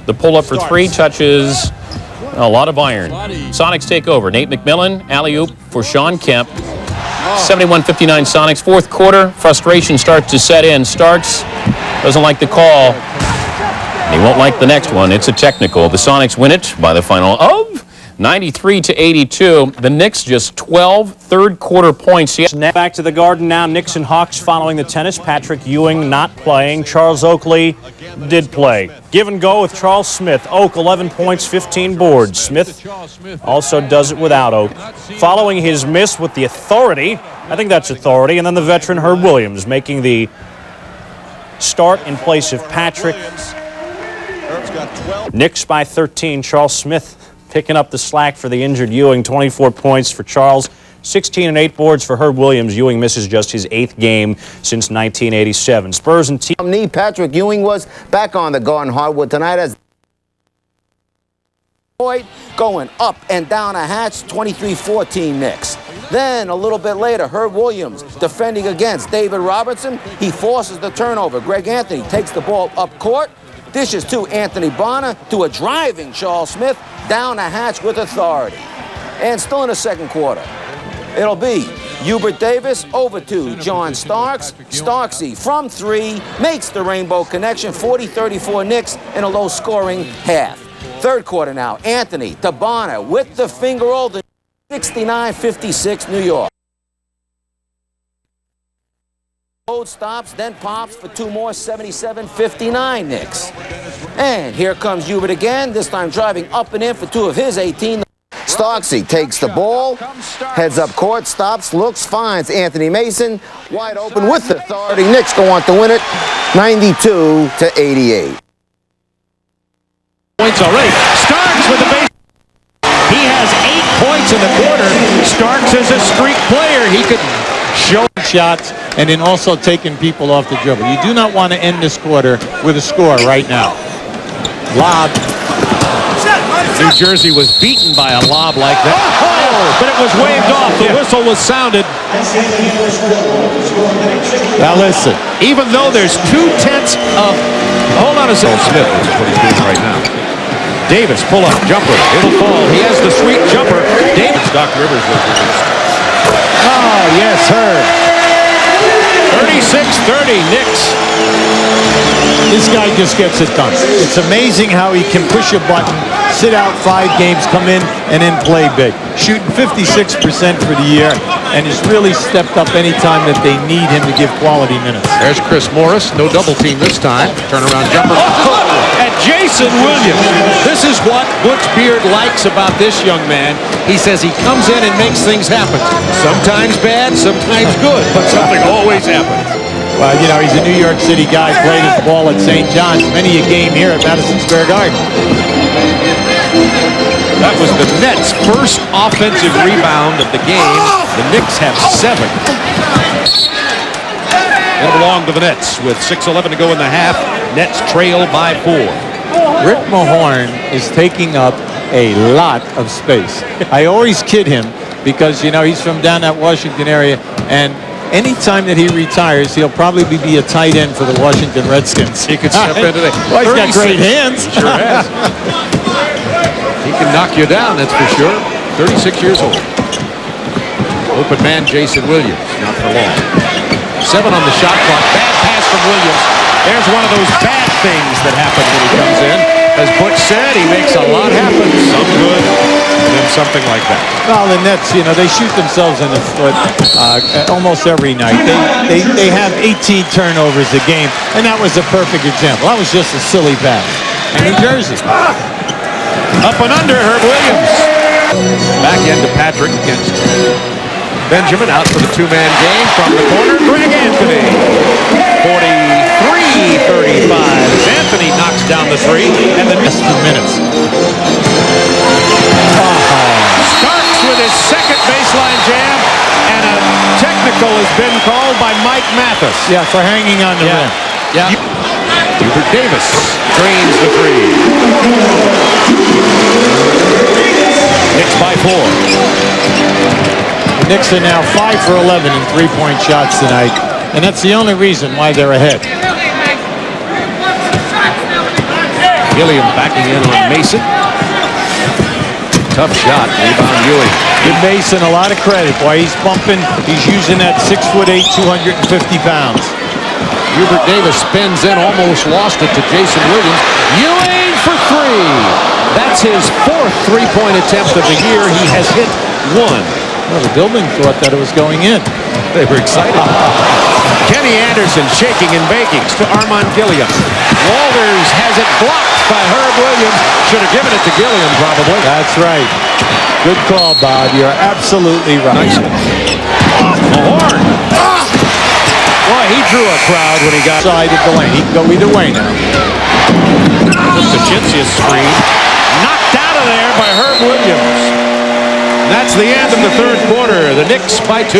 The pull-up for three touches a lot of iron. Sonics take over. Nate McMillan, alley-oop for Sean Kemp. 71-59 Sonics. Fourth quarter, frustration starts to set in. Starks doesn't like the call. He won't like the next one. It's a technical. The Sonics win it by the final of 93-82. The Knicks just 12 third-quarter points. Back to the Garden now. Knicks and Hawks following the tennis. Patrick Ewing not playing. Charles Oakley did play. Give and go with Charles Smith. Oak, 11 points, 15 boards. Smith also does it without Oak. Following his miss with the authority, I think that's authority, and then the veteran Herb Williams making the start in place of Patrick. Knicks by 13. Charles Smith picking up the slack for the injured Ewing. 24 points for Charles, 16 and 8 boards for Herb Williams. Ewing misses just his 8th game since 1987. Spurs and team. Patrick Ewing was back on the Garden hardwood tonight as going up and down a hatch. 23-14 Knicks. Then a little bit later, Herb Williams defending against David Robertson. He forces the turnover. Greg Anthony takes the ball up court. Dishes to Anthony Bonner, to a driving Charles Smith, down a hatch with authority. And still in the second quarter, it'll be Hubert Davis over to John Starks. Starksy from three makes the rainbow connection. 40-34 Knicks in a low-scoring half. Third quarter now, Anthony to Bonner with the finger roll. 69-56 New York. Stops, then pops for two more. 77-59 Knicks. And here comes Hubert again, this time driving up and in for two of his 18. Starksy takes the ball, heads up court, stops, looks, finds Anthony Mason wide open with authority. Knicks go on to win it 92-88. Points already. Starks with the base. He has 8 points in the quarter. Starks is a streak player. He could show shots and then also taking people off the dribble. You do not want to end this quarter with a score right now. Lob. New Jersey was beaten by a lob like that. Oh, but it was waved off. The whistle was sounded. Now listen. Even though there's 2/10 of... Hold on a second. Smith is what he's doing right now. Davis, pull up, jumper. It'll fall. He has the sweet jumper. Davis. Doc Rivers was released. Oh, yes, Herb. 36-30, Knicks. This guy just gets it done. It's amazing how he can push a button, sit out 5 games, come in, and then play big. Shooting 56% for the year, and has really stepped up any time that they need him to give quality minutes. There's Chris Morris. No double team this time. Turnaround jumper. Oh, and Jason Williams. This is what Butch Beard likes about this young man. He says he comes in and makes things happen. Sometimes bad, sometimes good, but something always happens. Well, you know, he's a New York City guy, played his ball at St. John's, many a game here at Madison Square Garden. That was the Nets' first offensive rebound of the game. The Knicks have 7. It'll belong to the Nets with 6:11 to go in the half. Nets trail by 4. Rick Mahorn is taking up a lot of space. I always kid him because, you know, he's from down that Washington area, and anytime that he retires, he'll probably be a tight end for the Washington Redskins. He could step into the... Well, he's got great hands. He sure has. He can knock you down, that's for sure. 36 years old. Open man, Jason Williams. Not for long. 7 on the shot clock. Bad pass from Williams. There's one of those bad things that happen when he comes in. As Butch said, he makes a lot happen. Some good, and then something like that. Well, the Nets, you know, they shoot themselves in the foot almost every night. They have 18 turnovers a game, and that was a perfect example. That was just a silly pass. And New Jersey. Up and under, Herb Williams. Back end to Patrick against Benjamin. Out for the two-man game from the corner. Greg Anthony. 43-35. As Anthony knocks down the 3. And the next 2 minutes. Starks with his second baseline jam. And a technical has been called by Mike Mathis. Yeah, for hanging on the rim. Yeah. Hubert Davis drains the 3. Knicks by 4. The Knicks are now 5 for 11 in three-point shots tonight, and that's the only reason why they're ahead. Gilliam backing in on Mason. Tough shot. Rebound Ewing. Give Mason a lot of credit. Boy, he's pumping. He's using that 6'8", 250 pounds. Hubert Davis spins in, almost lost it to Jason Williams. Ewing for three. That's his fourth three-point attempt of the year. He has hit one. Well, the building thought that it was going in. They were excited. Kenny Anderson shaking and baking to Armand Gilliam. Walters has it blocked by Herb Williams. Should have given it to Gilliam, probably. That's right. Good call, Bob. You're absolutely right. Nice. Horn. Boy, he drew a crowd when he got Side of the lane. He can go either way now. just a Chincia's screen. Knocked out of there by Herb Williams. That's the end of the third quarter. The Knicks by 2.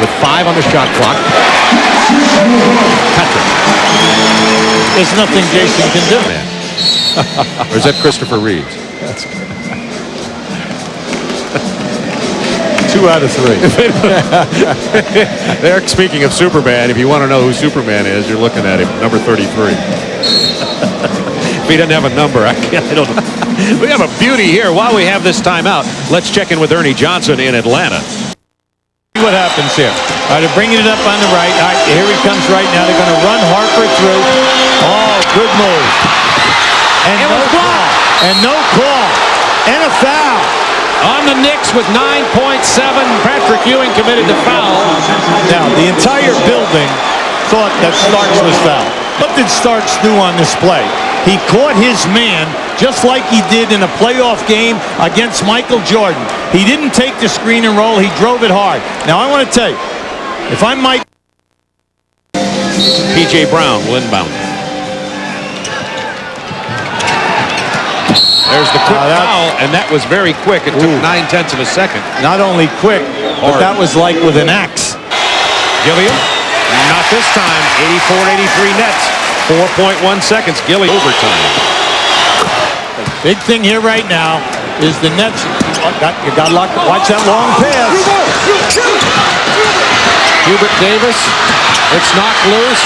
With 5 on the shot clock. Patrick. There's nothing Jason can do. Or is that Christopher Reeves? 2 out of 3. They're speaking of Superman. If you want to know who Superman is, you're looking at him, number 33. If he doesn't have a number, I don't know. We have a beauty here. While we have this timeout, let's check in with Ernie Johnson in Atlanta. See what happens here. All right, they're bringing it up on the right. All right, here he comes right now. They're going to run Harper through. Oh, good move. And no call. And no call. And a foul. On the Knicks with 9.7. Patrick Ewing committed to foul. Now, the entire building thought that Starks was fouled. What did Starks do on this play? He caught his man just like he did in a playoff game against Michael Jordan. He didn't take the screen and roll. He drove it hard. Now, I want to tell you, if I'm Mike... P.J. Brown will inbound. There's the quick foul, and that was very quick. It took 9/10 of a second. Not only quick, but that was like with an axe. Gilliam, not this time. 84-83 Nets. 4.1 seconds. Gilliam overtime. Big thing here right now is the Nets. You got luck. Watch that long pass. Hubert Davis. It's knocked loose.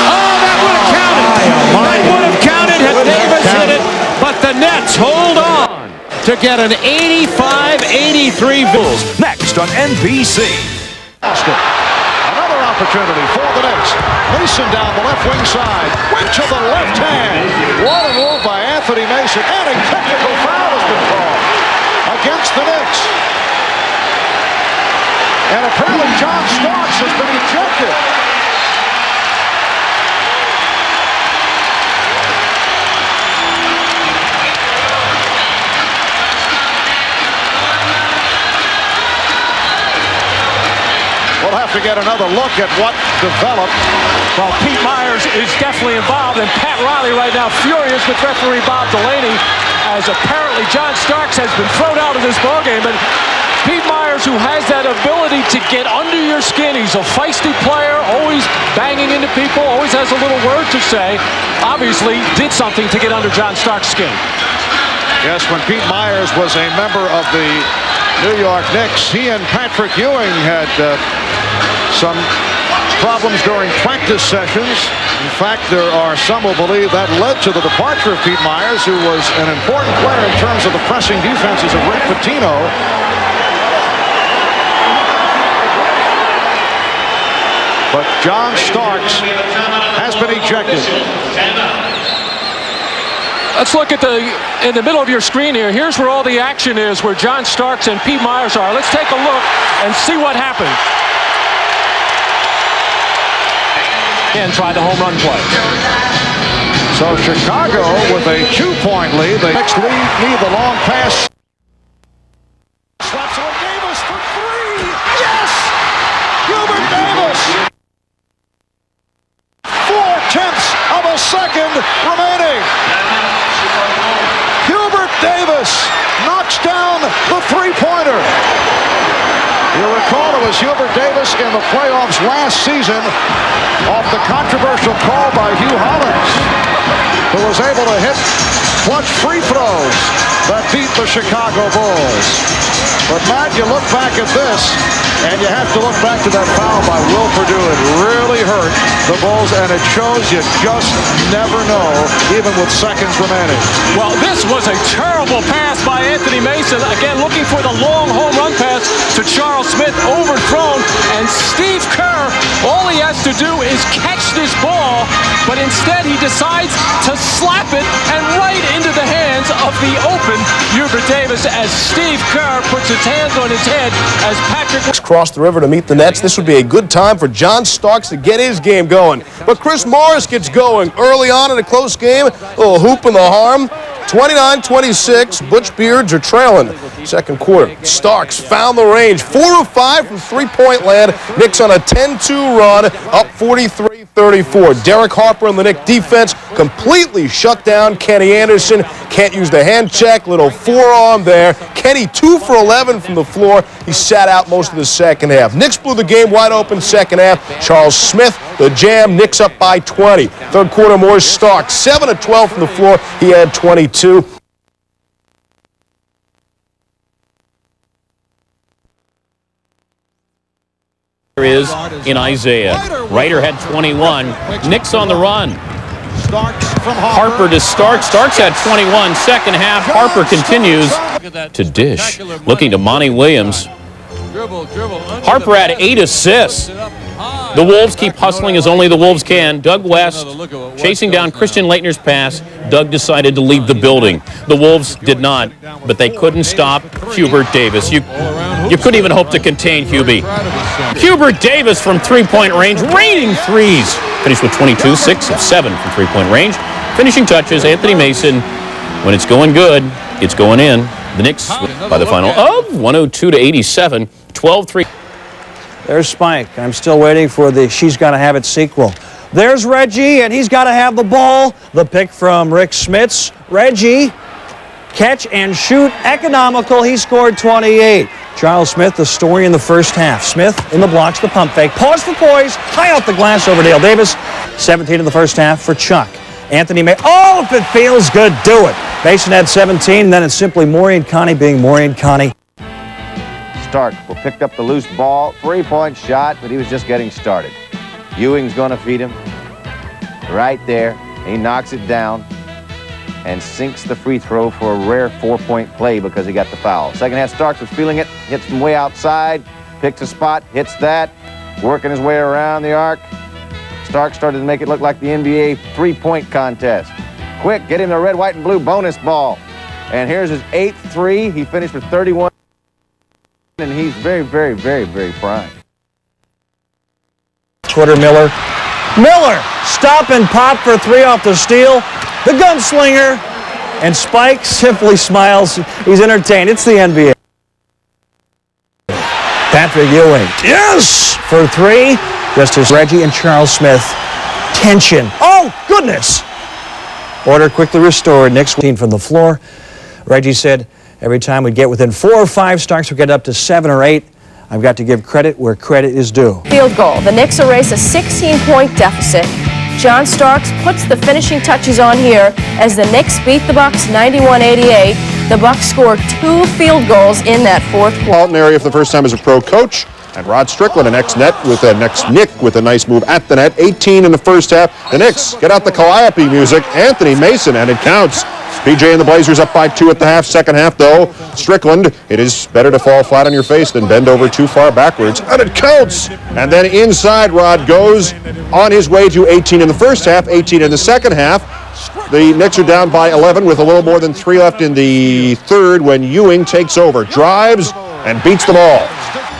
Oh, that would have counted. That would have counted had Davis hit it. But the Nets hold on to get an 85-83 Bulls. Next on NBC. Austin. Another opportunity for the Knicks. Mason down the left wing side. Went to the left hand. What a move by Anthony Mason. And a technical foul has been called against the Knicks. And apparently John Starks has been ejected. We'll have to get another look at what developed. Well, Pete Myers is definitely involved, and Pat Riley right now furious with referee Bob Delaney, as apparently John Starks has been thrown out of this ballgame. And Pete Myers, who has that ability to get under your skin, he's a feisty player, always banging into people, always has a little word to say, obviously did something to get under John Starks' skin. Yes, when Pete Myers was a member of the New York Knicks, he and Patrick Ewing had some problems during practice sessions. In fact, there are some who believe that led to the departure of Pete Myers, who was an important player in terms of the pressing defenses of Rick Pitino. But John Starks has been ejected. Let's look at in the middle of your screen here. Here's where all the action is, where John Starks and Pete Myers are. Let's take a look and see what happened. And try the home run play. So Chicago with a 2-point lead. The Knicks lead the long pass. Slaps on Davis for 3. Yes! Hubert Davis. 0.4 of a second remaining. Hubert Davis knocks down the three-pointer. You recall it was Hubert Davis in the playoffs last season off the controversial call by Hugh Hollins, who was able to hit clutch free throws that beat the Chicago Bulls. But Matt, you look back at this, And you have to look back to that foul by Will Perdue. It really hurt the Bulls, and it shows you just never know, even with seconds remaining. Well, this was a terrible pass by Anthony Mason. Again, looking for the long home run pass to Charles Smith, overthrown. And Steve Kerr, all he has to do is catch this ball, but instead he decides to slap it and right into the hands of the open Hubert Davis as Steve Kerr puts his hands on his head as Patrick cross the river to meet the Nets. This would be a good time for John Starks to get his game going. But Chris Morris gets going early on in a close game. A little hoop in the arm. 29-26. Butch Beards are trailing. Second quarter. Starks found the range. 4 of 5 from three-point land. Knicks on a 10-2 run, up 43-34. Derek Harper and the Knicks defense completely shut down Kenny Anderson. Can't use the hand check. Little forearm there. Kenny 2 for 11 from the floor. He sat out most of the second half. Knicks blew the game wide open second half. Charles Smith, the jam. Knicks up by 20. Third quarter, more Starks. 7 of 12 from the floor. He had 22. Is in Isaiah. Ryder had 21. Knicks on the run. Harper to Starks. Starks had 21. Second half, Harper continues to dish. Looking to Monty Williams. Harper had 8 assists. The Wolves keep hustling as only the Wolves can. Doug West chasing down Christian Laettner's pass. Doug decided to leave the building. The Wolves did not, but they couldn't stop Hubert Davis. You couldn't even hope to contain Hubie. Hubert Davis from three-point range, raining threes. Finished with 22, 6 of 7 from three-point range. Finishing touches, Anthony Mason. When it's going good, it's going in. The Knicks by the final of 102-87, 12-3. There's Spike. I'm still waiting for the She's Gotta Have It sequel. There's Reggie, and he's got to have the ball. The pick from Rick Smits. Reggie, catch and shoot, economical. He scored 28. Charles Smith, the story in the first half. Smith in the blocks, the pump fake. Pause for poise, high off the glass over Dale Davis. 17 in the first half for Chuck. Anthony May. Oh, if it feels good, do it. Mason had 17, and then it's simply Maureen Connie being Maureen Connie. Stark will pick up the loose ball. Three-point shot, but he was just getting started. Ewing's going to feed him. Right there. He knocks it down and sinks the free throw for a rare four-point play because he got the foul. Second half, Starks was feeling it. Hits from way outside. Picks a spot. Hits that. Working his way around the arc. Starks started to make it look like the NBA three-point contest. Quick, get him the red, white, and blue bonus ball. And here's his 8th three. He finished with 31. And he's very, very, very, very prime. Quarter Miller. Miller, stop and pop for 3 off the steal. The gunslinger. And Spike simply smiles. He's entertained. It's the NBA. Patrick Ewing. Yes! For 3. Just as Reggie and Charles Smith. Tension. Oh, goodness. Order quickly restored. Knicks team from the floor. Reggie said, every time we get within 4 or 5 Starks, we get up to 7 or 8. I've got to give credit where credit is due. Field goal. The Knicks erase a 16-point deficit. John Starks puts the finishing touches on here as the Knicks beat the Bucks 91-88. The Bucks scored 2 field goals in that fourth quarter. Alton area for the first time as a pro coach. And Rod Strickland, an ex-Nick with a nice move at the net. 18 in the first half. The Knicks get out the Calliope music. Anthony Mason, and it counts. PJ and the Blazers up by 2 at the half. Second half, though, Strickland, it is better to fall flat on your face than bend over too far backwards. And it counts. And then inside, Rod goes on his way to 18 in the first half, 18 in the second half. The Knicks are down by 11 with a little more than 3 left in the third when Ewing takes over, drives, and beats them all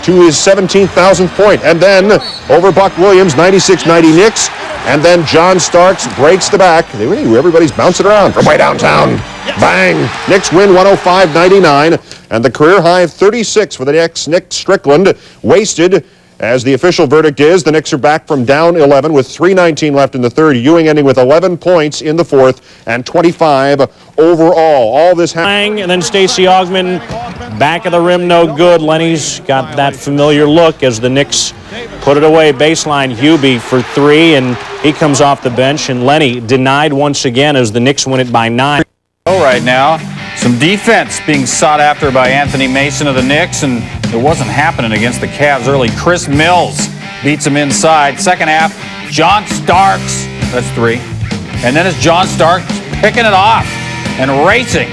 to his 17,000th point. And then over Buck Williams, 96-90 Knicks. And then John Starks breaks the back. Everybody's bouncing around from way downtown. Bang! Knicks win 105-99. And the career high of 36 for the Knicks. Nick Strickland wasted. As the official verdict is, the Knicks are back from down 11 with 3:19 left in the third. Ewing ending with 11 points in the fourth and 25 overall. All this happening, and then Stacey Augmon back of the rim, no good. Lenny's got that familiar look as the Knicks put it away. Baseline Hubie for 3, and he comes off the bench. And Lenny denied once again as the Knicks win it by 9. Right now, some defense being sought after by Anthony Mason of the Knicks, and It wasn't happening against the Cavs early. Chris Mills beats him inside. Second half, John Starks, that's 3. And then it's John Starks picking it off and racing.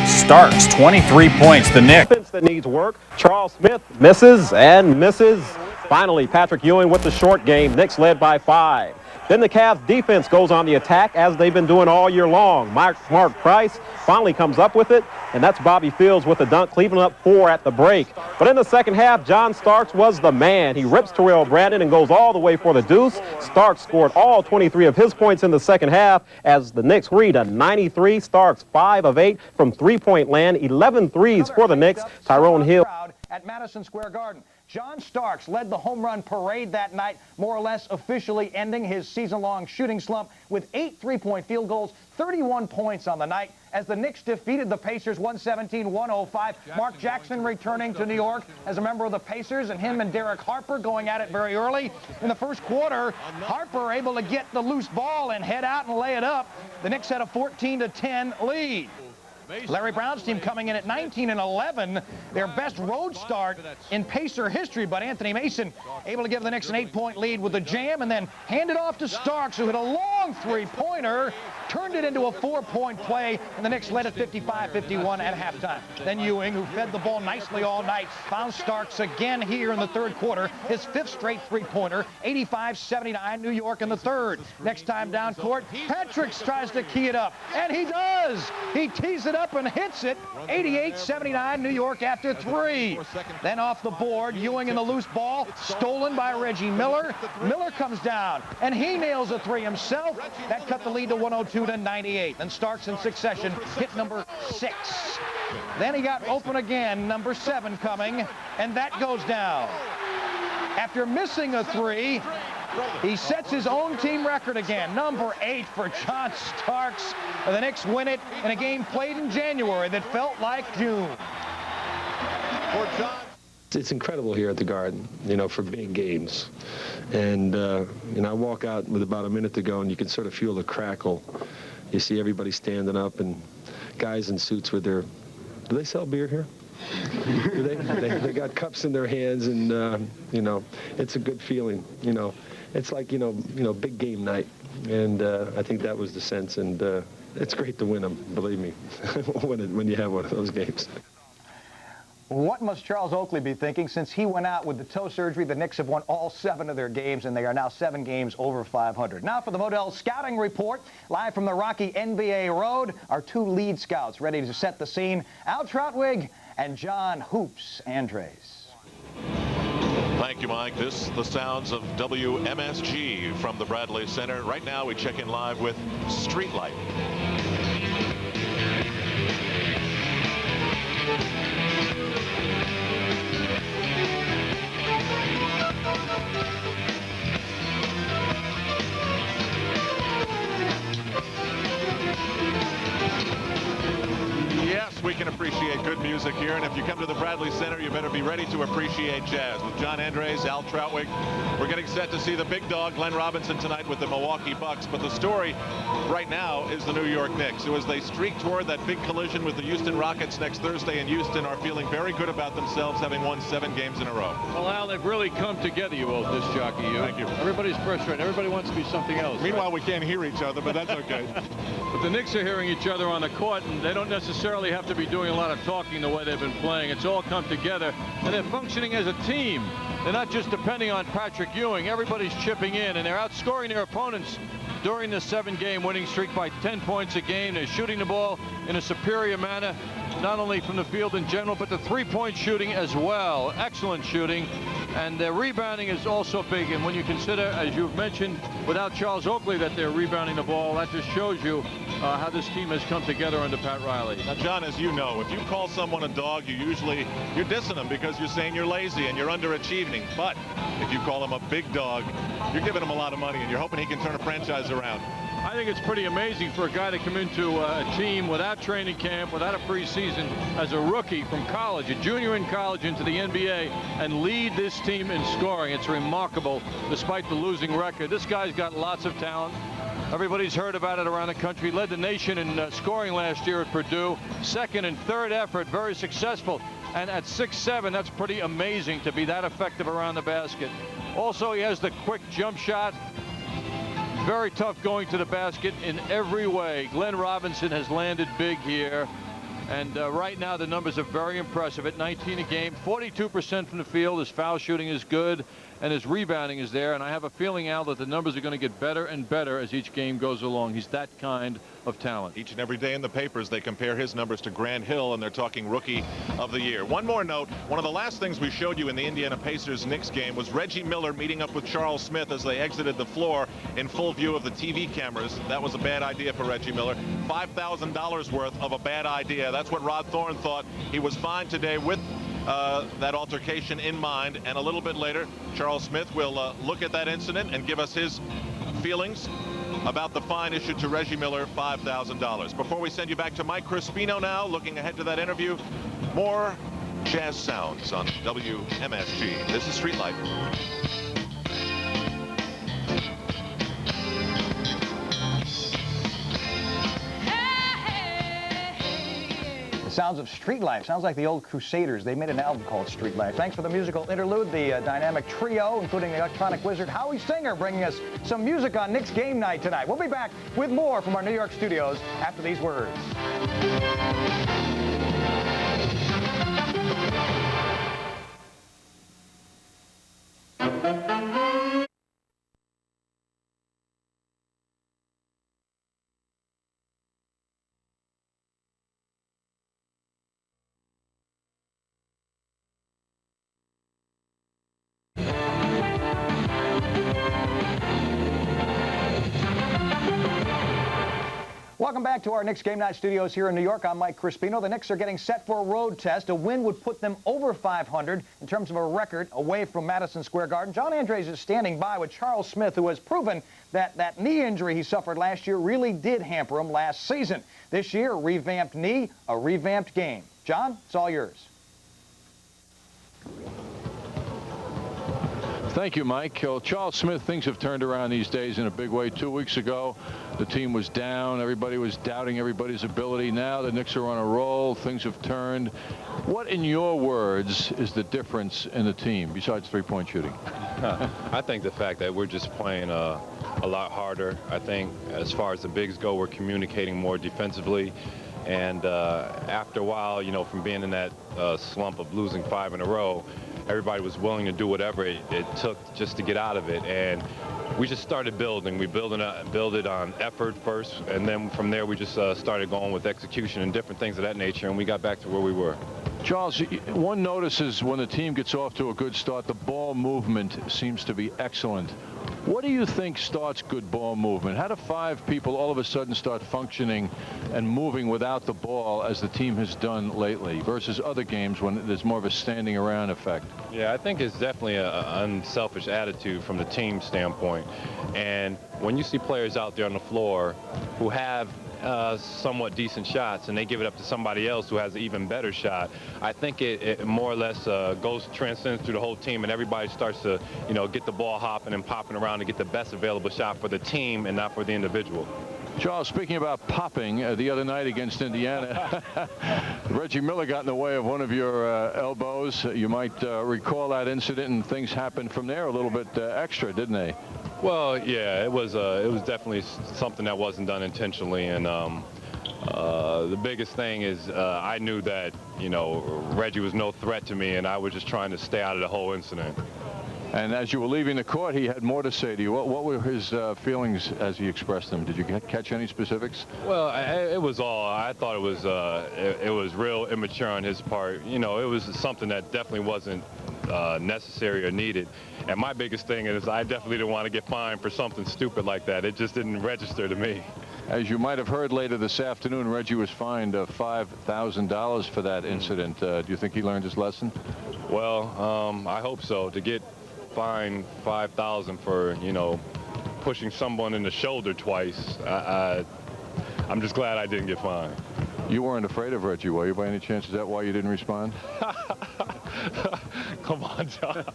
Starks, 23 points. The Knicks. Defense that needs work. Charles Smith misses and misses. Finally, Patrick Ewing with the short game. Knicks led by 5. Then the Cavs defense goes on the attack as they've been doing all year long. Mark Price finally comes up with it, and that's Bobby Fields with the dunk. Cleveland up 4 at the break. But in the second half, John Starks was the man. He rips Terrell Brandon and goes all the way for the deuce. Starks scored all 23 of his points in the second half as the Knicks read a 93. Starks 5 of 8 from three-point land, 11 threes for the Knicks. Tyrone Hill at Madison Square Garden. John Starks led the home run parade that night, more or less officially ending his season-long shooting slump with 8 three-point field goals, 31 points on the night as the Knicks defeated the Pacers 117-105. Mark Jackson returning to New York as a member of the Pacers, and him and Derek Harper going at it very early. In the first quarter, Harper able to get the loose ball and head out and lay it up. The Knicks had a 14-10 lead. Larry Brown's team coming in at 19-11, their best road start in Pacer history, but Anthony Mason able to give the Knicks an 8-point lead with the jam and then hand it off to Starks, who hit a long three-pointer, turned it into a 4-point play, and the Knicks led at 55-51 at halftime. Then Ewing, who fed the ball nicely all night, found Starks again here in the third quarter, his 5th straight three-pointer, 85-79, New York in the third. Next time down court, Patrick tries to key it up, and he does! He tees it up and hits it, 88-79 New York after 3. Then off the board, Ewing in the loose ball, stolen by Reggie Miller. Miller comes down, and he nails a 3 himself. That cut the lead to 102-98. Then Starks in succession hit number 6. Then he got open again, number 7 coming, and that goes down. After missing a 3, he sets his own team record again, number 8 for John Starks. And the Knicks win it in a game played in January that felt like June. It's incredible here at the Garden, you know, for big games. And, you know, I walk out with about a minute to go, and you can sort of feel the crackle. You see everybody standing up and guys in suits with their, do they sell beer here? Do they got cups in their hands, and, you know, it's a good feeling, you know. It's like, you know, big game night, and I think that was the sense, and it's great to win them, believe me, when you have one of those games. What must Charles Oakley be thinking since he went out with the toe surgery? The Knicks have won all 7 of their games, and they are now 7 games over 500. Now for the Modell Scouting Report, live from the rocky NBA Road, our 2 lead scouts ready to set the scene, Al Troutwig and John Hoops Andres. Thank you, Mike. This is the sounds of WMSG from the Bradley Center. Right now, we check in live with Streetlight. We can appreciate good music here, and if you come to the Bradley Center, you better be ready to appreciate jazz. With John Andres, Al Troutwig, we're getting set to see the big dog, Glenn Robinson, tonight with the Milwaukee Bucks. But the story right now is the New York Knicks, who, as they streak toward that big collision with the Houston Rockets next Thursday in Houston, are feeling very good about themselves, having won 7 games in a row. Well, Al, they've really come together, you old disc jockey. Thank you. Everybody's frustrated. Everybody wants to be something else. Meanwhile, we can't hear each other, but that's okay. But the Knicks are hearing each other on the court, and they don't necessarily have to be doing a lot of talking the way they've been playing. It's all come together, and they're functioning as a team. They're not just depending on Patrick Ewing. Everybody's chipping in, and they're outscoring their opponents during this 7-game winning streak by 10 points a game. They're shooting the ball in a superior manner, not only from the field in general, but the three-point shooting as well. Excellent shooting, and their rebounding is also big. And when you consider, as you've mentioned, without Charles Oakley, that they're rebounding the ball, that just shows you how this team has come together under Pat Riley. Now, John, as you know, if you call someone a dog, you're dissing them because you're saying you're lazy and you're underachieving. But if you call him a big dog, you're giving him a lot of money, and you're hoping he can turn a franchise around. I think it's pretty amazing for a guy to come into a team without training camp, without a preseason, as a rookie from college, a junior in college into the NBA, and lead this team in scoring. It's remarkable, despite the losing record. This guy's got lots of talent. Everybody's heard about it around the country. Led the nation in scoring last year at Purdue. Second and third effort, very successful. And at 6'7", that's pretty amazing to be that effective around the basket. Also, he has the quick jump shot. Very tough going to the basket in every way. Glenn Robinson has landed big here. And right now, the numbers are very impressive. At 19 a game, 42% from the field. His foul shooting is good, and his rebounding is there. And I have a feeling, Al, that the numbers are going to get better and better as each game goes along. He's that kind of talent. Each and every day in the papers, they compare his numbers to Grant Hill, and they're talking Rookie of the Year. One more note. One of the last things we showed you in the Indiana Pacers-Knicks game was Reggie Miller meeting up with Charles Smith as they exited the floor in full view of the TV cameras. That was a bad idea for Reggie Miller. $5,000 worth of a bad idea. That's what Rod Thorne thought. He was fine today with that altercation in mind. And a little bit later, Charles Smith will look at that incident and give us his feelings about the fine issued to Reggie Miller, $5,000. Before we send you back to Mike Crispino now, looking ahead to that interview, more jazz sounds on WMSG. This is Street Life. Sounds of Street Life. Sounds like the old Crusaders. They made an album called Street Life. Thanks for the musical interlude. The dynamic trio, including the electronic wizard Howie Singer, bringing us some music on Knicks game night tonight. We'll be back with more from our New York studios after these words. Welcome back to our Knicks Game Night studios here in New York. I'm Mike Crispino. The Knicks are getting set for a road test. A win would put them over 500 in terms of a record away from Madison Square Garden. John Andres is standing by with Charles Smith, who has proven that that knee injury he suffered last year really did hamper him last season. This year, a revamped knee, a revamped game. John, it's all yours. Thank you, Mike. Charles Smith, things have turned around these days in a big way. 2 weeks ago, the team was down. Everybody was doubting everybody's ability. Now the Knicks are on a roll. Things have turned. What, in your words, is the difference in the team besides three-point shooting? I think the fact that we're just playing a lot harder. I think as far as the bigs go, we're communicating more defensively. And after a while, you know, from being in that slump of losing 5 in a row, everybody was willing to do whatever it took just to get out of it. And we just started building. We build it on effort first, and then from there we just started going with execution and different things of that nature, and we got back to where we were. Charles, one notices when the team gets off to a good start, the ball movement seems to be excellent. What do you think starts good ball movement? How do 5 people all of a sudden start functioning and moving without the ball as the team has done lately versus other games when there's more of a standing around effect? Yeah, I think it's definitely an unselfish attitude from the team standpoint. And when you see players out there on the floor who have somewhat decent shots and they give it up to somebody else who has an even better shot, I think it more or less transcends through the whole team, and everybody starts to, you know, get the ball hopping and popping around to get the best available shot for the team and not for the individual. Charles, speaking about popping, the other night against Indiana, Reggie Miller got in the way of one of your elbows. You might recall that incident, and things happened from there a little bit extra, didn't they? Well, yeah, it was definitely something that wasn't done intentionally, and the biggest thing is I knew that, you know, Reggie was no threat to me, and I was just trying to stay out of the whole incident. And as you were leaving the court, he had more to say to you. What were his feelings as he expressed them? Did you catch any specifics? Well, it was all. I thought it was real immature on his part. You know, it was something that definitely wasn't necessary or needed. And my biggest thing is I definitely didn't want to get fined for something stupid like that. It just didn't register to me. As you might have heard later this afternoon, Reggie was fined $5,000 for that incident. Do you think he learned his lesson? Well, I hope so. To get fined $5,000 for, you know, pushing someone in the shoulder twice, I'm just glad I didn't get fined. You weren't afraid of Reggie, were you, by any chance? Is that why you didn't respond? Come on, John.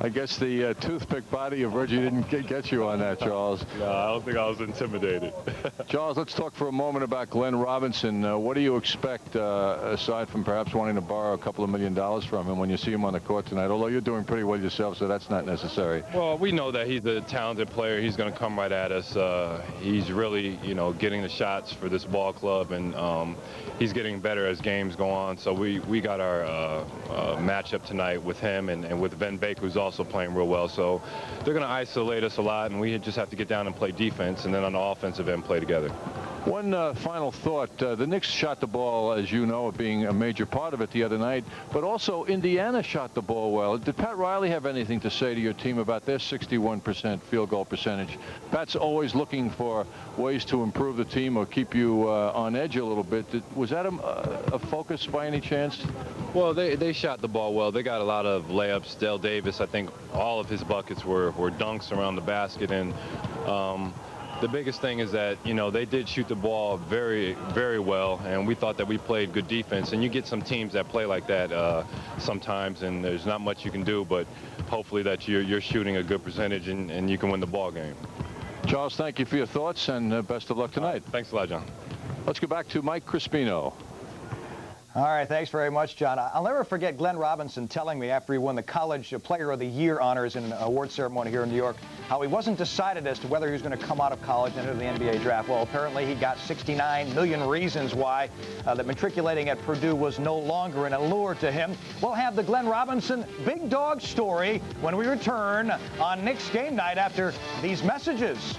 I guess the toothpick body of Reggie didn't get you on that, Charles. No, I don't think I was intimidated. Charles, let's talk for a moment about Glenn Robinson. What do you expect, aside from perhaps wanting to borrow a couple of $1 million from him when you see him on the court tonight? Although you're doing pretty well yourself, so that's not necessary. Well, we know that he's a talented player. He's going to come right at us. He's really, you know, getting the shots for this ball club, and he's getting better as games go on. So we got our matchup tonight with him and with Ben Baker, who's also playing real well. So they're going to isolate us a lot, and we just have to get down and play defense, and then on the offensive end play together. One final thought. The Knicks shot the ball, as you know, being a major part of it the other night, but also Indiana shot the ball well. Did Pat Riley have anything to say to your team about their 61% field goal percentage? Pat's always looking for ways to improve the team or keep you on edge a little bit. Was that a focus by any chance? Well, they shot the ball well. They got a lot of layups. Dale Davis, I think all of his buckets were dunks around the basket, and the biggest thing is that, you know, they did shoot the ball very, very well, and we thought that we played good defense. And you get some teams that play like that sometimes, and there's not much you can do, but hopefully that you're shooting a good percentage and you can win the ball game. Charles, thank you for your thoughts, and best of luck tonight. Thanks a lot, John. Let's go back to Mike Crispino. All right, thanks very much, John. I'll never forget Glenn Robinson telling me after he won the College Player of the Year honors in an award ceremony here in New York, how he wasn't decided as to whether he was going to come out of college and enter the NBA draft. Well, apparently he got 69 million reasons why that matriculating at Purdue was no longer an allure to him. We'll have the Glenn Robinson Big Dog story when we return on Knicks Game Night after these messages.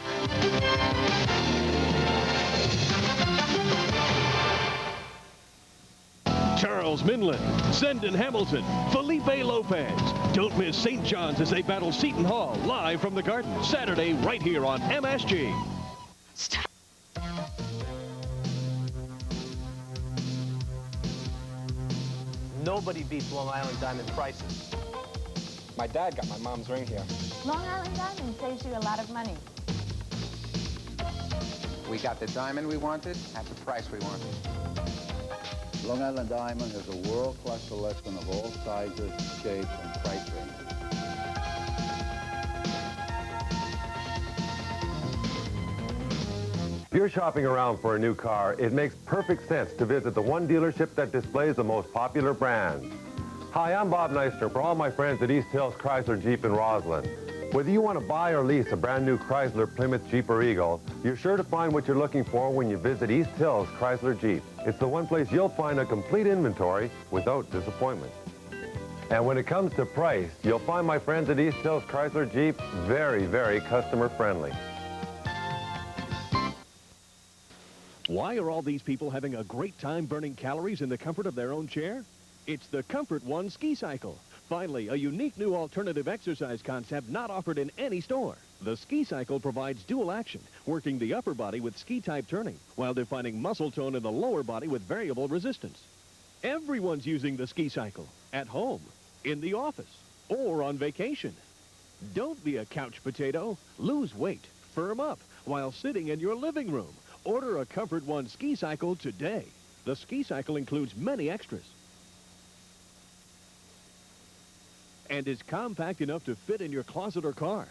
Charles Minlin, Zendon Hamilton, Felipe Lopez. Don't miss St. John's as they battle Seton Hall live from the Garden Saturday right here on MSG. Nobody beats Long Island Diamond prices. My dad got my mom's ring here. Long Island Diamond saves you a lot of money. We got the diamond we wanted at the price we wanted. Long Island Diamond has a world-class selection of all sizes, shapes, and price ranges. If you're shopping around for a new car, it makes perfect sense to visit the one dealership that displays the most popular brands. Hi, I'm Bob Neisner for all my friends at East Hills Chrysler Jeep in Roslyn. Whether you want to buy or lease a brand new Chrysler, Plymouth, Jeep, or Eagle, you're sure to find what you're looking for when you visit East Hills Chrysler Jeep. It's the one place you'll find a complete inventory without disappointment. And when it comes to price, you'll find my friends at East Hills Chrysler Jeep very, very customer friendly. Why are all these people having a great time burning calories in the comfort of their own chair? It's the Comfort One Ski Cycle. Finally, a unique new alternative exercise concept not offered in any store. The Ski Cycle provides dual action, working the upper body with ski-type turning, while defining muscle tone in the lower body with variable resistance. Everyone's using the Ski Cycle, at home, in the office, or on vacation. Don't be a couch potato. Lose weight, firm up, while sitting in your living room. Order a Comfort One Ski Cycle today. The Ski Cycle includes many extras and is compact enough to fit in your closet or car.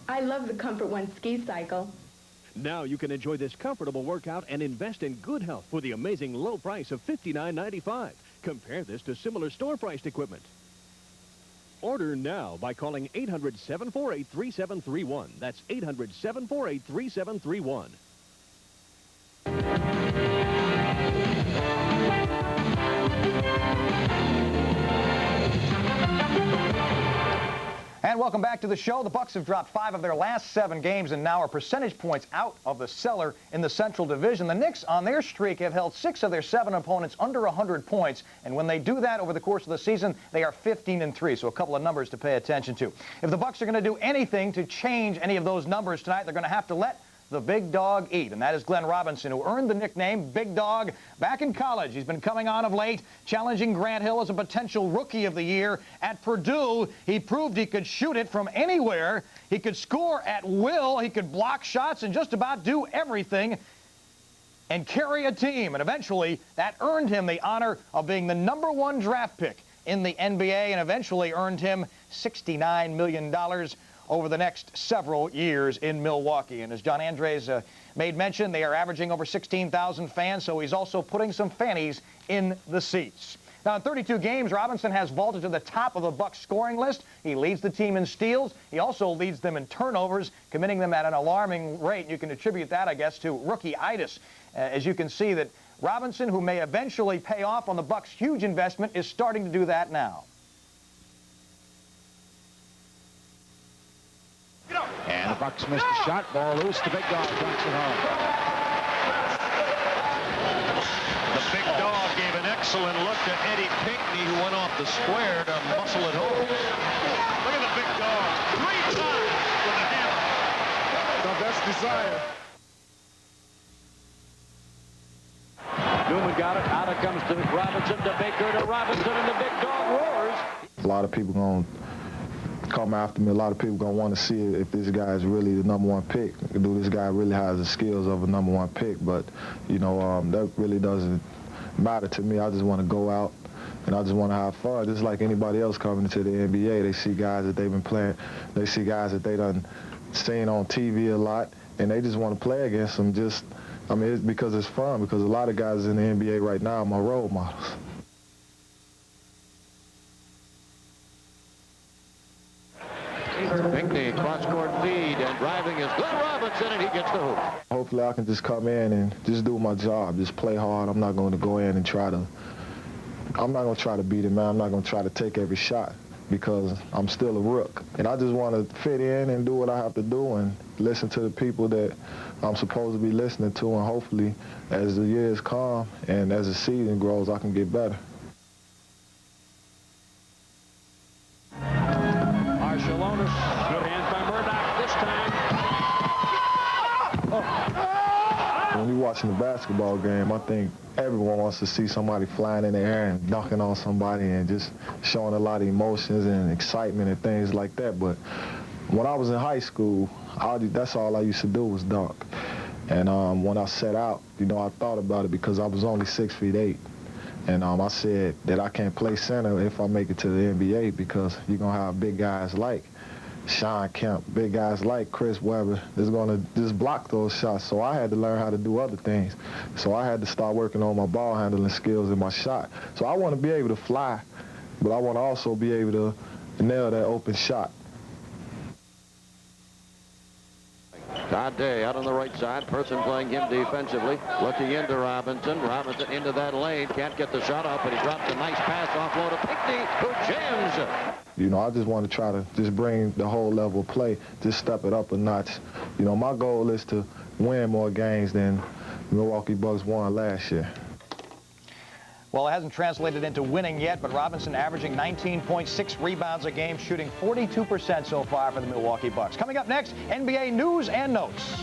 I love the Comfort One Ski Cycle. Now you can enjoy this comfortable workout and invest in good health for the amazing low price of $59.95. Compare this to similar store-priced equipment. Order now by calling 800-748-3731. That's 800-748-3731. And welcome back to the show. The Bucks have dropped 5 of their last 7 games and now are percentage points out of the cellar in the Central Division. The Knicks, on their streak, have held 6 of their 7 opponents under 100 points. And when they do that over the course of the season, they are 15-3. So a couple of numbers to pay attention to. If the Bucks are going to do anything to change any of those numbers tonight, they're going to have to let the big dog eat, and that is Glenn Robinson, who earned the nickname Big Dog back in college. He's been coming on of late, challenging Grant Hill as a potential Rookie of the Year. At Purdue, he proved he could shoot it from anywhere. He could score at will. He could block shots and just about do everything and carry a team. And eventually, that earned him the honor of being the #1 draft pick in the NBA and eventually earned him $69 million over the next several years in Milwaukee. And as John Andres made mention, they are averaging over 16,000 fans, so he's also putting some fannies in the seats. Now, in 32 games, Robinson has vaulted to the top of the Bucks scoring list. He leads the team in steals. He also leads them in turnovers, committing them at an alarming rate. You can attribute that, I guess, to rookie-itis. As you can see that Robinson, who may eventually pay off on the Bucks' huge investment, is starting to do that now. And the Bucks missed the shot. Ball loose. The big dog knocks it home. The big dog gave an excellent look to Eddie Pinckney, who went off the square to muscle it home. Look at the big dog. 3 times with a hammer. The best desire. Newman got it. Out it comes to Robinson, to Baker, to Robinson, and the big dog roars. A lot of people going to come after me. A lot of people going to want to see if this guy is really the #1 pick. Do this guy really has the skills of a #1 pick? But, you know, that really doesn't matter to me. I just want to go out and I just want to have fun. Just like anybody else coming into the NBA, they see guys that they've been playing. They see guys that they done seen on TV a lot, and they just want to play against them. I mean, it's because it's fun, because a lot of guys in the NBA right now are my role models. Pinckney, cross-court feed, and driving is Glenn Robinson, and he gets the hoop. Hopefully I can just come in and just do my job, just play hard. I'm not going to go in and I'm not going to try to beat him, man. I'm not going to try to take every shot, because I'm still a rook. And I just want to fit in and do what I have to do and listen to the people that I'm supposed to be listening to, and hopefully as the years come and as the season grows, I can get better. Marshalonis, good hands by Murdoch this time. When you're watching the basketball game, I think everyone wants to see somebody flying in the air and dunking on somebody and just showing a lot of emotions and excitement and things like that. But when I was in high school, that's all I used to do was dunk. And when I set out, you know, I thought about it, because I was only 6'8". And I said that I can't play center if I make it to the NBA, because you're going to have big guys like Sean Kemp, big guys like Chris Webber that's going to just block those shots. So I had to learn how to do other things. So I had to start working on my ball handling skills in my shot. So I want to be able to fly, but I want to also be able to nail that open shot. Todd Day out on the right side. Person playing him defensively. Looking into Robinson. Robinson into that lane. Can't get the shot off, but he drops a nice pass offload to Pinckney, who jams. You know, I just want to try to just bring the whole level of play, just step it up a notch. You know, my goal is to win more games than Milwaukee Bucks won last year. Well, it hasn't translated into winning yet, but Robinson averaging 19.6 rebounds a game, shooting 42% so far for the Milwaukee Bucks. Coming up next, NBA news and notes.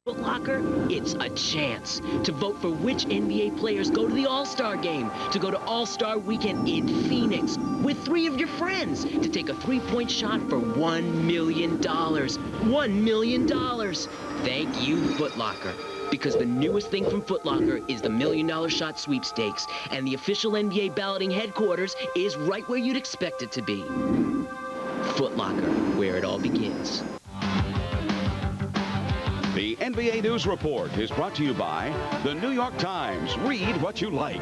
Foot Locker, it's a chance to vote for which NBA players go to the All-Star game, to go to All-Star Weekend in Phoenix with 3 of your friends, to take a 3-point shot for $1 million. $1 million. Thank you, Foot Locker. Because the newest thing from Foot Locker is the $1 Million Shot Sweepstakes, and the official NBA balloting headquarters is right where you'd expect it to be. Foot Locker, where it all begins. The NBA News Report is brought to you by the New York Times. Read what you like.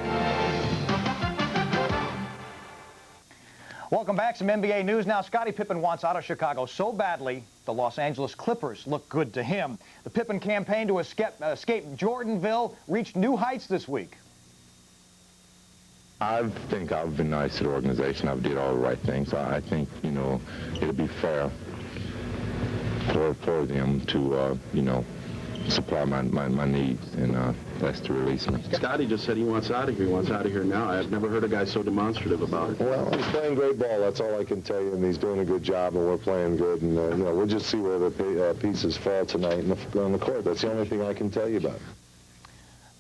Welcome back. Some NBA news now. Scottie Pippen wants out of Chicago so badly, the Los Angeles Clippers look good to him. The Pippen campaign to escape Jordanville reached new heights this week. I think I've been nice to the organization. I've did all the right things. I think, you know, it'll be fair for them to, you know, supply my needs, and that's to release me. Scotty just said he wants out of here. He wants out of here now. I've never heard a guy so demonstrative about it. Well, he's playing great ball. That's all I can tell you, and he's doing a good job, and we're playing good. And you know, we'll just see where the pieces fall tonight on the court. That's the only thing I can tell you about.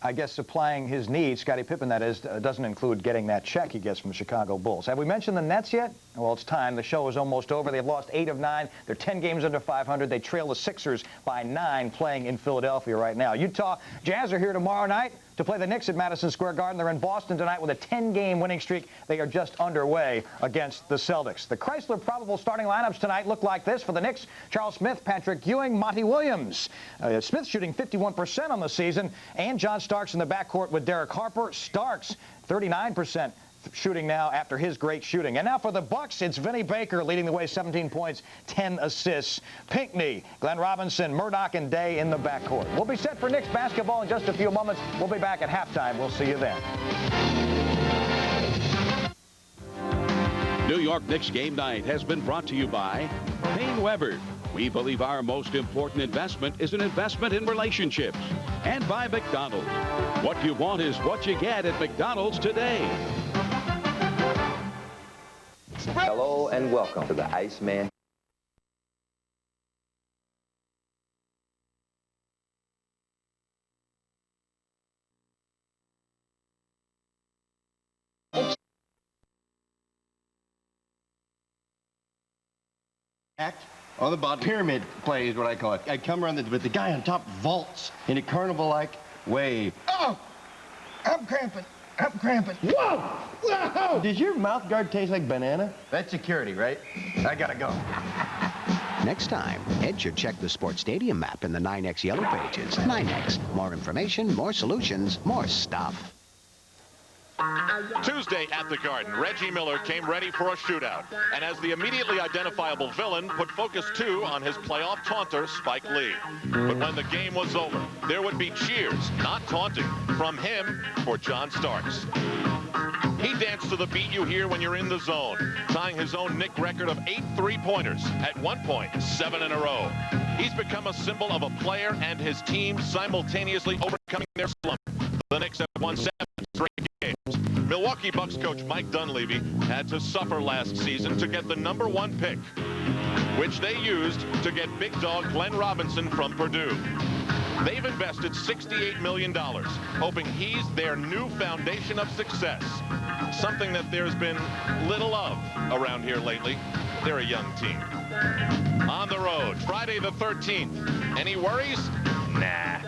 I guess supplying his needs, Scottie Pippen that is, doesn't include getting that check he gets from the Chicago Bulls. Have we mentioned the Nets yet? Well, it's time. The show is almost over. They've lost 8 of 9. They're 10 games under 500. They trail the Sixers by 9 playing in Philadelphia right now. Utah Jazz are here tomorrow night to play the Knicks at Madison Square Garden. They're in Boston tonight with a 10-game winning streak. They are just underway against the Celtics. The Chrysler probable starting lineups tonight look like this. For the Knicks, Charles Smith, Patrick Ewing, Monty Williams. Smith shooting 51% on the season, and John Starks in the backcourt with Derek Harper. Starks, 39% shooting now after his great shooting. And now for the Bucks, it's Vinny Baker leading the way, 17 points, 10 assists. Pinckney, Glenn Robinson, Murdoch, and Day in the backcourt. We'll be set for Knicks basketball in just a few moments. We'll be back at halftime. We'll see you then. New York Knicks game night has been brought to you by Payne Weber. We believe our most important investment is an investment in relationships. And by McDonald's. What you want is what you get at McDonald's today. Hello and welcome to the Iceman. On the bottom, pyramid play is what I call it. I come around but the guy on top vaults in a carnival-like way. Oh, I'm cramping. I'm cramping. Whoa! Whoa! Does your mouth guard taste like banana? That's security, right? I gotta go. Next time, Ed should check the Sports Stadium map in the 9X Yellow Pages. 9X. More information, more solutions, more stuff. Tuesday at the Garden, Reggie Miller came ready for a shootout, and as the immediately identifiable villain, put focus too on his playoff taunter, Spike Lee. But when the game was over, there would be cheers, not taunting, from him for John Starks. He danced to the beat you hear when you're in the zone, tying his own Knick record of 8 three-pointers, at one point 7 in a row. He's become a symbol of a player and his team simultaneously overcoming their slump. The Knicks have won 7 straight games. Milwaukee Bucks coach Mike Dunleavy had to suffer last season to get the #1 pick, which they used to get big dog Glenn Robinson from Purdue. They've invested $68 million, hoping he's their new foundation of success, something that there's been little of around here lately. They're a young team. On the road, Friday the 13th. Any worries? Nah.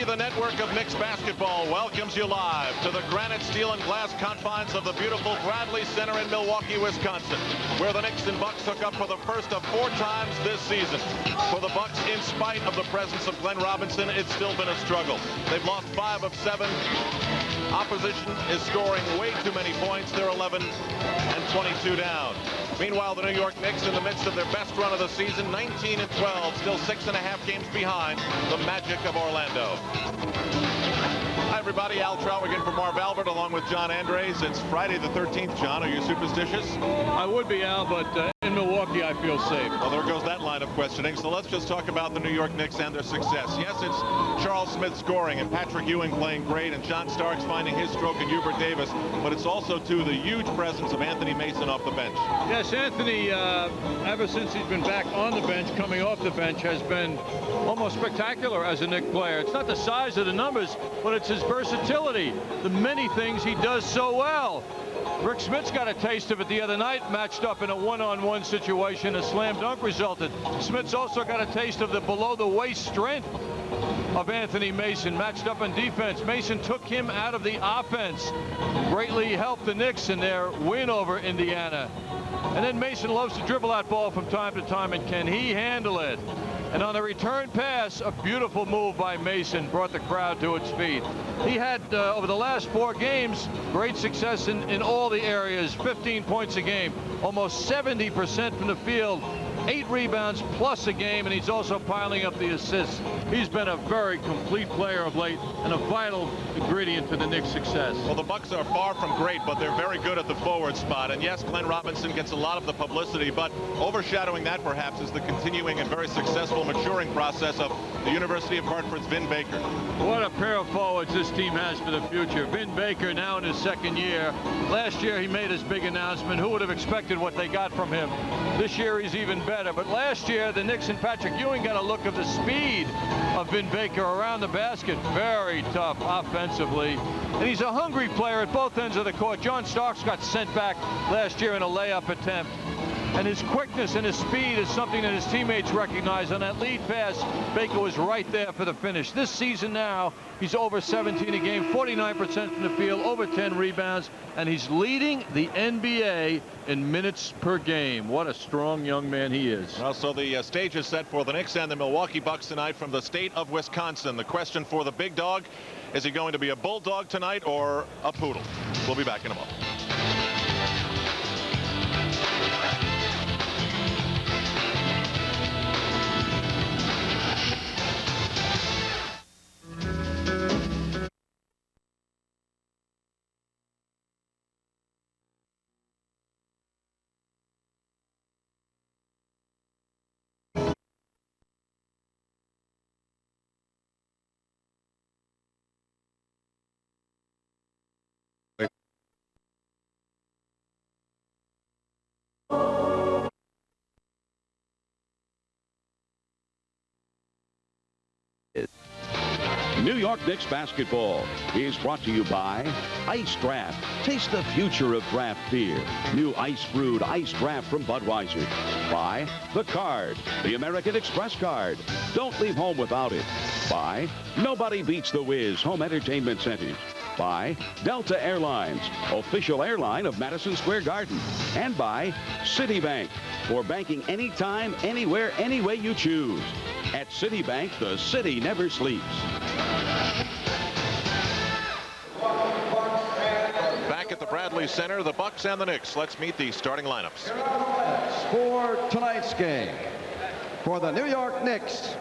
The network of Knicks basketball welcomes you live to the granite, steel, and glass confines of the beautiful Bradley Center in Milwaukee, Wisconsin, where the Knicks and Bucks hook up for the first of 4 times this season. For the Bucks, in spite of the presence of Glenn Robinson, it's still been a struggle. They've lost 5 of 7. Opposition is scoring way too many points. They're 11 and 22 down. Meanwhile, the New York Knicks, in the midst of their best run of the season, 19 and 12, still 6.5 games behind the Magic of Orlando. Hi, everybody. Al Trautwig in for Marv Albert, along with John Andres. It's Friday the 13th. John, are you superstitious? I would be, Al, but in Milwaukee, I feel safe. Well, there goes that line of questioning. So let's just talk about the New York Knicks and their success. Yes, it's Charles Smith scoring and Patrick Ewing playing great and John Starks finding his stroke and Hubert Davis, but it's also, too, the huge presence of Anthony Mason off the bench. Yes, Anthony, ever since he's been back on the bench, coming off the bench, has been almost spectacular as a Knick player. It's not the size of the numbers, but it's his versatility, the many things he does so well. Rick Smith's got a taste of it the other night, matched up in a one-on-one situation. A slam dunk resulted. Smith's also got a taste of the below-the-waist strength of Anthony Mason, matched up on defense. Mason took him out of the offense. Greatly helped the Knicks in their win over Indiana. And then Mason loves to dribble that ball from time to time, and can he handle it? And on the return pass, a beautiful move by Mason brought the crowd to its feet. He had, over the last 4 games, great success in all the areas, 15 points a game, almost 70% from the field, 8 rebounds plus a game, and he's also piling up the assists. He's been a very complete player of late and a vital ingredient to the Knicks' success. Well, the Bucks are far from great, but they're very good at the forward spot. And yes, Glenn Robinson gets a lot of the publicity, but overshadowing that perhaps is the continuing and very successful maturing process of the University of Hartford's Vin Baker. What a pair of forwards this team has for the future. Vin Baker now in his 2nd year. Last year he made his big announcement. Who would have expected what they got from him? This year he's even better. But last year the Knicks and Patrick Ewing got a look of the speed of Vin Baker around the basket. Very tough offensively. And he's a hungry player at both ends of the court. John Starks got sent back last year in a layup attempt. And his quickness and his speed is something that his teammates recognize. On that lead pass, Baker was right there for the finish. This season now, he's over 17 a game, 49% from the field, over 10 rebounds, and he's leading the NBA in minutes per game. What a strong young man he is. Well, so the stage is set for the Knicks and the Milwaukee Bucks tonight from the state of Wisconsin. The question for the big dog, is he going to be a bulldog tonight or a poodle? We'll be back in a moment. New York Knicks basketball is brought to you by Ice Draft. Taste the future of draft beer. New ice brewed Ice Draft from Budweiser. By The Card, the American Express card. Don't leave home without it. By Nobody Beats the Wiz Home Entertainment Centers. By Delta Airlines, official airline of Madison Square Garden. And by Citibank, for banking anytime, anywhere, any way you choose. At Citibank, the city never sleeps. Back at the Bradley Center, the Bucks and the Knicks. Let's meet the starting lineups. For tonight's game, for the New York Knicks,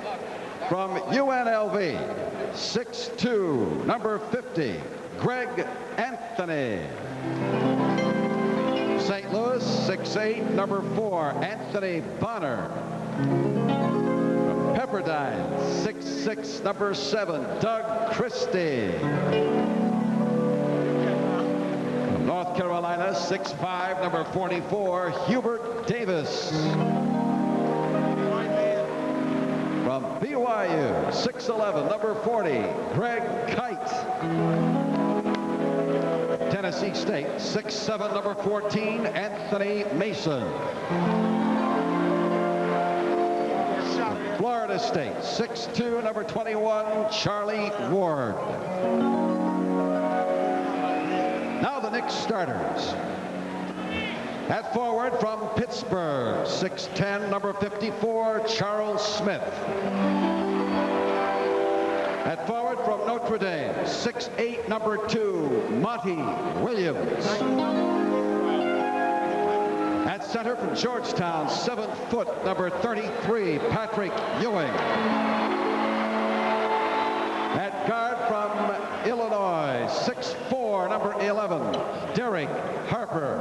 from UNLV, 6'2", number 50, Greg Anthony. St. Louis, 6'8", number 4, Anthony Bonner. From Pepperdine, 6'6", number 7, Doug Christie. From North Carolina, 6'5", number 44, Hubert Davis. From BYU, 6'11", number 40, Greg Kite. Tennessee State, 6'7", number 14, Anthony Mason. Florida State, 6'2", number 21, Charlie Ward. Now the Knicks starters. At forward from Pittsburgh, 6'10", number 54, Charles Smith. At forward from Notre Dame, 6'8", number 2, Monty Williams. At center from Georgetown, 7 foot, number 33, Patrick Ewing. At guard from Illinois, 6'4", number 11, Derek Harper.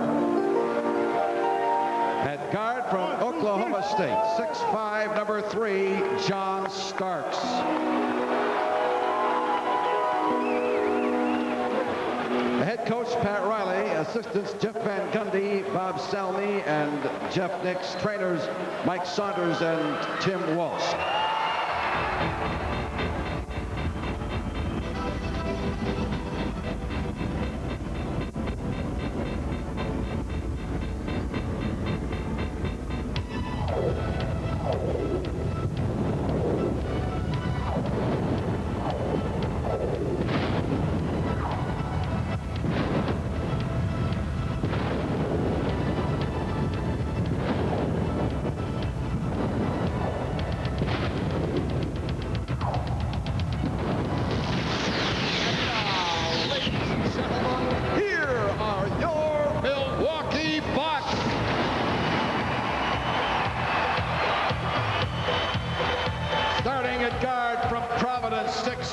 At guard from Oklahoma State, 6'5", number 3, John Starks. The head coach, Pat Riley, assistants Jeff Van Gundy, Bob Salmi, and Jeff Nix, trainers Mike Saunders and Tim Walsh.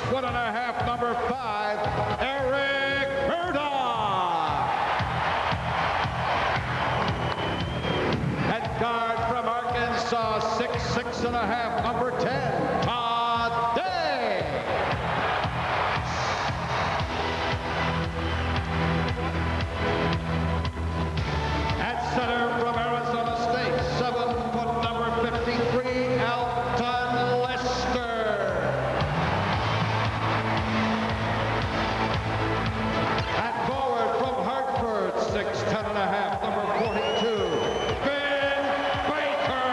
6'1½", number 5, Eric Murdoch. At guard from Arkansas, 6'6½", number 10, Todd Day. At center from Arizona State, 7-foot, number 53, Alton Lester. At forward from Hartford, 6'10½", number 42, Ben Baker.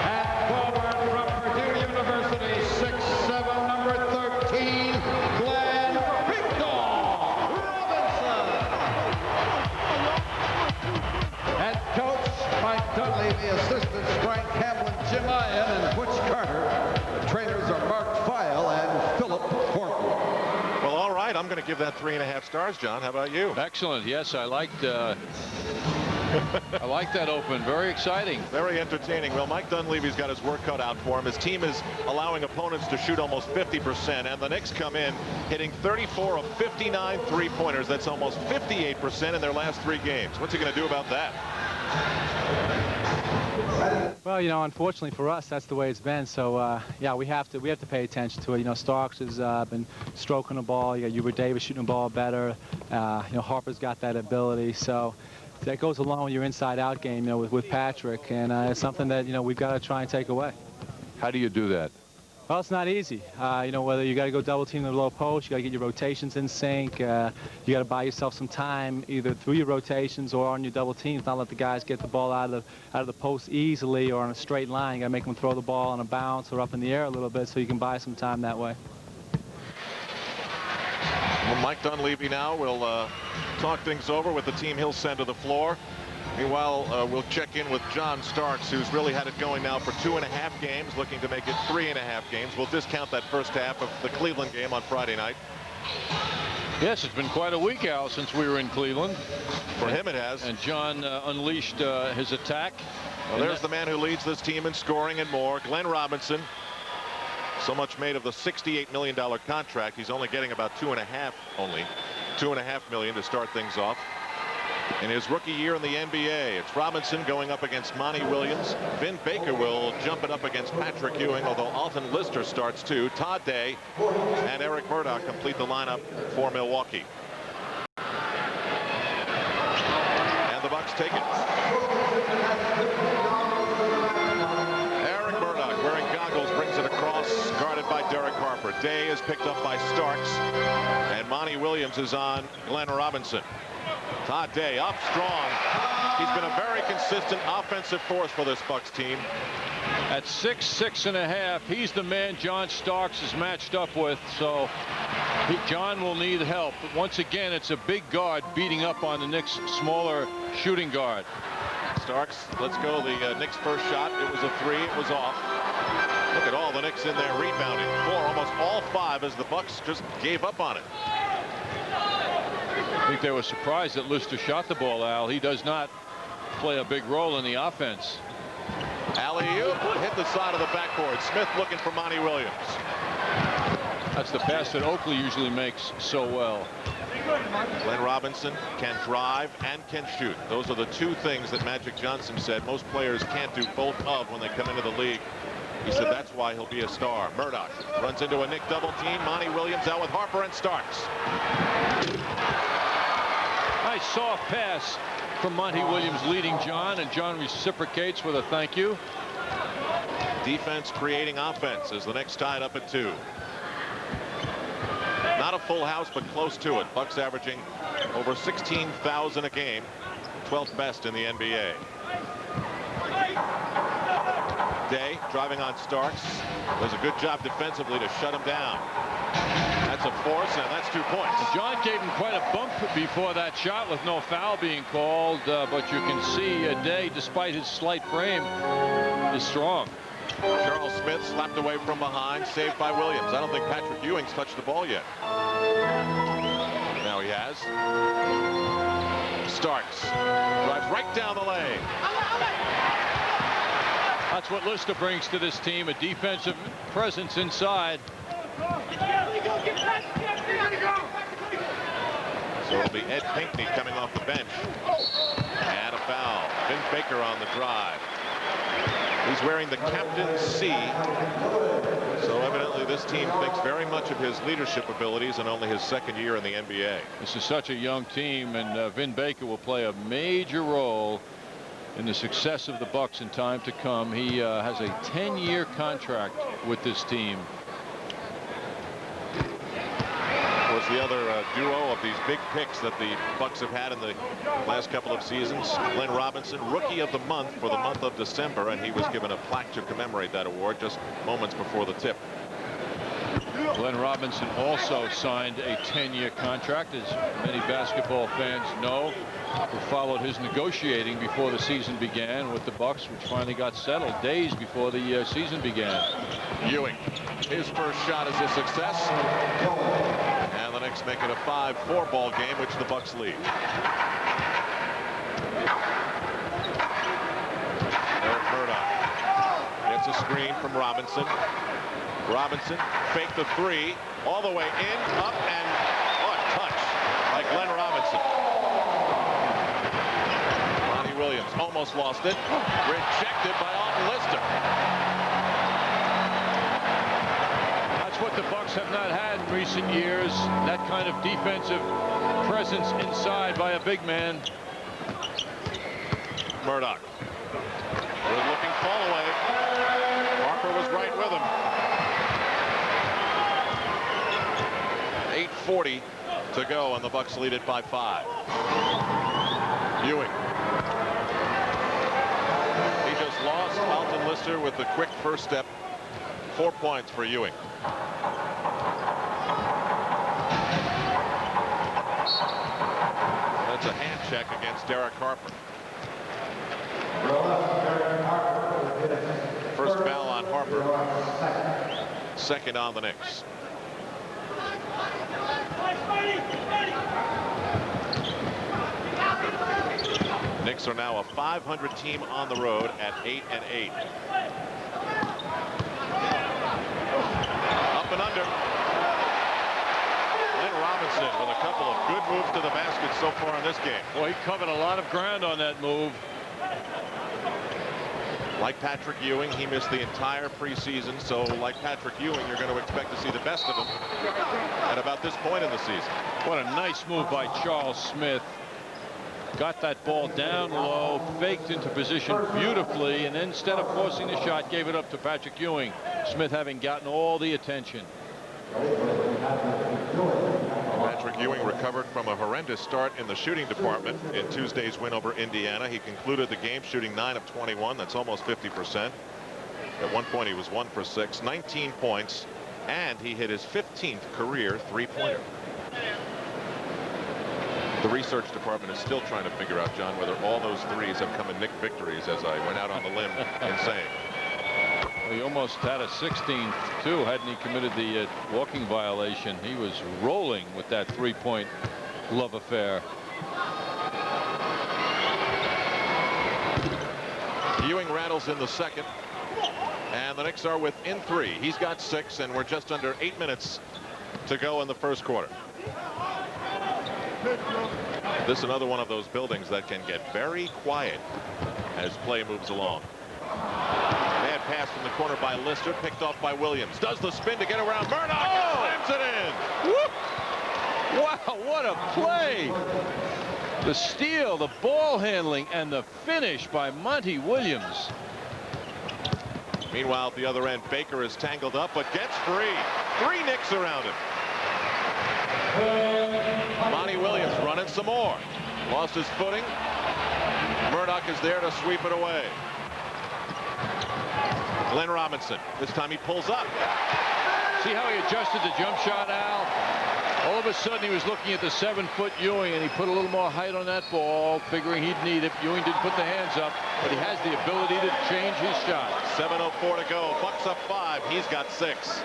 At forward from Purdue University, 6'7", number 13, Glenn Big Dog Robinson. Head coach Mike Dunleavy, the assistants Frank Hamlin, Jim Ian, and Butch Carter. The trainers are Mark Feil and Philip Horton. Well, all right. I'm going to give that 3.5 stars, John. How about you? Excellent. Yes, I liked I like that open. Very exciting. Very entertaining. Well, Mike Dunleavy's got his work cut out for him. His team is allowing opponents to shoot almost 50%, and the Knicks come in hitting 34 of 59 three-pointers. That's almost 58% in their last 3 games. What's he going to do about that? Well, you know, unfortunately for us, that's the way it's been. So, yeah, we have to pay attention to it. You know, Starks has been stroking the ball. You got Hubert Davis shooting the ball better. You know, Harper's got that ability. So that goes along with your inside-out game, you know, with Patrick, and it's something that, you know, we've got to try and take away. How do you do that? Well, it's not easy. You know, whether you got to go double team the low post, you got to get your rotations in sync. You got to buy yourself some time, either through your rotations or on your double teams. Not let the guys get the ball out of the post easily or on a straight line. You got to make them throw the ball on a bounce or up in the air a little bit, so you can buy some time that way. Well, Mike Dunleavy now will talk things over with the team he'll send to the floor. Meanwhile, we'll check in with John Starks, who's really had it going now for 2.5 games, looking to make it 3.5 games. We'll discount that first half of the Cleveland game on Friday night. Yes, it's been quite a week, Al, since we were in Cleveland. For him, it has. And John unleashed his attack. Well, there's the man who leads this team in scoring and more, Glenn Robinson. So much made of the $68 million contract. He's only getting about $2.5 million to start things off. In his rookie year in the NBA, it's Robinson going up against Monty Williams. Vin Baker will jump it up against Patrick Ewing, although Alton Lister starts too. Todd Day and Eric Murdoch complete the lineup for Milwaukee. And the Bucks take it. Eric Murdoch, wearing goggles, brings it across, guarded by Derek Harper. Day is picked up by Starks, and Monty Williams is on Glenn Robinson. Todd Day up strong. He's been a very consistent offensive force for this Bucks team. At 6'6½", he's the man John Starks is matched up with, so John will need help. But once again, it's a big guard beating up on the Knicks' smaller shooting guard. Starks, let's go. The Knicks' first shot, it was a 3, it was off. Look at all the Knicks in there rebounding. 4, almost all 5, as the Bucks just gave up on it. I think they were surprised that Lister shot the ball, Al. He does not play a big role in the offense. Alley-oop, hit the side of the backboard. Smith looking for Monty Williams. That's the pass that Oakley usually makes so well. Glenn Robinson can drive and can shoot. Those are the 2 things that Magic Johnson said most players can't do both of when they come into the league. He said that's why he'll be a star. Murdoch runs into a Knick double team. Monty Williams out with Harper and Starks. Nice soft pass from Monty Williams leading John, and John reciprocates with a thank you. Defense creating offense as the Knicks tied up at 2. Not a full house, but close to it. Bucks averaging over 16,000 a game, 12th best in the NBA. Day driving on Starks. Does a good job defensively to shut him down. That's a force, and that's 2 points. John gave him quite a bump before that shot with no foul being called, but you can see Day, despite his slight frame, is strong. Charles Smith slapped away from behind, saved by Williams. I don't think Patrick Ewing's touched the ball yet. Now he has. Starks drives right down the lane. That's what Lister brings to this team, a defensive presence inside. So it'll be Ed Pinckney coming off the bench. And a foul. Vin Baker on the drive. He's wearing the captain's C. So evidently this team thinks very much of his leadership abilities and only his second year in the NBA. This is such a young team, and Vin Baker will play a major role in the success of the Bucks in time to come. He has a 10-year contract with this team. Of course, the other duo of these big picks that the Bucks have had in the last couple of seasons, Glenn Robinson, Rookie of the Month for the month of December, and he was given a plaque to commemorate that award just moments before the tip. Glenn Robinson also signed a 10-year contract, as many basketball fans know, who followed his negotiating before the season began with the Bucks, which finally got settled days before the season began. Ewing, his first shot is a success, and the Knicks make it a 5-4 ball game, which the Bucks lead. Eric Murdoch gets a screen from Robinson. Robinson faked the three all the way in, up, and oh, a touch by Glenn Robinson. Monty Williams almost lost it. Rejected by Alton Lister. That's what the Bucks have not had in recent years, that kind of defensive presence inside by a big man. Murdoch. Good looking fall away. Harper was right with him. 8:40 to go, and the Bucks lead it by 5. Ewing. He just lost Alton Lister with the quick first step. 4 points for Ewing. That's a hand check against Derek Harper. First foul on Harper. Second on the Knicks. Knicks are now a 500 team on the road at 8-8. Up and under. Glenn Robinson with a couple of good moves to the basket so far in this game. Well, he covered a lot of ground on that move. Like Patrick Ewing, he missed the entire preseason, so like Patrick Ewing, you're going to expect to see the best of him at about this point in the season. What a nice move by Charles Smith. Got that ball down low, faked into position beautifully, and then instead of forcing the shot, gave it up to Patrick Ewing. Smith having gotten all the attention. Patrick Ewing recovered from a horrendous start in the shooting department in Tuesday's win over Indiana. He concluded the game shooting 9 of 21. That's almost 50%. At one point, he was 1 for 6, 19 points, and he hit his 15th career three-pointer. The research department is still trying to figure out, John, whether all those threes have come in Knick victories, as I went out on the limb in saying. Well, he almost had a 16th, too, hadn't he committed the walking violation. He was rolling with that three-point love affair. Ewing rattles in the second, and the Knicks are within 3. He's got 6, and we're just under 8 minutes to go in the first quarter. This is another one of those buildings that can get very quiet as play moves along. Bad pass from the corner by Lister, picked off by Williams. Does the spin to get around Murdoch and slams it in. Whoop. Wow, what a play. The steal, the ball handling, and the finish by Monty Williams. Meanwhile, at the other end, Baker is tangled up, but gets free. 3 Knicks around him. Monty Williams running some more. Lost his footing. Murdoch is there to sweep it away. Glenn Robinson. This time he pulls up. See how he adjusted the jump shot, Al? All of a sudden he was looking at the 7-foot Ewing, and he put a little more height on that ball, figuring he'd need it. Ewing didn't put the hands up, but he has the ability to change his shot. 7:04 to go. Bucks up 5. He's got 6.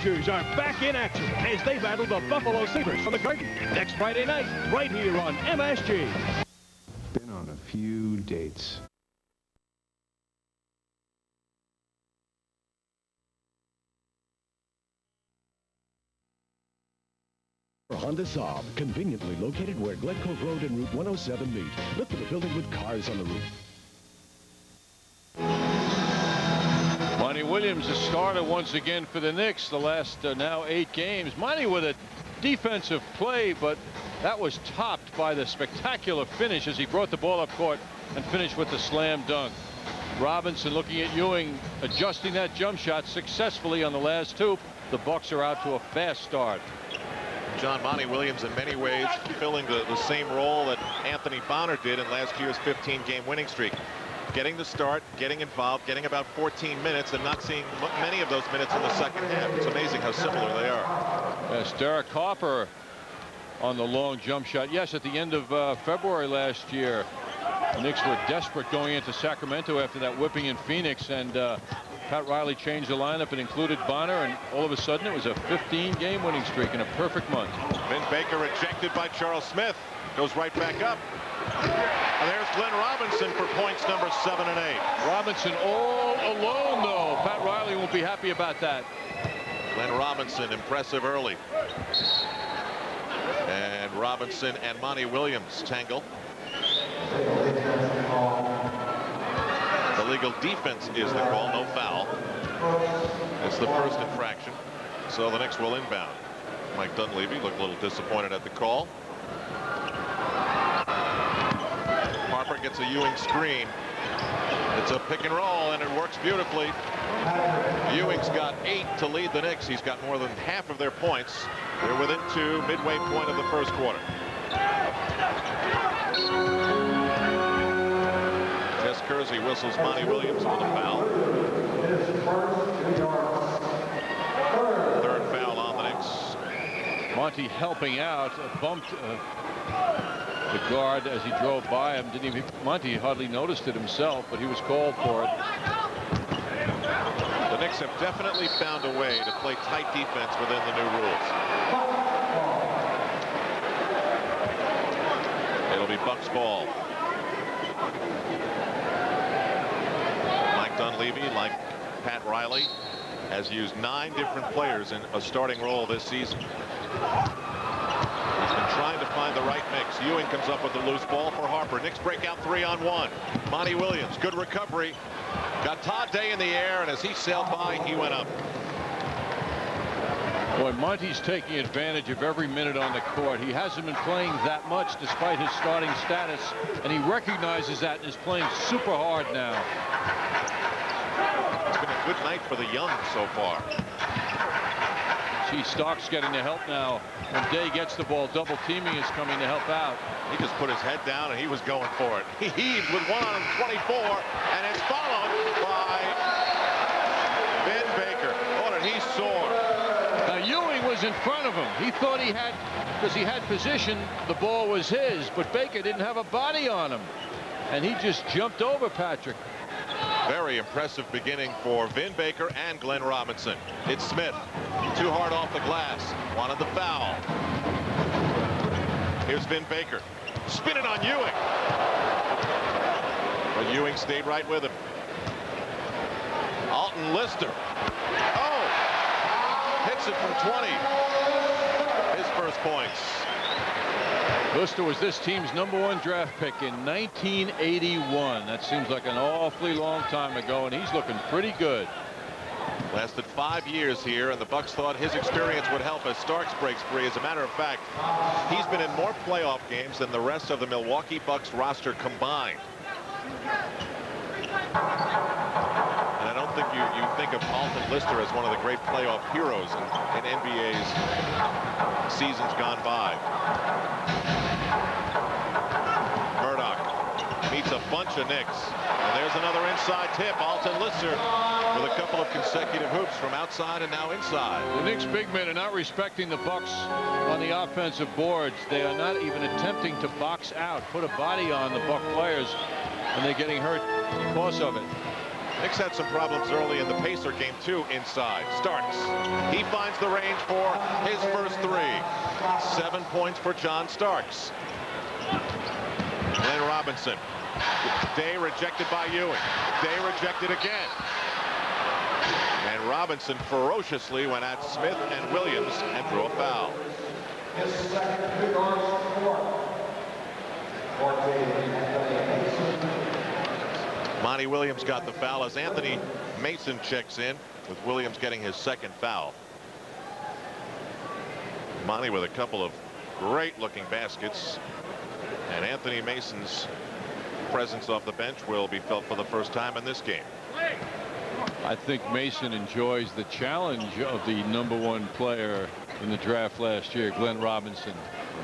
Rangers are back in action as they battle the Buffalo Sabres from the Garden next Friday night, right here on MSG. Been on a few dates. Honda Saab, conveniently located where Glen Cove Road and Route 107 meet. Look for the building with cars on the roof. Monty Williams, the starter once again for the Knicks, the last now 8 games. Monty with a defensive play, but that was topped by the spectacular finish as he brought the ball up court and finished with the slam dunk. Robinson looking at Ewing, adjusting that jump shot successfully on the last hoop. The Bucks are out to a fast start. John, Monty Williams in many ways filling the same role that Anthony Bonner did in last year's 15-game winning streak. Getting the start, getting involved, getting about 14 minutes, and not seeing many of those minutes in the second half. It's amazing how similar they are. Yes, Derek Harper on the long jump shot. Yes, at the end of February last year, the Knicks were desperate going into Sacramento after that whipping in Phoenix, and Pat Riley changed the lineup and included Bonner, and all of a sudden it was a 15-game winning streak in a perfect month. Vin Baker rejected by Charles Smith. Goes right back up. And there's Glenn Robinson for points number 7 and 8. Robinson all alone, though. Pat Riley won't be happy about that. Glenn Robinson impressive early. And Robinson and Monty Williams tangle. Illegal defense is the call, no foul. It's the first infraction, so the Knicks will inbound. Mike Dunleavy looked a little disappointed at the call. Harper gets a Ewing screen. It's a pick and roll, and it works beautifully. Ewing's got 8 to lead the Knicks. He's got more than half of their points. They're within 2, midway point of the first quarter. Jess Kersey whistles Monty Williams with a foul. Third foul on the Knicks. Monty helping out, bumped the guard as he drove by him. Monty hardly noticed it himself, but he was called for it. The Knicks have definitely found a way to play tight defense within the new rules. It'll be Bucks ball. Mike Dunleavy, like Pat Riley, has used 9 different players in a starting role this season. He's been trying to find the right mix. Ewing comes up with the loose ball for Harper. Knicks break out 3-on-1. Monty Williams, good recovery. Got Todd Day in the air, and as he sailed by, he went up. Boy, Monty's taking advantage of every minute on the court. He hasn't been playing that much despite his starting status, and he recognizes that and is playing super hard now. It's been a good night for the young so far. See, Starks getting the help now. When Day gets the ball, double teaming is coming to help out. He just put his head down and he was going for it. He heaved with 1 on 24, and it's followed by Vin Baker. Oh, and he soared. Now Ewing was in front of him. He thought he had, because he had position, the ball was his, but Baker didn't have a body on him, and he just jumped over Patrick. Very impressive beginning for Vin Baker and Glenn Robinson. It's Smith. Too hard off the glass. Wanted the foul. Here's Vin Baker. Spinning on Ewing. But Ewing stayed right with him. Alton Lister. Oh! Hits it from 20. His first points. Lister was this team's #1 draft pick in 1981. That seems like an awfully long time ago, and he's looking pretty good. Lasted 5 years here, and the Bucks thought his experience would help as Starks breaks free. As a matter of fact, he's been in more playoff games than the rest of the Milwaukee Bucks roster combined. And I don't think you think of Alton Lister as one of the great playoff heroes in NBA's seasons gone by. Murdoch meets a bunch of Knicks. And there's another inside tip. Alton Lister with a couple of consecutive hoops from outside and now inside. The Knicks big men are not respecting the Bucks on the offensive boards. They are not even attempting to box out, put a body on the Buck players, and they're getting hurt because of it. Knicks had some problems early in the Pacer game, too, inside. Starks. He finds the range for his first three. 7 points for John Starks. Glenn Robinson. Day rejected by Ewing. Day rejected again. And Robinson ferociously went at Smith and Williams and drew a foul. Monty Williams got the foul as Anthony Mason checks in, with Williams getting his second foul. Monty with a couple of great looking baskets, and Anthony Mason's presence off the bench will be felt for the first time in this game. I think Mason enjoys the challenge of the #1 player in the draft last year, Glenn Robinson.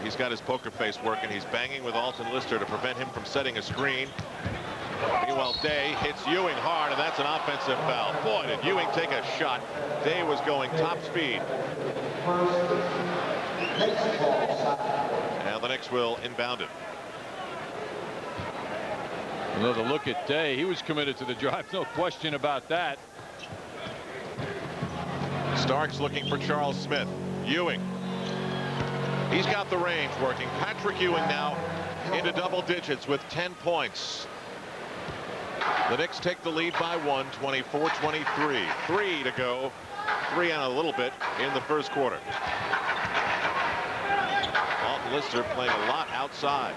He's got his poker face working. He's banging with Alton Lister to prevent him from setting a screen. Meanwhile, Day hits Ewing hard, and that's an offensive foul. Boy, did Ewing take a shot. Day was going top speed. Now the Knicks will inbound it. Another look at Day. He was committed to the drive, no question about that. Starks looking for Charles Smith. Ewing. He's got the range working. Patrick Ewing now into double digits with 10 points. The Knicks take the lead by 1, 24-23. 3 to go. 3 and a little bit in the first quarter. Alton Lister playing a lot outside.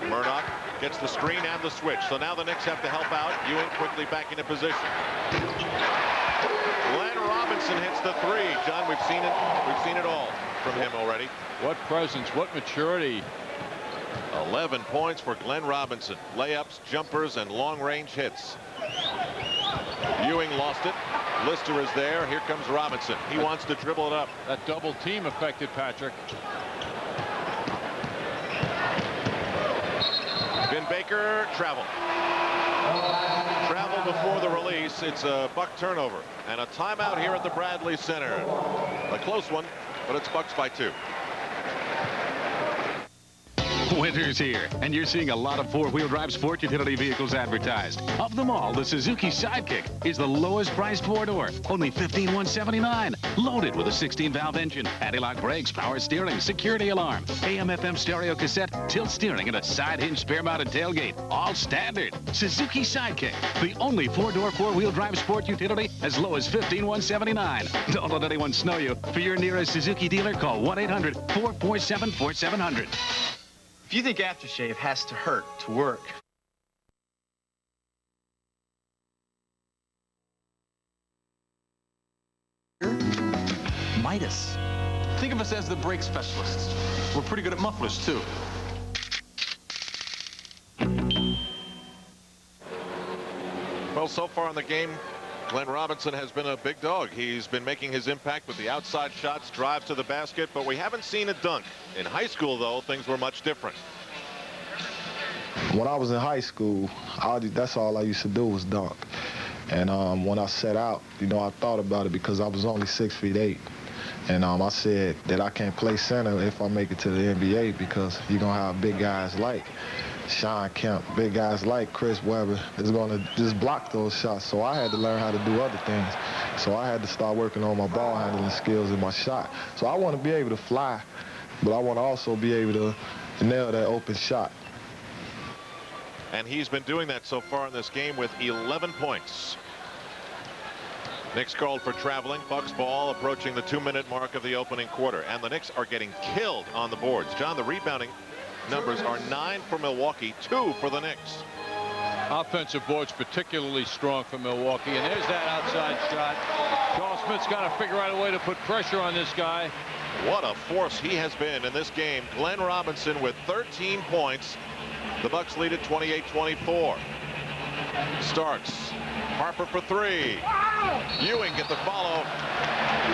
Murdoch gets the screen and the switch. So now the Knicks have to help out. Ewing quickly back into position. Glenn Robinson hits the three. John, we've seen it. We've seen it all from him already. What presence, what maturity. 11 points for Glenn Robinson. Layups, jumpers, and long-range hits. Ewing lost it. Lister is there. Here comes Robinson. He wants to dribble it up. That double team affected Patrick. Vin Baker, travel. Travel before the release. It's a Buck turnover and a timeout here at the Bradley Center. A close one, but it's Bucks by 2. Winter's here, and you're seeing a lot of four-wheel drive sport utility vehicles advertised. Of them all, the Suzuki Sidekick is the lowest priced four-door, only $15,179. Loaded with a 16-valve engine, anti-lock brakes, power steering, security alarm, AM/FM stereo cassette, tilt steering, and a side hinge spare-mounted tailgate. All standard. Suzuki Sidekick, the only four-door, four-wheel drive sport utility as low as $15,179. Don't let anyone snow you. For your nearest Suzuki dealer, call 1-800-447-4700. If you think aftershave has to hurt to work, Midas. Think of us as the brake specialists. We're pretty good at mufflers, too. Well, so far in the game, Glenn Robinson has been a big dog. He's been making his impact with the outside shots, drives to the basket, but we haven't seen a dunk. In high school, though, things were much different. When I was in high school, that's all I used to do was dunk. And when I set out, you know, I thought about it because I was only 6'8". And I said that I can't play center if I make it to the NBA because you're going to have big guys like Sean Kemp, big guys like Chris Webber is going to just block those shots. So I had to learn how to do other things. So I had to start working on my ball handling skills and my shot. So I want to be able to fly, but I want to also be able to nail that open shot. And he's been doing that so far in this game with 11 points. Knicks called for traveling. Bucks ball approaching the 2-minute mark of the opening quarter. And the Knicks are getting killed on the boards. John, the rebounding numbers are 9 for Milwaukee, 2 for the Knicks. Offensive boards particularly strong for Milwaukee. And there's that outside shot. Charles Smith's got to figure out a way to put pressure on this guy. What a force he has been in this game. Glenn Robinson with 13 points. The Bucks lead at 28-24. Starks. Harper for 3. Ewing get the follow.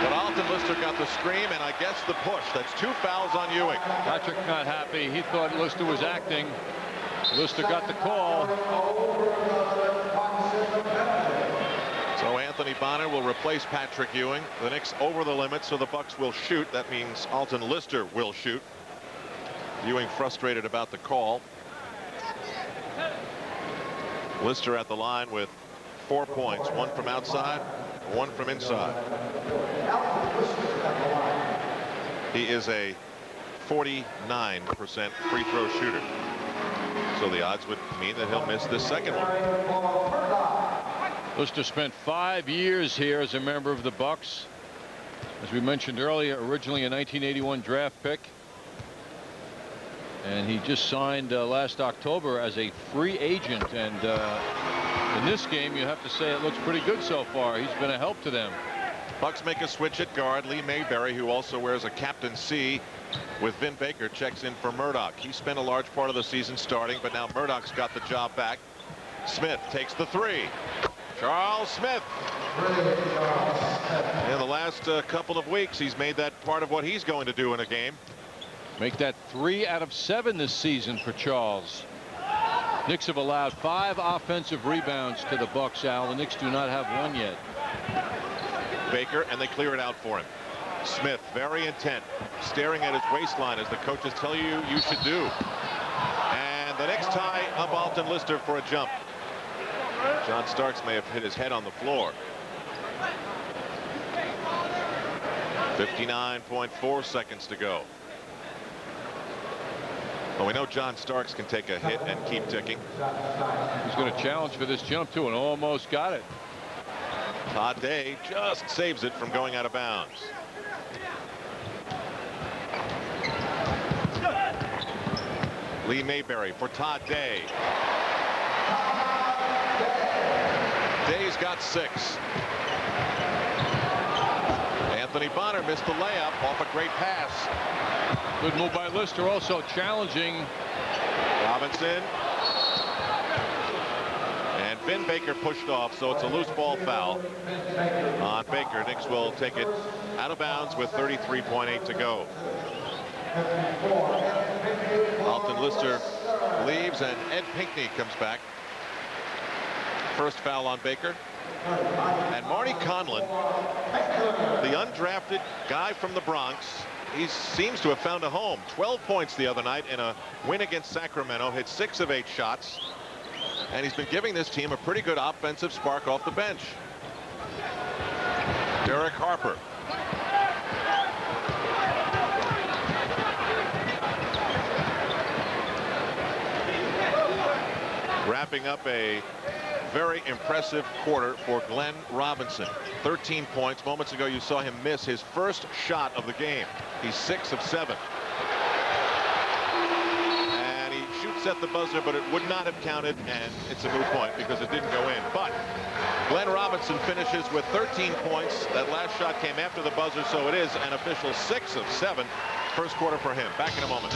But Alton Lister got the scream and I guess the push. That's 2 fouls on Ewing. Patrick not happy. He thought Lister was acting. Lister got the call. So Anthony Bonner will replace Patrick Ewing. The Knicks over the limit, so the Bucks will shoot. That means Alton Lister will shoot. Ewing frustrated about the call. Lister at the line with 4 points, 1 from outside, 1 from inside. He is a 49% free throw shooter. So the odds would mean that he'll miss this second one. Lister spent 5 years here as a member of the Bucks. As we mentioned earlier, originally a 1981 draft pick. And he just signed last October as a free agent. And in this game, you have to say it looks pretty good so far. He's been a help to them. Bucks make a switch at guard. Lee Mayberry, who also wears a Captain C with Vin Baker, checks in for Murdoch. He spent a large part of the season starting, but now Murdoch's got the job back. Smith takes the 3. Charles Smith. In the last couple of weeks, he's made that part of what he's going to do in a game. Make that 3 out of 7 this season for Charles. Knicks have allowed 5 offensive rebounds to the Bucks, Al. The Knicks do not have 1 yet. Baker, and they clear it out for him. Smith, very intent, staring at his waistline as the coaches tell you should do. And the Knicks tie up Alton Lister for a jump. John Starks may have hit his head on the floor. 59.4 seconds to go. Well, we know John Starks can take a hit and keep ticking. He's going to challenge for this jump, too, and almost got it. Todd Day just saves it from going out of bounds. Lee Mayberry for Todd Day. Day's got 6. Anthony Bonner missed the layup off a great pass. Good move by Lister, also challenging. Robinson. And Vin Baker pushed off, so it's a loose ball foul on Baker. Knicks will take it out of bounds with 33.8 to go. Alton Lister leaves, and Ed Pinckney comes back. First foul on Baker. And Marty Conlon, the undrafted guy from the Bronx, he seems to have found a home. 12 points the other night in a win against Sacramento, hit 6 of 8 shots, and he's been giving this team a pretty good offensive spark off the bench. Derek Harper. Wrapping up a very impressive quarter for Glenn Robinson. 13 points. Moments ago you saw him miss his first shot of the game. He's 6 of 7. And he shoots at the buzzer, but it would not have counted, and it's a moot point because it didn't go in. But Glenn Robinson finishes with 13 points. That last shot came after the buzzer, so it is an official 6 of 7. First quarter for him. Back in a moment.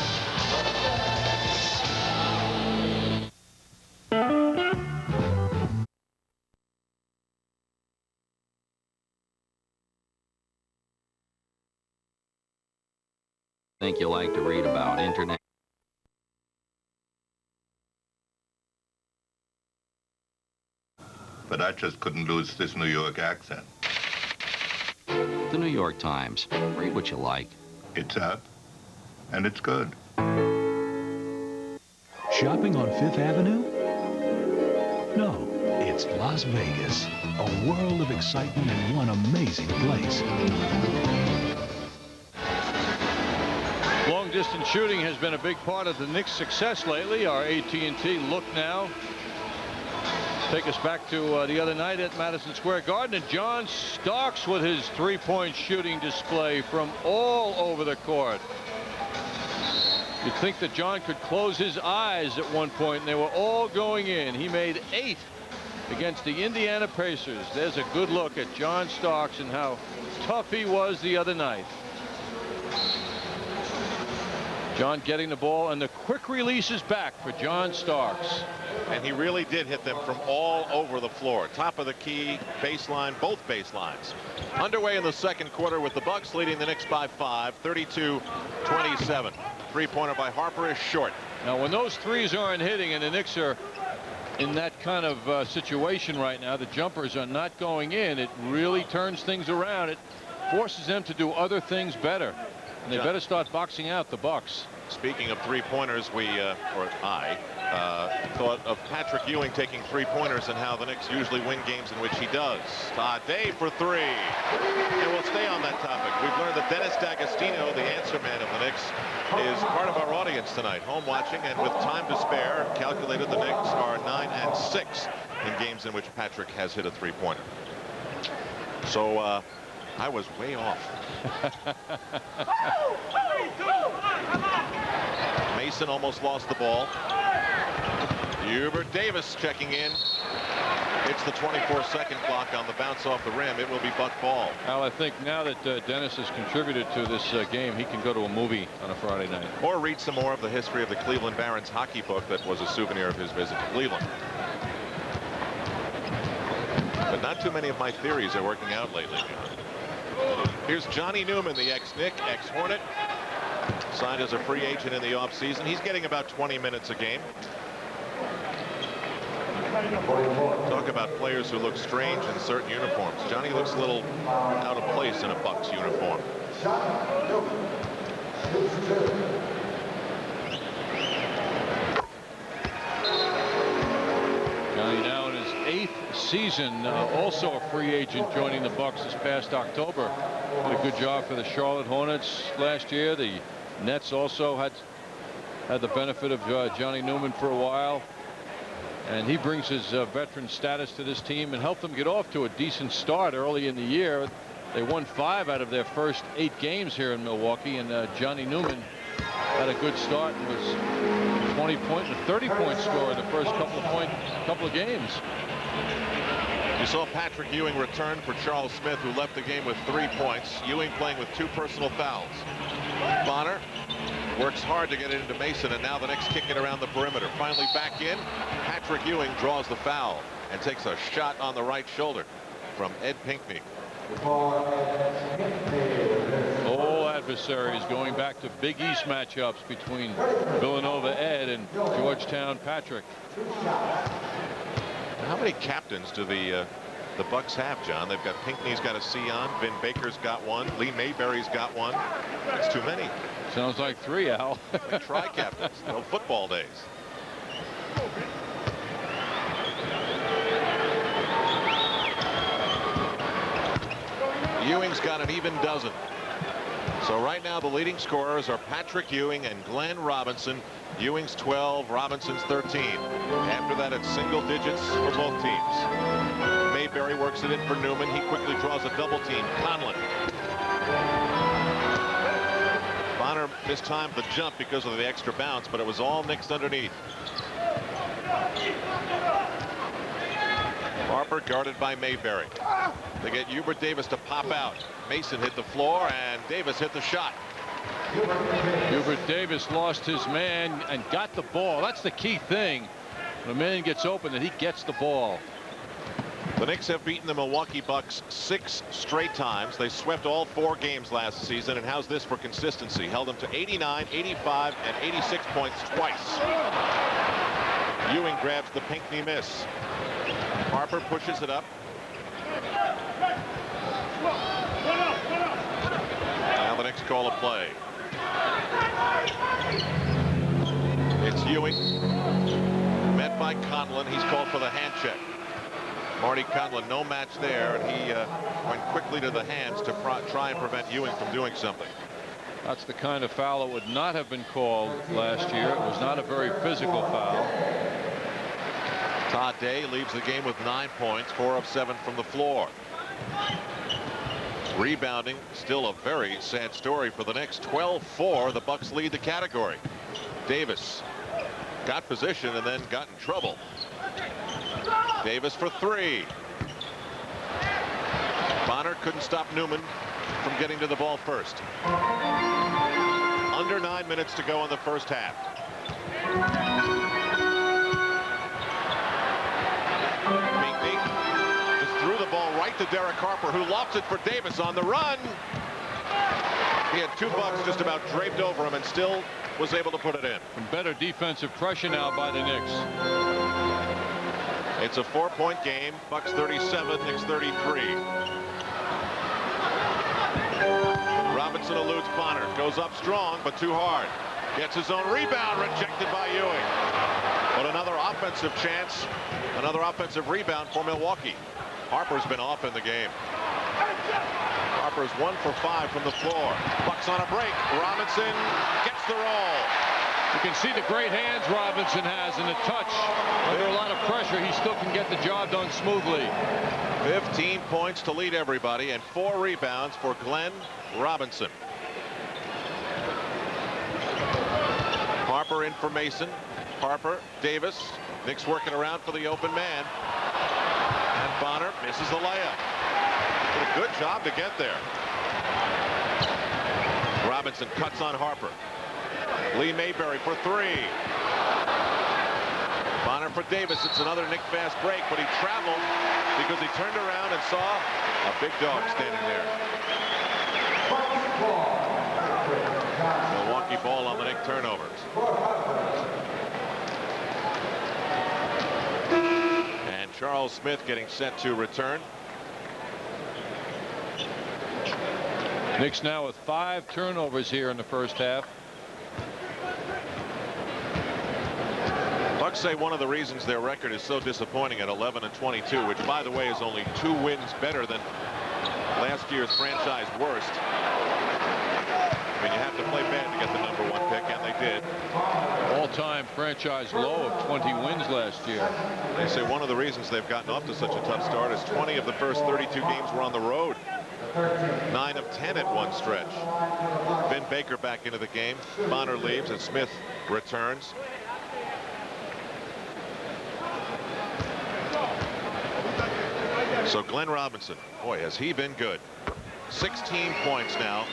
Think you like to read about internet. But I just couldn't lose this New York accent. The New York Times. Read what you like. It's up, and it's good. Shopping on 5th Avenue? No, it's Las Vegas. A world of excitement in one amazing place. Long-distance shooting has been a big part of the Knicks' success lately. Our AT&T look now take us back to the other night at Madison Square Garden, and John Starks with his three-point shooting display from all over the court. You'd think that John could close his eyes at one point, and they were all going in. He made 8 against the Indiana Pacers. There's a good look at John Starks and how tough he was the other night. John getting the ball, and the quick release is back for John Starks. And he really did hit them from all over the floor. Top of the key, baseline, both baselines. Underway in the second quarter with the Bucks leading the Knicks by 5, 32-27. Three-pointer by Harper is short. Now, when those threes aren't hitting and the Knicks are in that kind of situation right now, the jumpers are not going in, it really turns things around. It forces them to do other things better. And they better start boxing out the Bucks. Speaking of three-pointers, I thought of Patrick Ewing taking three-pointers and how the Knicks usually win games in which he does. Todd Day for three. And we'll stay on that topic. We've learned that Dennis D'Agostino, the answer man of the Knicks, is part of our audience tonight, home watching, and with time to spare, calculated the Knicks are 9-6 in games in which Patrick has hit a three-pointer. So I was way off. Mason almost lost the ball. Hubert Davis checking in. It's the 24-second clock on the bounce off the rim. It will be Buck ball. Al, I think now that Dennis has contributed to this game, he can go to a movie on a Friday night. Or read some more of the history of the Cleveland Barons hockey book that was a souvenir of his visit to Cleveland. But not too many of my theories are working out lately, John. Here's Johnny Newman, the ex-Knick, ex-Hornet. Signed as a free agent in the offseason. He's getting about 20 minutes a game. Talk about players who look strange in certain uniforms. Johnny looks a little out of place in a Bucks uniform. Johnny now in his 8th season, also a free agent joining the Bucks this past October. Did a good job for the Charlotte Hornets last year. The Nets also had the benefit of Johnny Newman for a while. And he brings his veteran status to this team and helped them get off to a decent start early in the year. They won 5 out of their first 8 games here in Milwaukee, and Johnny Newman had a good start and was a 20-point and a 30-point scorer in the first couple of games. You saw Patrick Ewing return for Charles Smith, who left the game with 3 points. Ewing playing with 2 personal fouls. Bonner works hard to get it into Mason, and now the Knicks kick it around the perimeter. Finally back in. Patrick Ewing draws the foul and takes a shot on the right shoulder from Ed Pinckney. All adversaries going back to Big East matchups between Villanova Ed and Georgetown Patrick. How many captains do the Bucks have, John? They've got Pinckney's got a C on, Vin Baker's got one, Lee Mayberry's got one. That's too many. Sounds like 3, Al. Tri-captains, no football days. Ewing's got an even dozen. So right now the leading scorers are Patrick Ewing and Glenn Robinson. Ewing's 12, Robinson's 13. After that, it's single digits for both teams. Mayberry works it in for Newman. He quickly draws a double team. Conlon. Bonner mistimed the jump because of the extra bounce, but it was all Knicks underneath. Harper guarded by Mayberry. They get Hubert Davis to pop out. Mason hit the floor, and Davis hit the shot. Hubert Davis lost his man and got the ball. That's the key thing. When a man gets open, that he gets the ball. The Knicks have beaten the Milwaukee Bucks 6 straight times. They swept all 4 games last season. And how's this for consistency? Held them to 89, 85, and 86 points twice. Ewing grabs the Pinckney miss. Harper pushes it up. Now the Knicks call a play. It's Ewing. Met by Conlon. He's called for the hand check. Marty Conlon, no match there, and he went quickly to the hands to try and prevent Ewing from doing something. That's the kind of foul that would not have been called last year. It was not a very physical foul. Todd Day leaves the game with 9 points, 4 of 7 from the floor. Rebounding, still a very sad story for the Knicks. 12-4, the Bucks lead the category. Davis got position and then got in trouble. Davis for 3. Bonner couldn't stop Newman from getting to the ball first. Under 9 minutes to go in the first half. Pinckney just threw the ball right to Derek Harper, who lofts it for Davis on the run. He had 2 Bucks just about draped over him and still was able to put it in. Some better defensive pressure now by the Knicks. It's a 4-point game. Bucks 37, Knicks 33. Robinson eludes Bonner. Goes up strong, but too hard. Gets his own rebound, rejected by Ewing. But another offensive chance, another offensive rebound for Milwaukee. Harper's been off in the game. Harper's 1 for 5 from the floor. Bucks on a break. Robinson gets the roll. You can see the great hands Robinson has and the touch. Under a lot of pressure, he still can get the job done smoothly. 15 points to lead everybody and 4 rebounds for Glenn Robinson. Harper in for Mason. Harper, Davis. Knicks working around for the open man. And Bonner misses the layup. Did a good job to get there. Robinson cuts on Harper. Lee Mayberry for 3. Bonner for Davis. It's another Knick fast break, but he traveled because he turned around and saw a big dog standing there. Milwaukee ball on the Knick turnovers. And Charles Smith getting set to return. Knicks now with 5 turnovers here in the first half. Bucks say one of the reasons their record is so disappointing at 11-22, which by the way is only 2 wins better than last year's franchise worst. I mean, you have to play bad to get the #1 pick, and they did. All-time franchise low of 20 wins last year. They say one of the reasons they've gotten off to such a tough start is 20 of the first 32 games were on the road. 9 of 10 at one stretch. Vin Baker back into the game. Bonner leaves and Smith returns. So Glenn Robinson, boy, has he been good. 16 points now.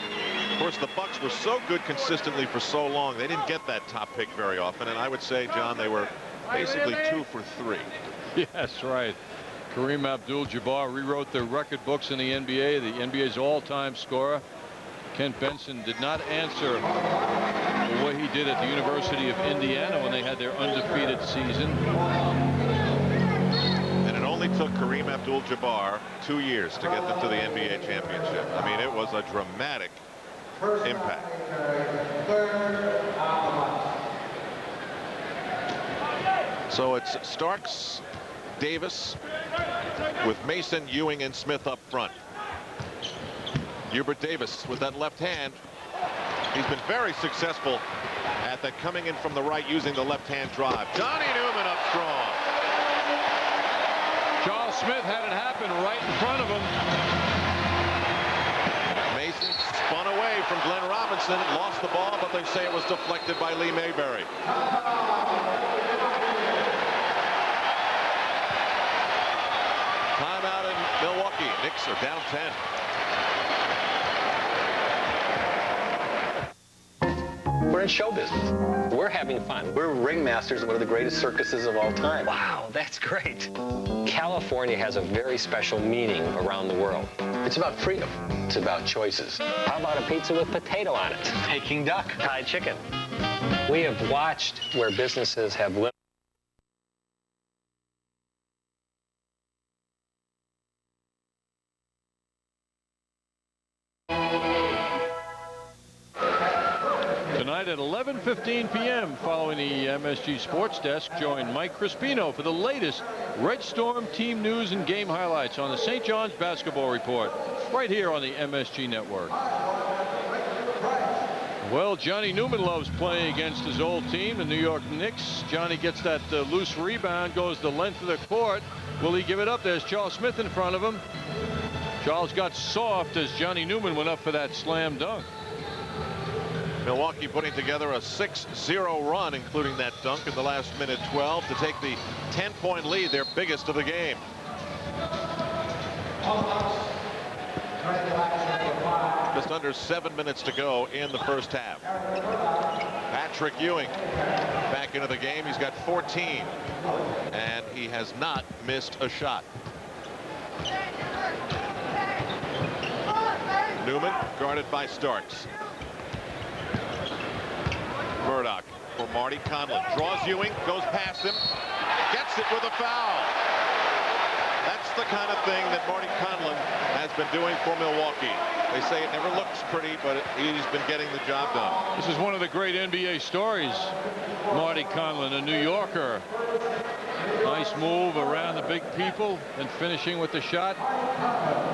Of course, the Bucks were so good consistently for so long, they didn't get that top pick very often. And I would say, John, they were basically 2 for 3. Yes, right. Kareem Abdul-Jabbar rewrote the record books in the NBA, the NBA's all-time scorer. Kent Benson did not answer the way he did at the University of Indiana when they had their undefeated season. And it only took Kareem Abdul-Jabbar 2 years to get them to the NBA championship. I mean, it was a dramatic impact. So it's Starks, Davis, with Mason, Ewing, and Smith up front. Hubert Davis with that left hand. He's been very successful at that, coming in from the right using the left-hand drive. Johnny Newman up strong. Charles Smith had it happen right in front of him. Mason spun away from Glenn Robinson, lost the ball, but they say it was deflected by Lee Mayberry. Timeout in Milwaukee. Knicks are down 10. We're in show business. We're having fun. We're ringmasters of one of the greatest circuses of all time. Wow, that's great. California has a very special meaning around the world. It's about freedom. It's about choices. How about a pizza with potato on it? Peking duck. Thai chicken. We have watched where businesses have lived. Tonight at 11:15 p.m. following the MSG Sports Desk, join Mike Crispino for the latest Red Storm team news and game highlights on the St. John's Basketball Report, right here on the MSG Network. Well, Johnny Newman loves playing against his old team, the New York Knicks. Johnny gets that loose rebound, goes the length of the court. Will he give it up? There's Charles Smith in front of him. Charles got soft as Johnny Newman went up for that slam dunk. Milwaukee putting together a 6-0 run, including that dunk in the last minute 12 to take the 10-point lead, their biggest of the game. Just under 7 minutes to go in the first half. Patrick Ewing back into the game. He's got 14, and he has not missed a shot. Newman guarded by Starks. Murdoch for Marty Conlon. Draws Ewing, goes past him, gets it with a foul. That's the kind of thing that Marty Conlon has been doing for Milwaukee. They say it never looks pretty, but he's been getting the job done. This is one of the great NBA stories. Marty Conlon, a New Yorker. Nice move around the big people and finishing with the shot.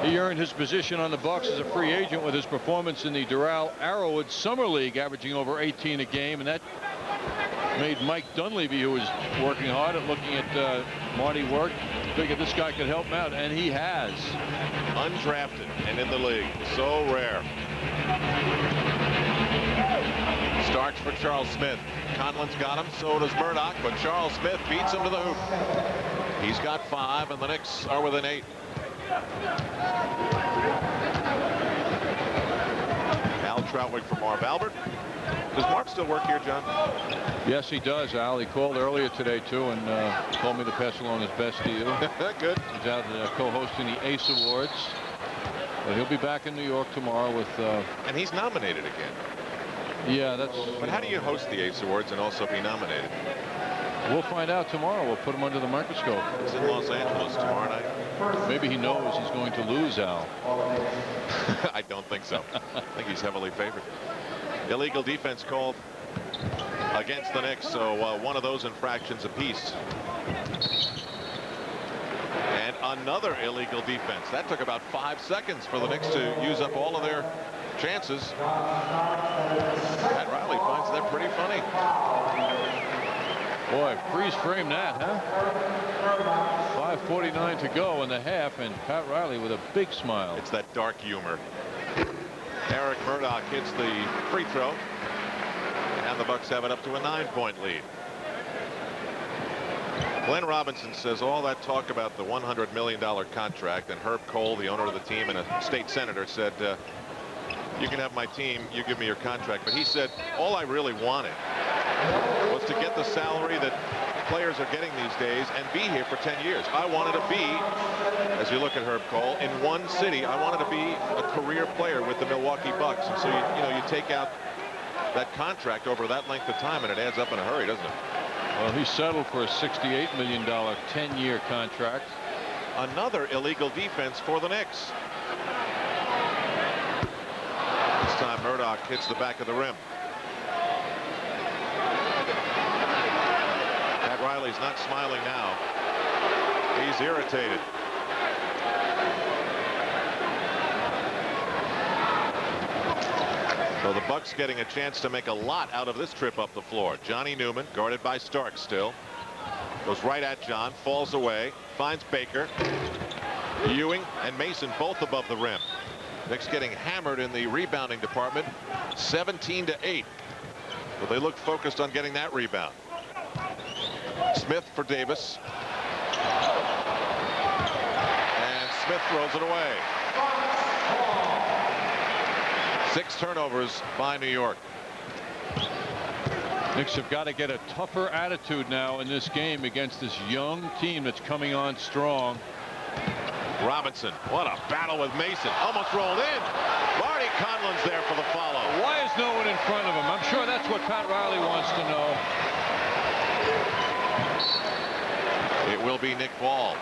He earned his position on the Bucks as a free agent with his performance in the Doral Arrowwood Summer League, averaging over 18 a game, and that made Mike Dunleavy, who was working hard at looking at Marty work, figured this guy could help him out, and he has. Undrafted and in the league. So rare. Starks for Charles Smith. Conlon's got him, so does Murdoch, but Charles Smith beats him to the hoop. He's got 5, and the Knicks are within 8. Al Troutwig for Marv Albert. Does Marv still work here, John? Yes, he does, Al. He called earlier today, too, and told me to pass along his best to you. Good. He's out co-hosting the Ace Awards. But he'll be back in New York tomorrow with... and he's nominated again. Yeah, that's... But how do you host the Ace Awards and also be nominated? We'll find out tomorrow. We'll put him under the microscope. It's in Los Angeles tomorrow night. Maybe he knows he's going to lose, Al. I don't think so. I think he's heavily favored. Illegal defense called against the Knicks, so one of those infractions apiece. And another illegal defense. That took about 5 seconds for the Knicks to use up all of their chances. Pat Riley finds that pretty funny. Boy, freeze frame that, huh? 5:49 to go in the half, and Pat Riley with a big smile. It's that dark humor. Eric Murdoch hits the free throw, and the Bucks have it up to a 9-point lead. Glenn Robinson says all that talk about the $100 million contract, and Herb Cole, the owner of the team and a state senator, said, you can have my team, you give me your contract. But he said, all I really wanted was to get the salary that players are getting these days and be here for 10 years. I wanted to be, as you look at Herb Cole, in one city. I wanted to be a career player with the Milwaukee Bucks. And so, you take out that contract over that length of time, and it adds up in a hurry, doesn't it? Well, he settled for a $68 million 10-year contract. Another illegal defense for the Knicks. This time Murdoch hits the back of the rim. Pat Riley's not smiling now. He's irritated. So the Bucks getting a chance to make a lot out of this trip up the floor. Johnny Newman, guarded by Stark still. Goes right at John, falls away, finds Baker. Ewing and Mason both above the rim. Knicks getting hammered in the rebounding department, 17-8. But they look focused on getting that rebound. Smith for Davis. And Smith throws it away. 6 turnovers by New York. Knicks have got to get a tougher attitude now in this game against this young team that's coming on strong. Robinson, what a battle with Mason. Almost rolled in. Marty Conlon's there for the follow. Why is no one in front of him? I'm sure that's what Pat Riley wants to know. It will be Nick Ball.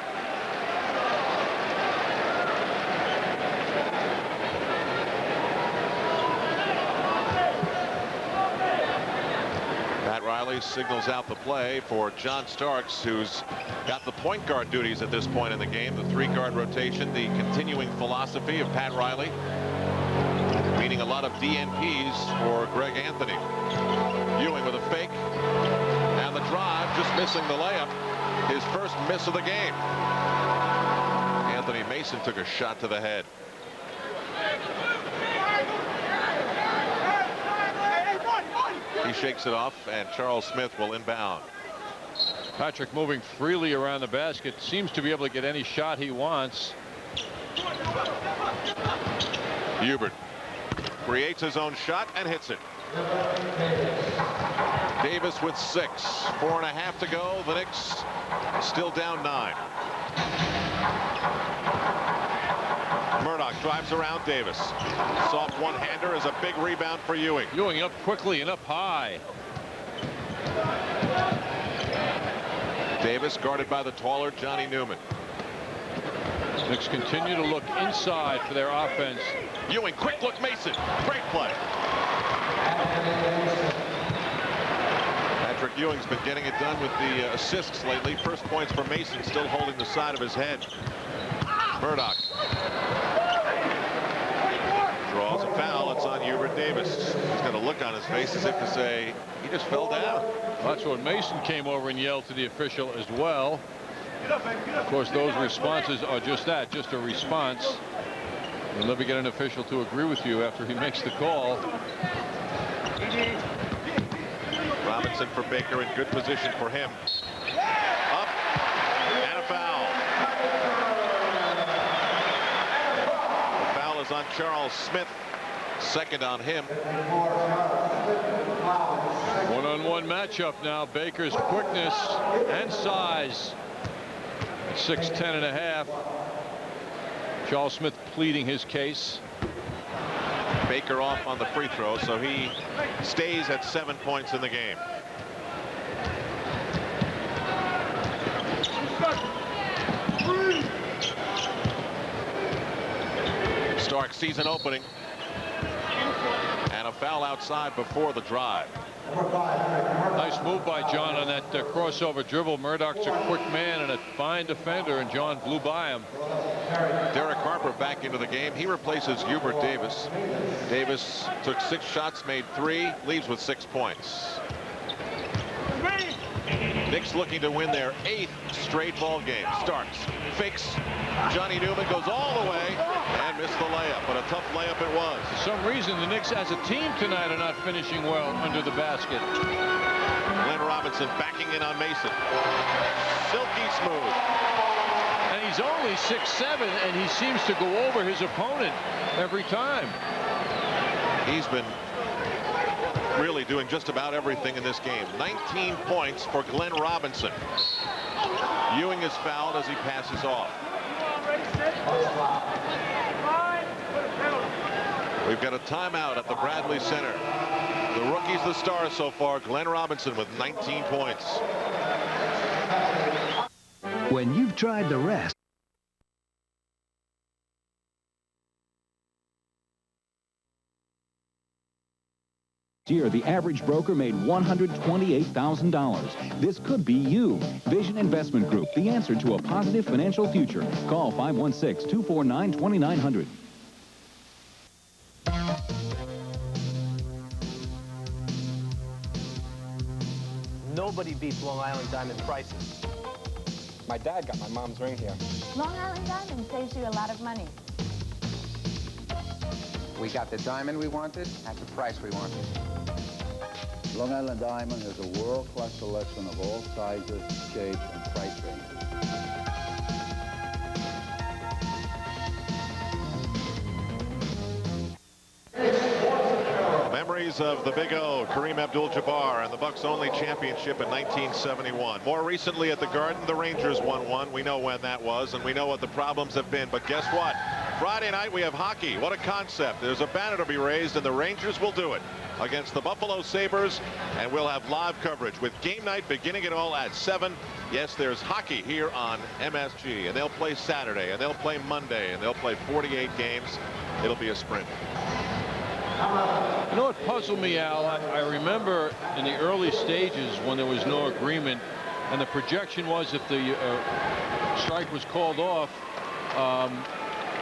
Pat Riley signals out the play for John Starks, who's got the point guard duties at this point in the game. The 3-guard rotation, the continuing philosophy of Pat Riley, meaning a lot of DNPs for Greg Anthony. Ewing with a fake, and the drive, just missing the layup. His first miss of the game. Anthony Mason took a shot to the head. He shakes it off, and Charles Smith will inbound. Patrick moving freely around the basket, seems to be able to get any shot he wants. Hubert creates his own shot and hits it. Davis with 6. 4.5 to go. The Knicks still down 9. Murdoch drives around Davis. Soft one-hander is a big rebound for Ewing. Ewing up quickly and up high. Davis guarded by the taller Johnny Newman. Knicks continue to look inside for their offense. Ewing, quick look, Mason. Great play. Patrick Ewing's been getting it done with the assists lately. First points for Mason, still holding the side of his head. Murdoch draws a foul. It's on Hubert Davis. He's got a look on his face as if to say he just fell down. That's when Mason came over and yelled to the official as well. Of course, those responses are just that, just a response. You'll never get an official to agree with you after he makes the call. Robinson for Baker in good position for him. Up and a foul. The foul is on Charles Smith. Second on him. One-on-one matchup now. Baker's quickness and size. 6'10 and a half. Charles Smith pleading his case. Baker off on the free throw, so he stays at 7 points in the game. Stark season opening. And a foul outside before the drive. Nice move by John on that crossover dribble. Murdoch's a quick man and a fine defender, and John blew by him. Derek Harper back into the game. He replaces Hubert Davis. Davis took 6 shots, made 3, leaves with 6 points. Knicks looking to win their 8th straight ball game. Starks fakes. Johnny Newman goes all the way and missed the layup, but a tough layup it was. For some reason, the Knicks as a team tonight are not finishing well under the basket. Glenn Robinson backing in on Mason. Silky smooth. And he's only 6'7", and he seems to go over his opponent every time. He's been really doing just about everything in this game. 19 points for Glenn Robinson. Ewing is fouled as he passes off. We've got a timeout at the Bradley Center. The rookie's the star so far. Glenn Robinson with 19 points. When you've tried the rest. Year, the average broker made $128,000. This could be you. Vision Investment Group, the answer to a positive financial future. Call 516-249-2900. Nobody beats Long Island Diamond prices. My dad got my mom's ring here. Long Island Diamond saves you a lot of money. We got the diamond we wanted at the price we wanted. Long Island Diamond is a world-class selection of all sizes, shapes, and price ranges. Memories of the Big O, Kareem Abdul-Jabbar, and the Bucks' only championship in 1971. More recently at the Garden, the Rangers won one. We know when that was, and we know what the problems have been. But guess what? Friday night, we have hockey. What a concept. There's a banner to be raised, and the Rangers will do it against the Buffalo Sabres, and we'll have live coverage with game night beginning it all at 7. Yes, there's hockey here on MSG, and they'll play Saturday, and they'll play Monday, and they'll play 48 games. It'll be a sprint. You know what puzzled me, Al? I remember in the early stages when there was no agreement, and the projection was if the strike was called off,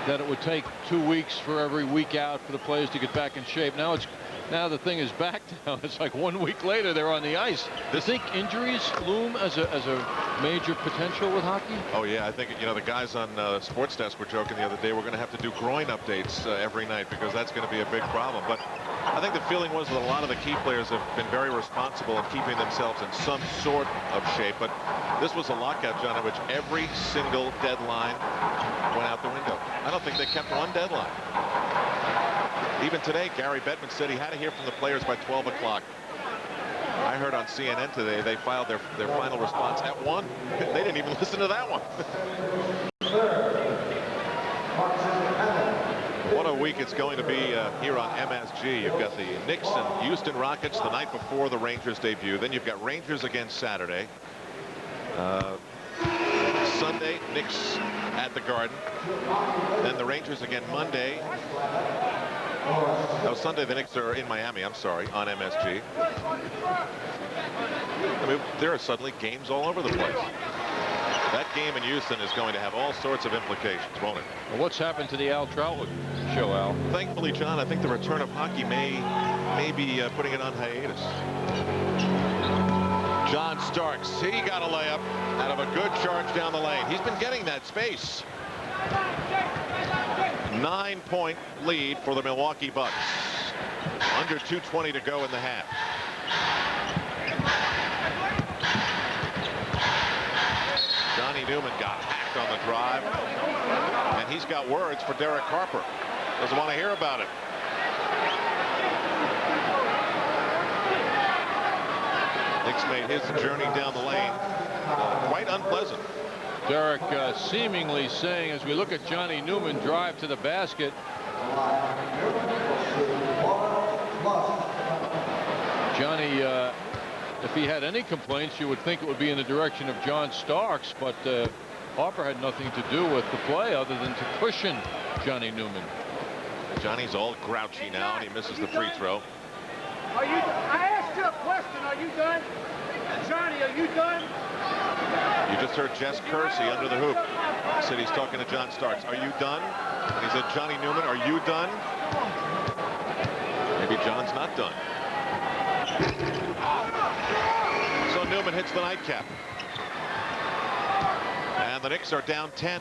that it would take 2 weeks for every week out for the players to get back in shape. Now the thing is back now. It's like 1 week later they're on the ice. Do you think injuries loom as a major potential with hockey? Oh yeah, I think the guys on Sports Desk were joking the other day. We're going to have to do groin updates every night because that's going to be a big problem. But I think the feeling was that a lot of the key players have been very responsible in keeping themselves in some sort of shape. But this was a lockout, John, in which every single deadline went out the window. I don't think they kept one deadline. Even today, Gary Bettman said he had to hear from the players by 12 o'clock. I heard on CNN today they filed their final response at 1. They didn't even listen to that one. What a week it's going to be here on MSG. You've got the Knicks and Houston Rockets the night before the Rangers debut. Then you've got Rangers again Saturday. Sunday, Knicks at the Garden. Then the Rangers again Monday. No, Sunday the Knicks are in Miami, I'm sorry, on MSG. I mean, there are suddenly games all over the place. That game in Houston is going to have all sorts of implications, won't it? Well, what's happened to the Al Troutman show, Al? Thankfully, John, I think the return of hockey may be putting it on hiatus. John Starks, he got a layup out of a good charge down the lane. He's been getting that space. 9-point lead for the Milwaukee Bucks. Under 2:20 to go in the half. Johnny Newman got hacked on the drive, and he's got words for Derek Harper. Doesn't want to hear about it. Knicks made his journey down the lane quite unpleasant. Derek seemingly saying, as we look at Johnny Newman drive to the basket, Johnny, if he had any complaints, you would think it would be in the direction of John Starks, but Harper had nothing to do with the play other than to cushion Johnny Newman. Johnny's all grouchy now, and he misses the free throw. I asked you a question. Are you done? Johnny, are you done? You just heard Jess Kersey under the hoop. He said he's talking to John Starks. Are you done? And he said, Johnny Newman, are you done? Maybe John's not done. So Newman hits the nightcap. And the Knicks are down 10.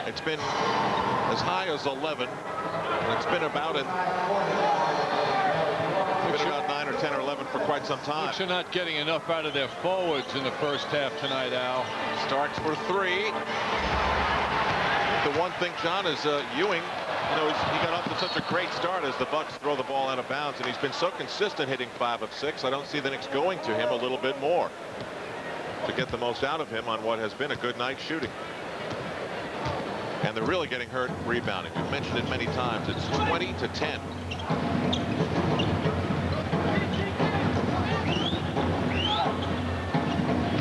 It's been as high as 11. And it's been about 9 or 10 or 11 for quite some time. Knicks are not getting enough out of their forwards in the first half tonight, Al. Starks for three. The one thing, John, is Ewing. You know, he got off to such a great start as the Bucks throw the ball out of bounds, and he's been so consistent hitting 5 of 6. I don't see the Knicks going to him a little bit more to get the most out of him on what has been a good night shooting. And they're really getting hurt rebounding. We've mentioned it many times. It's 20-10.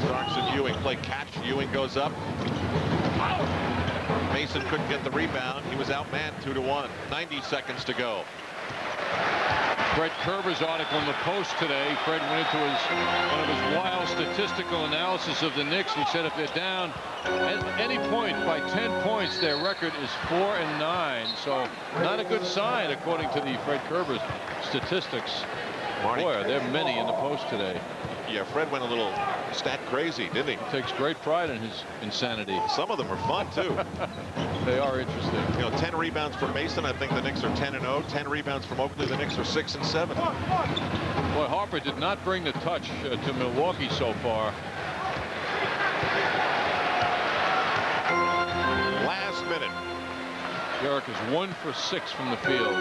Starks and Ewing play catch. Ewing goes up. Mason couldn't get the rebound. He was outmanned 2-1. 90 seconds to go. Fred Kerber's article in the Post today. Fred went into one of his wild statistical analysis of the Knicks. He said if they're down at any point by 10 points, their record is 4-9. So not a good sign according to the Fred Kerber statistics. Marty. Boy, there are many in the Post today. Yeah, Fred went a little stat crazy, didn't he? He takes great pride in his insanity. Some of them are fun, too. They are interesting. You know, 10 rebounds from Mason. I think the Knicks are 10-0. 10 rebounds from Oakley. The Knicks are 6-7. Boy, Harper did not bring the touch to Milwaukee so far. Last minute. Derek is 1 for 6 from the field.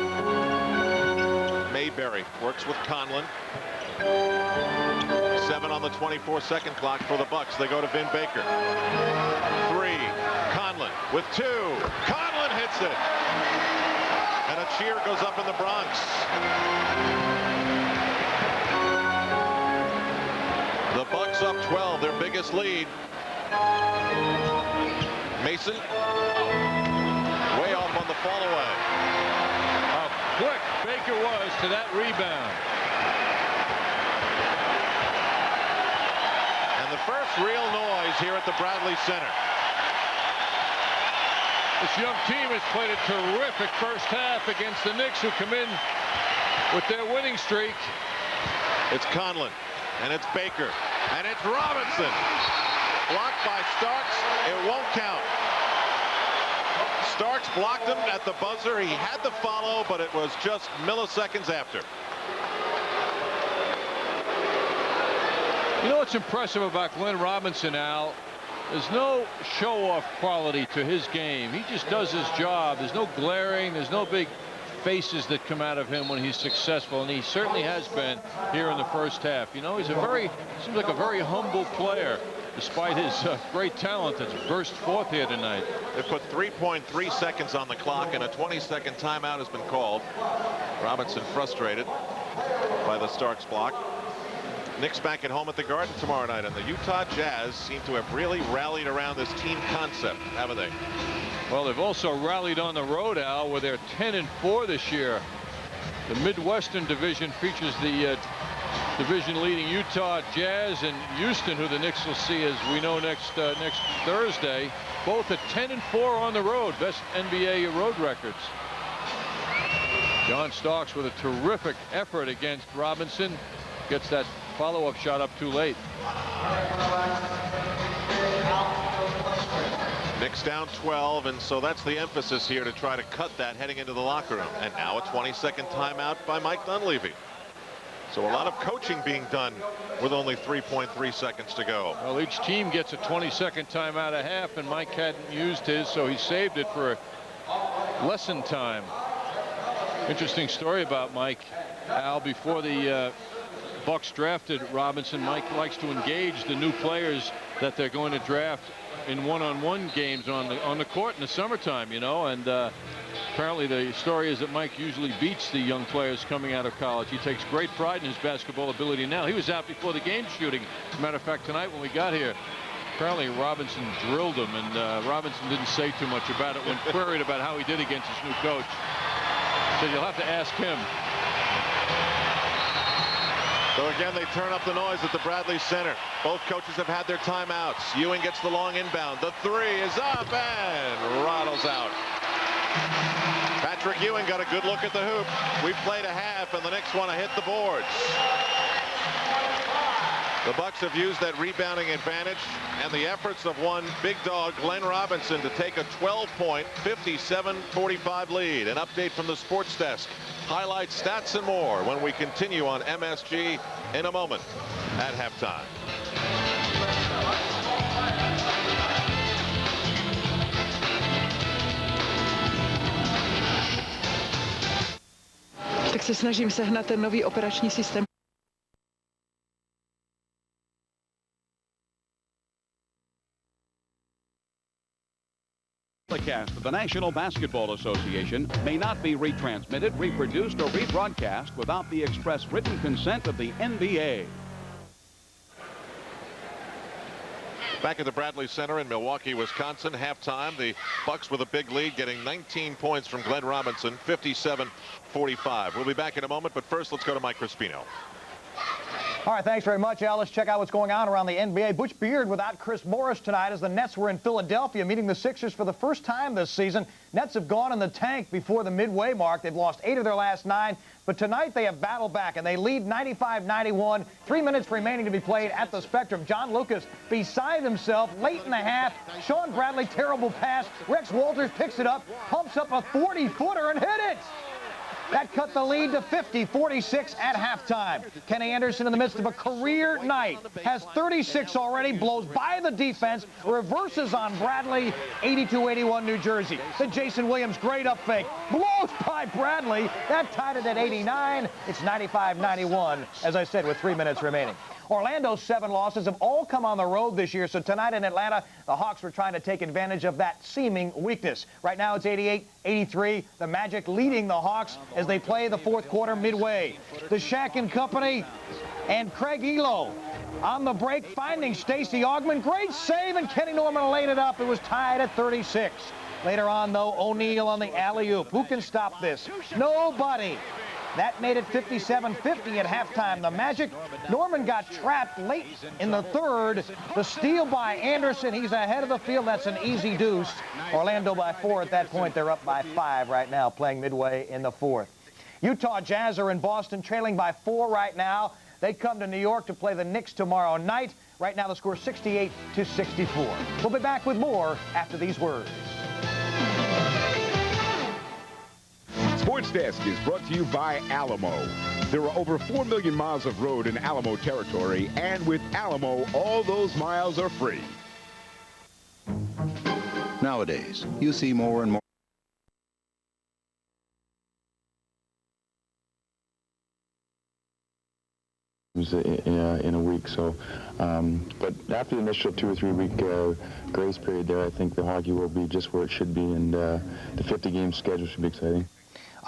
Mayberry works with Conlon. 7 on the 24-second clock for the Bucks. They go to Vin Baker. 3. Conlon with 2. Conlon hits it. And a cheer goes up in the Bronx. The Bucks up 12, their biggest lead. Mason way off on the fall away. How quick Baker was to that rebound. And the first real noise here at the Bradley Center. This young team has played a terrific first half against the Knicks, who come in with their winning streak. It's Conlon, and it's Baker, and it's Robinson. Blocked by Starks. It won't count. Starks blocked him at the buzzer. He had the follow, but it was just milliseconds after. You know what's impressive about Glenn Robinson, Al? There's no show-off quality to his game. He just does his job. There's no glaring. There's no big faces that come out of him when he's successful, and he certainly has been here in the first half. You know, he's seems like a very humble player, despite his great talent that's burst forth here tonight. They put 3.3 seconds on the clock, and a 20-second timeout has been called. Robinson frustrated by the Starks block. Knicks back at home at the Garden tomorrow night, and the Utah Jazz seem to have really rallied around this team concept, haven't they? Well, they've also rallied on the road, Al, where they're 10-4 this year. The Midwestern Division features the division-leading Utah Jazz and Houston, who the Knicks will see, as we know, next Thursday. Both at 10-4 on the road, best NBA road records. John Starks with a terrific effort against Robinson. Gets that follow-up shot up too late. Knicks down 12, and so that's the emphasis here, to try to cut that heading into the locker room. And now a 20-second timeout by Mike Dunleavy. So a lot of coaching being done with only 3.3 seconds to go. Well, each team gets a 20-second timeout a half, and Mike hadn't used his, so he saved it for lesson time. Interesting story about Mike, Al. Before the Bucks drafted Robinson, Mike likes to engage the new players that they're going to draft in one-on-one games on the court in the summertime, you know, and apparently the story is that Mike usually beats the young players coming out of college. He takes great pride in his basketball ability now. He was out before the game shooting. As a matter of fact, tonight when we got here, apparently Robinson drilled him, and Robinson didn't say too much about it when queried about how he did against his new coach. So you'll have to ask him. So again, they turn up the noise at the Bradley Center. Both coaches have had their timeouts. Ewing gets the long inbound. The three is up and rattles out. Patrick Ewing got a good look at the hoop. We've played a half, and the Knicks want to hit the boards. The Bucks have used that rebounding advantage and the efforts of one big dog, Glenn Robinson, to take a 12-point, 57-45 lead. An update from the sports desk. Highlights, stats, and more when we continue on MSG in a moment at halftime. Tak se snažím sehnat ten nový operační systém. Telecast of the National Basketball Association may not be retransmitted, reproduced, or rebroadcast without the express written consent of the NBA. Back at the Bradley Center in Milwaukee, Wisconsin, halftime. The Bucks with a big lead, getting 19 points from Glenn Robinson, 57-45. We'll be back in a moment, but first let's go to Mike Crispino. All right, thanks very much, Al. Let's check out what's going on around the NBA. Butch Beard without Chris Morris tonight as the Nets were in Philadelphia meeting the Sixers for the first time this season. Nets have gone in the tank before the midway mark. They've lost 8 of their last 9, but tonight they have battled back, and they lead 95-91. 3 minutes remaining to be played at the Spectrum. John Lucas beside himself late in the half. Sean Bradley, terrible pass. Rex Walters picks it up, pumps up a 40-footer and hit it. That cut the lead to 50-46 at halftime. Kenny Anderson, in the midst of a career night, has 36 already, blows by the defense, reverses on Bradley, 82-81 New Jersey. The Jason Williams great up fake, blows by Bradley. That tied it at 89. It's 95-91, as I said, with 3 minutes remaining. Orlando's 7 losses have all come on the road this year, so tonight in Atlanta, the Hawks were trying to take advantage of that seeming weakness. Right now it's 88-83, the Magic leading the Hawks as they play the fourth quarter midway. The Shaq and Company and Craig Elo on the break, finding Stacey Augmon. Great save, and Kenny Norman laid it up. It was tied at 36. Later on, though, O'Neal on the alley-oop. Who can stop this? Nobody. That made it 57-50 at halftime. The Magic, Norman got trapped late in the third. The steal by Anderson. He's ahead of the field. That's an easy deuce. Orlando by 4 at that point. They're up by 5 right now, playing midway in the fourth. Utah Jazz are in Boston, trailing by 4 right now. They come to New York to play the Knicks tomorrow night. Right now, the score 68-64. We'll be back with more after these words. Sports Desk is brought to you by Alamo. There are over 4 million miles of road in Alamo territory, and with Alamo, all those miles are free. Nowadays, you see more and more in a week, so but after the initial 2 or 3 week grace period there, I think the hockey will be just where it should be, and the 50-game schedule should be exciting.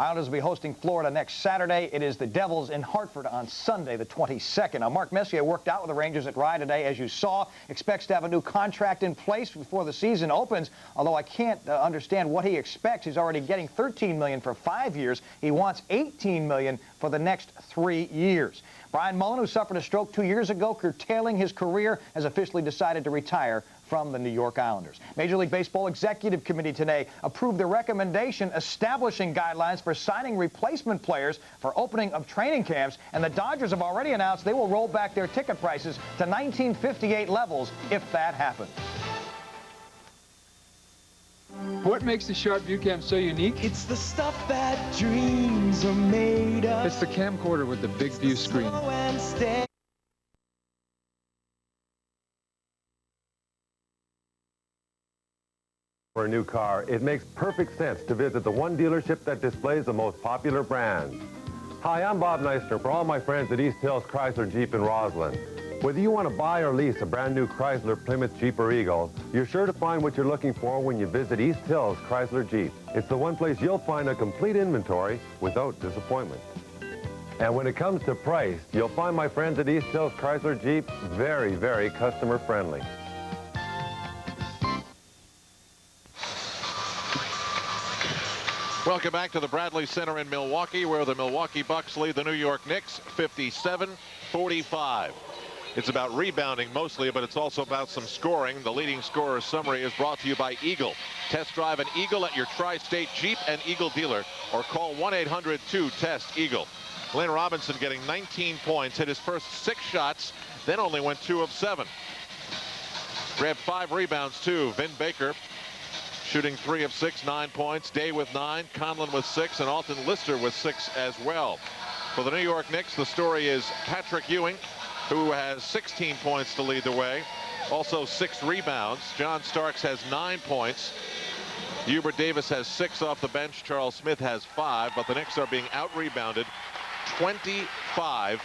Islanders will be hosting Florida next Saturday. It is the Devils in Hartford on Sunday, the 22nd. Now, Mark Messier worked out with the Rangers at Rye today, as you saw. Expects to have a new contract in place before the season opens, although I can't understand what he expects. He's already getting $13 million for 5 years. He wants $18 million for the next 3 years. Brian Mullen, who suffered a stroke 2 years ago, curtailing his career, has officially decided to retire from the New York Islanders. Major League Baseball Executive Committee today approved the recommendation establishing guidelines for signing replacement players for opening of training camps, and the Dodgers have already announced they will roll back their ticket prices to 1958 levels if that happens. What makes the Sharp View Cam so unique? It's the stuff that dreams are made of. It's the camcorder with the big view screen. For a new car, it makes perfect sense to visit the one dealership that displays the most popular brands. Hi, I'm Bob Neisner for all my friends at East Hills Chrysler Jeep in Roslyn. Whether you want to buy or lease a brand new Chrysler, Plymouth, Jeep, or Eagle, you're sure to find what you're looking for when you visit East Hills Chrysler Jeep. It's the one place you'll find a complete inventory without disappointment. And when it comes to price, you'll find my friends at East Hills Chrysler Jeep very, very customer friendly. Welcome back to the Bradley Center in Milwaukee, where the Milwaukee Bucks lead the New York Knicks 57-45. It's about rebounding mostly, but it's also about some scoring. The leading scorer summary is brought to you by Eagle. Test drive an Eagle at your Tri-State Jeep and Eagle dealer, or call 1-800-2-TEST-EAGLE. Glenn Robinson getting 19 points, hit his first 6 shots, then only went 2 of 7. Grabbed 5 rebounds too. Vin Baker shooting 3 of 6, 9 points. Day with 9, Conlon with 6, and Alton Lister with 6 as well. For the New York Knicks, the story is Patrick Ewing, who has 16 points to lead the way. Also 6 rebounds. John Starks has 9 points. Hubert Davis has 6 off the bench. Charles Smith has 5, but the Knicks are being out-rebounded 25-10.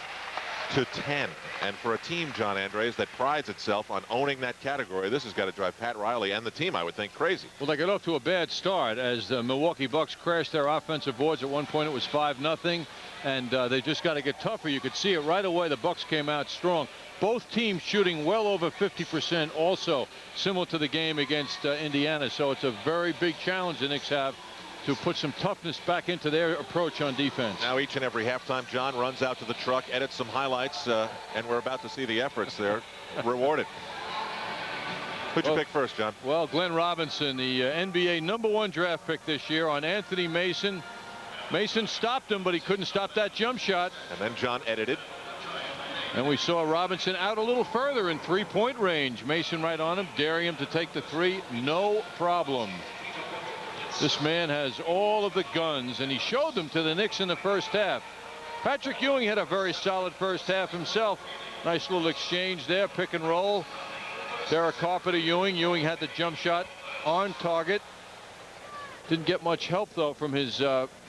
And for a team, John Andres, that prides itself on owning that category, this has got to drive Pat Riley and the team, I would think, crazy. Well, they got off to a bad start as the Milwaukee Bucks crashed their offensive boards. At one point, it was 5-0, and they just got to get tougher. You could see it right away. The Bucks came out strong. Both teams shooting well over 50% also, similar to the game against Indiana. So it's a very big challenge the Knicks have to put some toughness back into their approach on defense. Now each and every halftime, John runs out to the truck, edits some highlights, and we're about to see the efforts there rewarded. Who'd you pick first, John? Well, Glenn Robinson, the NBA #1 draft pick this year on Anthony Mason. Mason stopped him, but he couldn't stop that jump shot. And then John edited. And we saw Robinson out a little further in 3-point range. Mason right on him, daring him to take the 3, no problem. This man has all of the guns, and he showed them to the Knicks in the first half. Patrick Ewing had a very solid first half himself. Nice little exchange there, pick and roll. Derek Carper to Ewing. Ewing had the jump shot on target. Didn't get much help, though, from his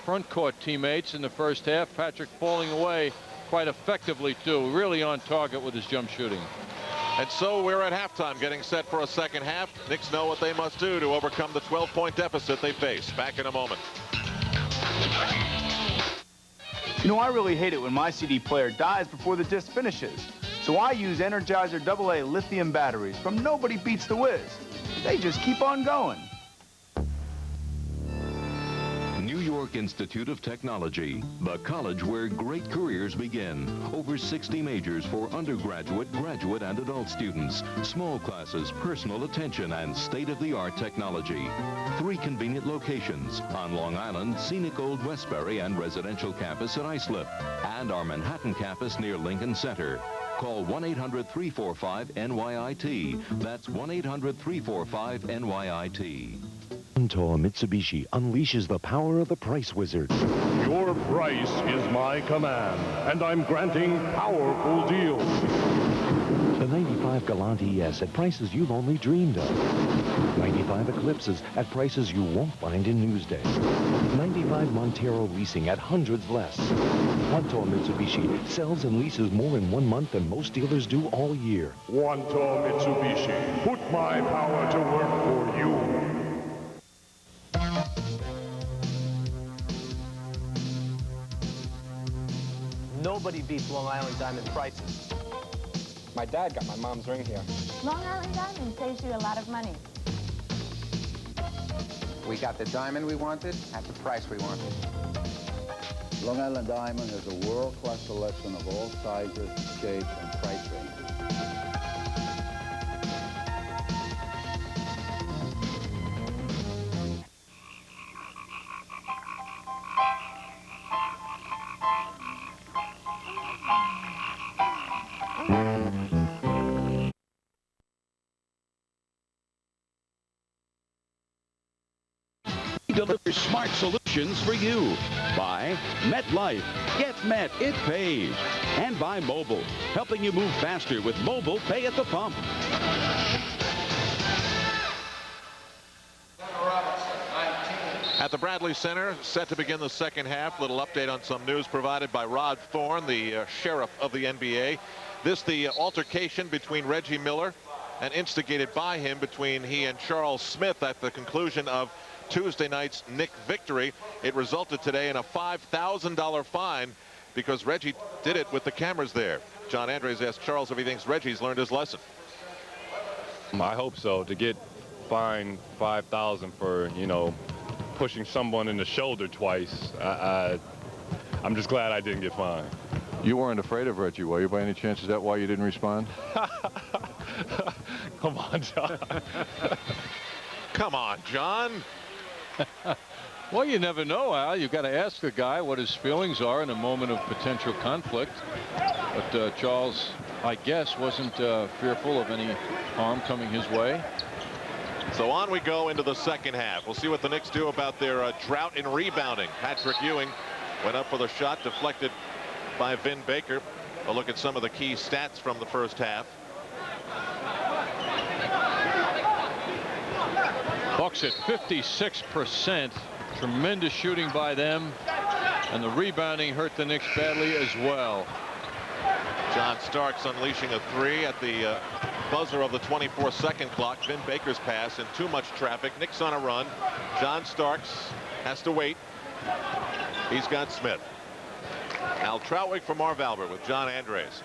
front court teammates in the first half. Patrick falling away quite effectively, too. Really on target with his jump shooting. And so we're at halftime, getting set for a second half. Knicks know what they must do to overcome the 12-point deficit they face. Back in a moment. You know, I really hate it when my CD player dies before the disc finishes. So I use Energizer AA lithium batteries from Nobody Beats the Wiz. They just keep on going. New York Institute of Technology, the college where great careers begin. Over 60 majors for undergraduate, graduate, and adult students. Small classes, personal attention, and state-of-the-art technology. 3 convenient locations on Long Island, scenic Old Westbury, and residential campus at Islip. And our Manhattan campus near Lincoln Center. Call 1-800-345-NYIT. That's 1-800-345-NYIT. Montour Mitsubishi unleashes the power of the price wizard. Your price is my command, and I'm granting powerful deals. The 95 Galant ES at prices you've only dreamed of. 95 Eclipses at prices you won't find in Newsday. 95 Montero leasing at hundreds less. Montour Mitsubishi sells and leases more in 1 month than most dealers do all year. Montour Mitsubishi, put my power to work for you. Nobody beats Long Island Diamond prices. My dad got my mom's ring here. Long Island Diamond saves you a lot of money. We got the diamond we wanted at the price we wanted. Long Island Diamond has a world-class selection of all sizes, shapes, and price ranges. Delivers smart solutions for you. By MetLife. Get Met. It pays. And by Mobile. Helping you move faster with Mobile Pay at the Pump. At the Bradley Center, set to begin the second half. Little update on some news provided by Rod Thorne, the sheriff of the NBA. The altercation between Reggie Miller and instigated by him between he and Charles Smith at the conclusion of Tuesday night's Knicks victory. It resulted today in a $5,000 fine because Reggie did it with the cameras there. John Andres asked Charles if he thinks Reggie's learned his lesson. I hope so. To get fined $5,000 for, you know, pushing someone in the shoulder twice, I'm just glad I didn't get fined. You weren't afraid of Reggie, were you, by any chance? Is that why you didn't respond? Come on, John. Come on, John. Well, you never know, Al. You've got to ask the guy what his feelings are in a moment of potential conflict. But Charles, I guess, wasn't fearful of any harm coming his way. So on we go into the second half. We'll see what the Knicks do about their drought in rebounding. Patrick Ewing went up for the shot, deflected by Vin Baker. A look at some of the key stats from the first half. Bucks at 56%. Tremendous shooting by them. And the rebounding hurt the Knicks badly as well. John Starks unleashing a three at the buzzer of the 24-second clock. Vin Baker's pass and too much traffic. Knicks on a run. John Starks has to wait. He's got Smith. Al Troutwig for Marv Albert with John Andres.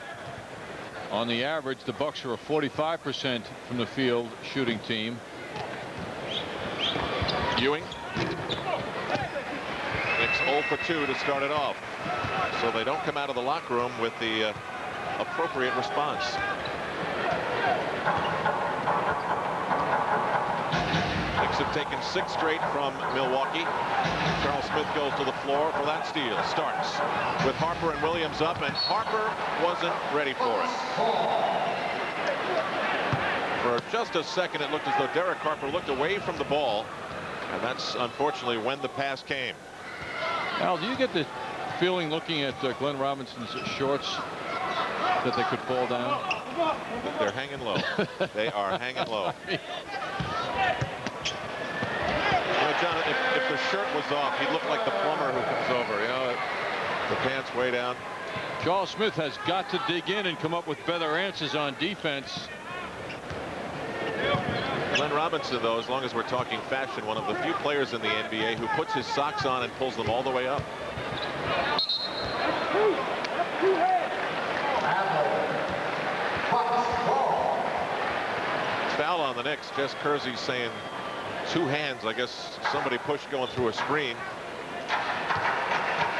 On the average, the Bucks are a 45% from the field shooting team. Ewing. Knicks 0 for 2 to start it off. So they don't come out of the locker room with the appropriate response. Knicks have taken 6 straight from Milwaukee. Charles Smith goes to the floor for that steal. Starks with Harper and Williams up, and Harper wasn't ready for it. For just a second, it looked as though Derek Harper looked away from the ball, and that's unfortunately when the pass came. Al, do you get the feeling looking at Glenn Robinson's shorts that they could fall down? They're hanging low. They are hanging low. You know, John, if the shirt was off, he'd look like the plumber who comes over. You know, the pants way down. Charles Smith has got to dig in and come up with better answers on defense. Glenn Robinson, though, as long as we're talking fashion, one of the few players in the NBA who puts his socks on and pulls them all the way up. Foul on the Knicks. Jess Kersey saying 2 hands. I guess somebody pushed going through a screen.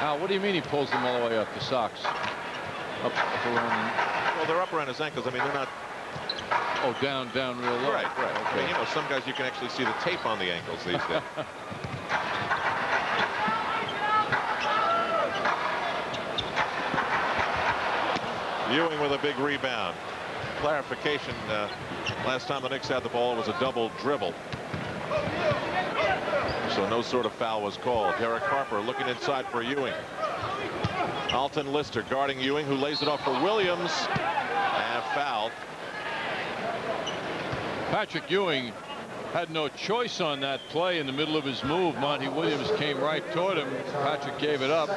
Al, what do you mean he pulls them all the way up, the socks? Up around. Well, they're up around his ankles. I mean, they're not. Oh, down real low. Right. Okay. I mean, you know, some guys you can actually see the tape on the ankles these days. Ewing with a big rebound. Clarification, last time the Knicks had the ball, it was a double dribble. So no sort of foul was called. Derek Harper looking inside for Ewing. Alton Lister guarding Ewing, who lays it off for Williams. And fouled. Patrick Ewing had no choice on that play. In the middle of his move, Monty Williams came right toward him. Patrick gave it up.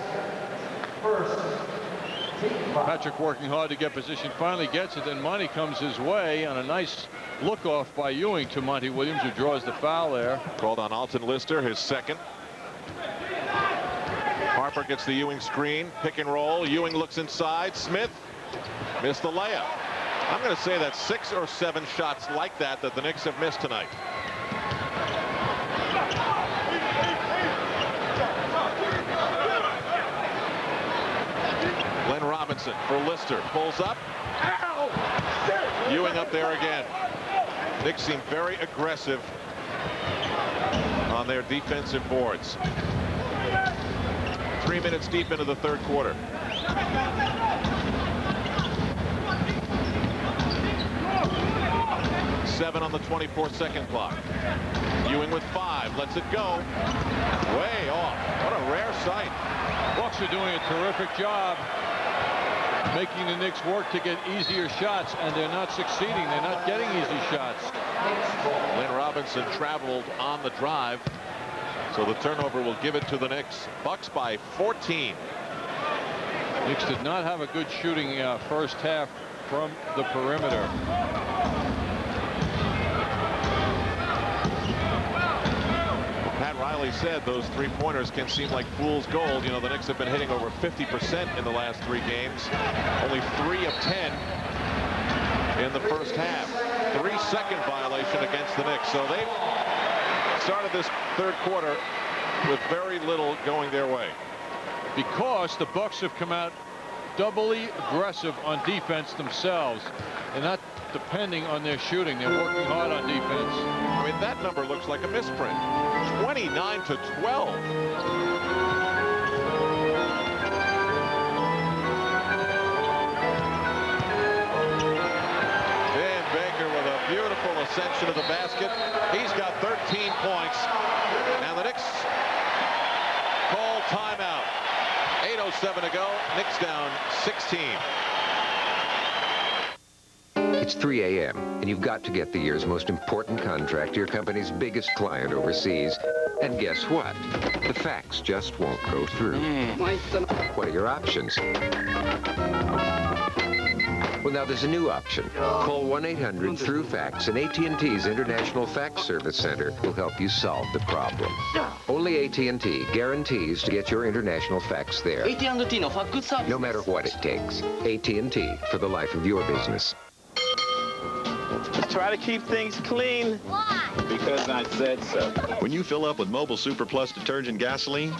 Patrick working hard to get position, finally gets it, then Monty comes his way on a nice look off by Ewing to Monty Williams, who draws the foul there. Called on Alton Lister, his second. Harper Harper gets the Ewing screen. Pick and roll. Ewing looks inside. Smith missed the layup. I'm going to say that's 6 or 7 shots like that the Knicks have missed tonight. Glenn Robinson for Lister. Pulls up. Ewing up there again. Knicks seem very aggressive on their defensive boards. 3 minutes deep into the third quarter. Seven on the 24-second clock. Ewing with 5. Lets it go. Way off. What a rare sight. Bucks are doing a terrific job making the Knicks work to get easier shots, and they're not succeeding. They're not getting easy shots. Glenn Robinson traveled on the drive, so the turnover will give it to the Knicks. Bucks by 14. Knicks did not have a good shooting first half from the perimeter. Pat Riley said those three-pointers can seem like fool's gold. You know, the Knicks have been hitting over 50% in the last 3 games. Only 3 of 10 in the first half. 3-second violation against the Knicks. So they started this third quarter with very little going their way. Because the Bucks have come out doubly aggressive on defense themselves. They're not depending on their shooting. They're working hard on defense. I mean, that number looks like a misprint. 29-12. Beautiful ascension of the basket. He's got 13 points. And the Knicks call timeout. 8:07 to go. Knicks down 16. It's 3 a.m. and you've got to get the year's most important contract to your company's biggest client overseas. And guess what? The fax just won't go through. What are your options? Well, now there's a new option. Call 1-800-THROUGH-FAX, and AT&T's International Fax Service Center will help you solve the problem. Only AT&T guarantees to get your international fax there. No matter what it takes. AT&T for the life of your business. Let's try to keep things clean. Why? Because I said so. When you fill up with Mobile Super Plus detergent gasoline,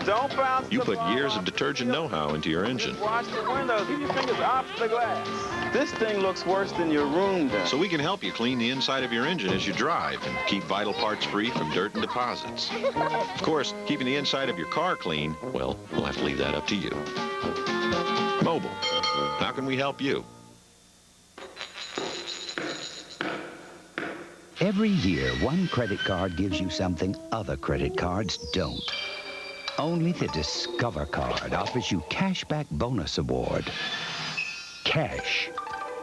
don't bounce. You put years of detergent know-how into your engine. Just watch the windows. Keep your fingers off the glass. This thing looks worse than your room does. So we can help you clean the inside of your engine as you drive and keep vital parts free from dirt and deposits. Of course, keeping the inside of your car clean, well, we'll have to leave that up to you. Mobile. How can we help you? Every year, one credit card gives you something other credit cards don't. Only the Discover card offers you Cashback Bonus Award. Cash.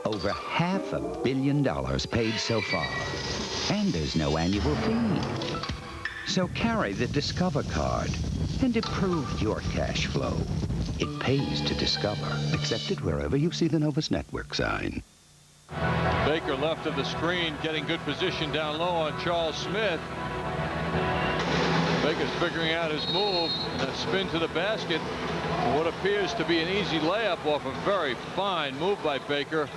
Over $500 million paid so far. And there's no annual fee. So carry the Discover card and improve your cash flow. It pays to Discover. Accepted wherever you see the Novus Network sign. Baker left of the screen, getting good position down low on Charles Smith. Baker's figuring out his move, and then spin to the basket. What appears to be an easy layup off a very fine move by Baker.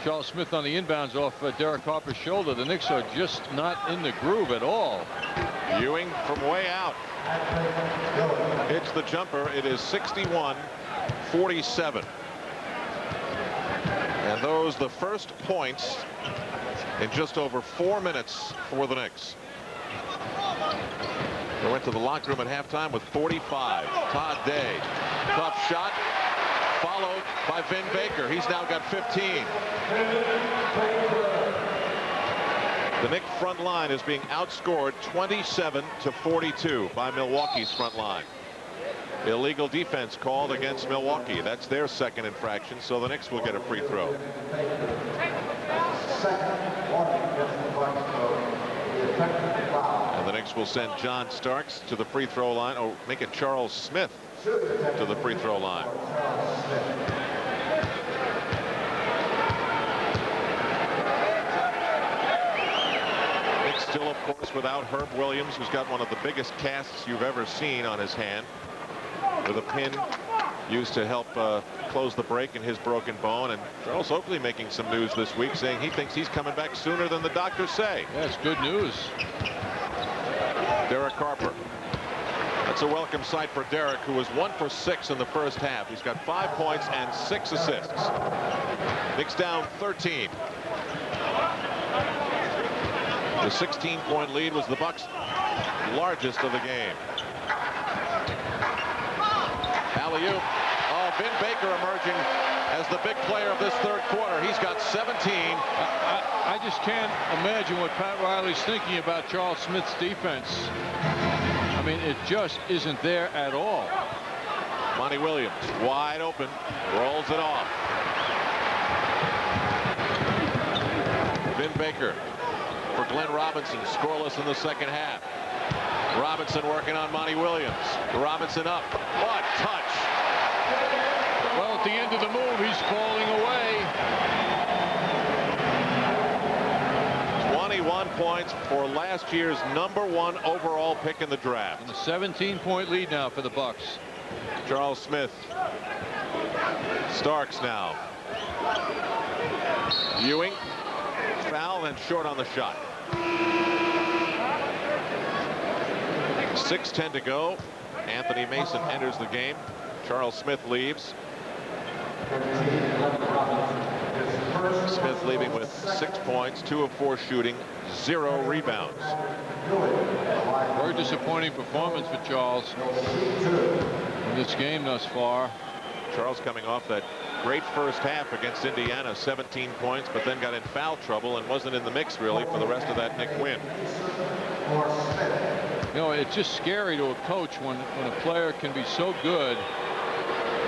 Charles Smith on the inbounds off Derek Harper's shoulder. The Knicks are just not in the groove at all. Ewing from way out. Hits the jumper. It is 61-47. And those the first points in just over 4 minutes for the Knicks. They went to the locker room at halftime with 45. Todd Day. Tough shot. Followed by Vin Baker. He's now got 15. The Knicks front line is being outscored 27-42 by Milwaukee's front line. Illegal defense called against Milwaukee. That's their second infraction, so the Knicks will get a free throw. And the Knicks will send John Starks to the free throw line, or make it Charles Smith to the free throw line. Knicks still, of course, without Herb Williams, who's got one of the biggest casts you've ever seen on his hand. with a pin used to help close the break in his broken bone. And Charles Oakley making some news this week, saying he thinks he's coming back sooner than the doctors say. That's good news. Derek Harper. That's a welcome sight for Derek, who was 1 for 6 in the first half. He's got 5 points and 6 assists. Knicks down 13. The 16-point lead was the Bucks' largest of the game. Alley-oop. Oh, Vin Baker emerging as the big player of this third quarter. He's got 17. I just can't imagine what Pat Riley's thinking about Charles Smith's defense. I mean, it just isn't there at all. Monty Williams wide open, rolls it off. Vin Baker for Glenn Robinson, scoreless in the second half. Robinson working on Monty Williams. Robinson up. What touch! Well, at the end of the move, he's falling away. 21 points for last year's #1 overall pick in the draft. And a 17-point lead now for the Bucks. Charles Smith. Starks now. Ewing. Foul and short on the shot. 6:10 to go. Anthony Mason enters the game. Charles Smith leaves. Smith leaving with 6 points, 2 of 4 shooting, 0 rebounds. Very disappointing performance for Charles in this game thus far. Charles coming off that great first half against Indiana, 17 points, but then got in foul trouble and wasn't in the mix really for the rest of that Knick win. You know, it's just scary to a coach when a player can be so good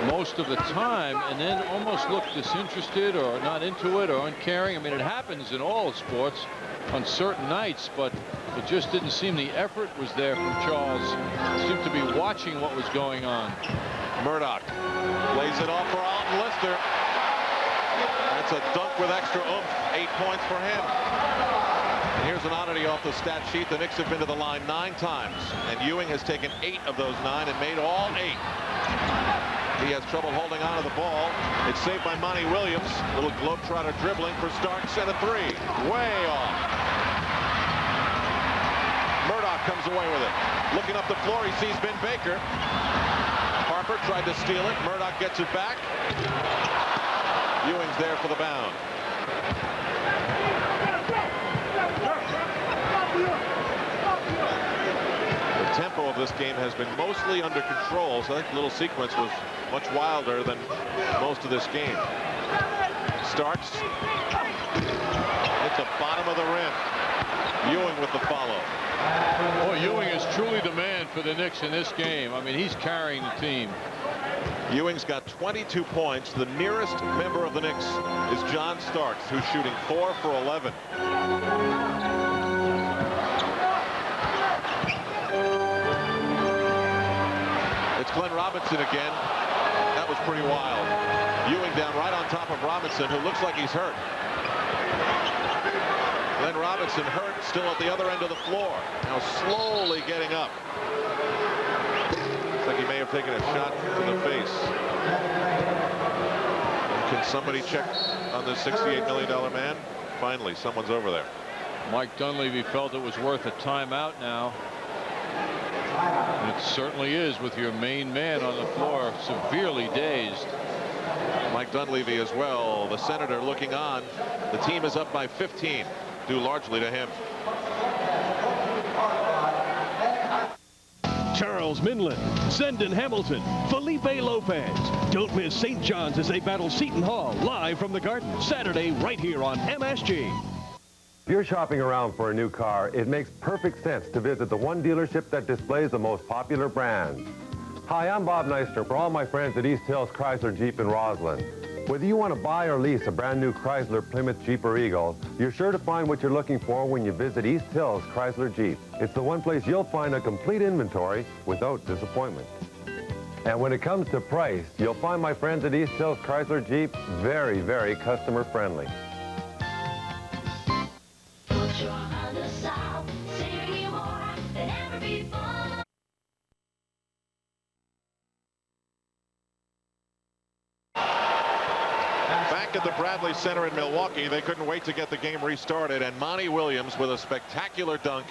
most of the time and then almost look disinterested or not into it or uncaring. I mean, it happens in all sports on certain nights, but it just didn't seem the effort was there from Charles. He seemed to be watching what was going on. Murdoch lays it off for Alton Lister. That's a dunk with extra oomph. 8 points for him. And here's an oddity off the stat sheet. The Knicks have been to the line 9 times, and Ewing has taken 8 of those 9 and made all 8. He has trouble holding on to the ball. It's saved by Monty Williams. Little globetrotter dribbling for Starks and a 3. Way off. Murdoch comes away with it. Looking up the floor, he sees Vin Baker. Harper tried to steal it. Murdoch gets it back. Ewing's there for the bound. The tempo of this game has been mostly under control, so that little sequence was much wilder than most of this game. Starks at the bottom of the rim. Ewing with the follow. Boy, Ewing is truly the man for the Knicks in this game. I mean, he's carrying the team. Ewing's got 22 points. The nearest member of the Knicks is John Starks, who's shooting 4 for 11. It's Glenn Robinson again. That was pretty wild. Ewing down right on top of Robinson, who looks like he's hurt. Glenn Robinson hurt, still at the other end of the floor. Now slowly getting up. Looks like he may have taken a shot to the face. Can somebody check on this $68 million man? Finally, someone's over there. Mike Dunleavy felt it was worth a timeout now. And it certainly is with your main man on the floor, severely dazed. Mike Dunleavy as well. The Senator looking on. The team is up by 15, due largely to him. Charles Minlin, Zendon Hamilton, Felipe Lopez. Don't miss St. John's as they battle Seton Hall live from the Garden Saturday right here on MSG. If you're shopping around for a new car, it makes perfect sense to visit the one dealership that displays the most popular brands. Hi, I'm Bob Neisner for all my friends at East Hills Chrysler Jeep in Roslyn. Whether you want to buy or lease a brand new Chrysler, Plymouth, Jeep, or Eagle, you're sure to find what you're looking for when you visit East Hills Chrysler Jeep. It's the one place you'll find a complete inventory without disappointment. And when it comes to price, you'll find my friends at East Hills Chrysler Jeep very, very customer friendly. at the Bradley Center in Milwaukee. They couldn't wait to get the game restarted, and Monty Williams with a spectacular dunk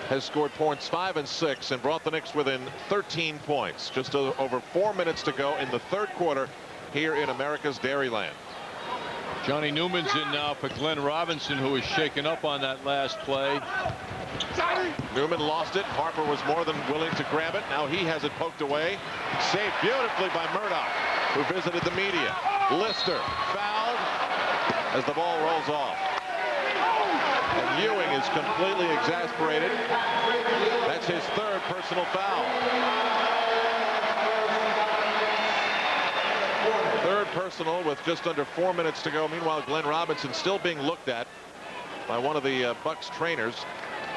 has scored points 5 and 6 and brought the Knicks within 13 points. Just over 4 minutes to go in the third quarter here in America's Dairyland. Johnny Newman's in now for Glenn Robinson, who was shaken up on that last play. Newman lost it. Harper was more than willing to grab it. Now he has it poked away. Saved beautifully by Murdoch, who visited the media. Lister fouled as the ball rolls off. And Ewing is completely exasperated. That's his third personal foul. Third personal with just under 4 minutes to go. Meanwhile, Glenn Robinson still being looked at by one of the Bucks trainers.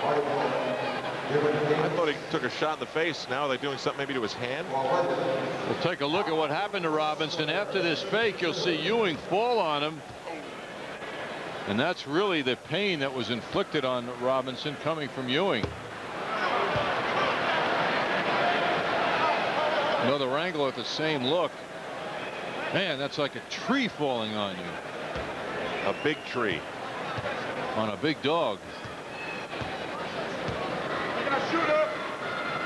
I thought he took a shot in the face. Now are they doing something maybe to his hand? We'll take a look at what happened to Robinson. After this fake, you'll see Ewing fall on him. And that's really the pain that was inflicted on Robinson coming from Ewing. Another angle at the same look. Man, that's like a tree falling on you. A big tree. On a big dog.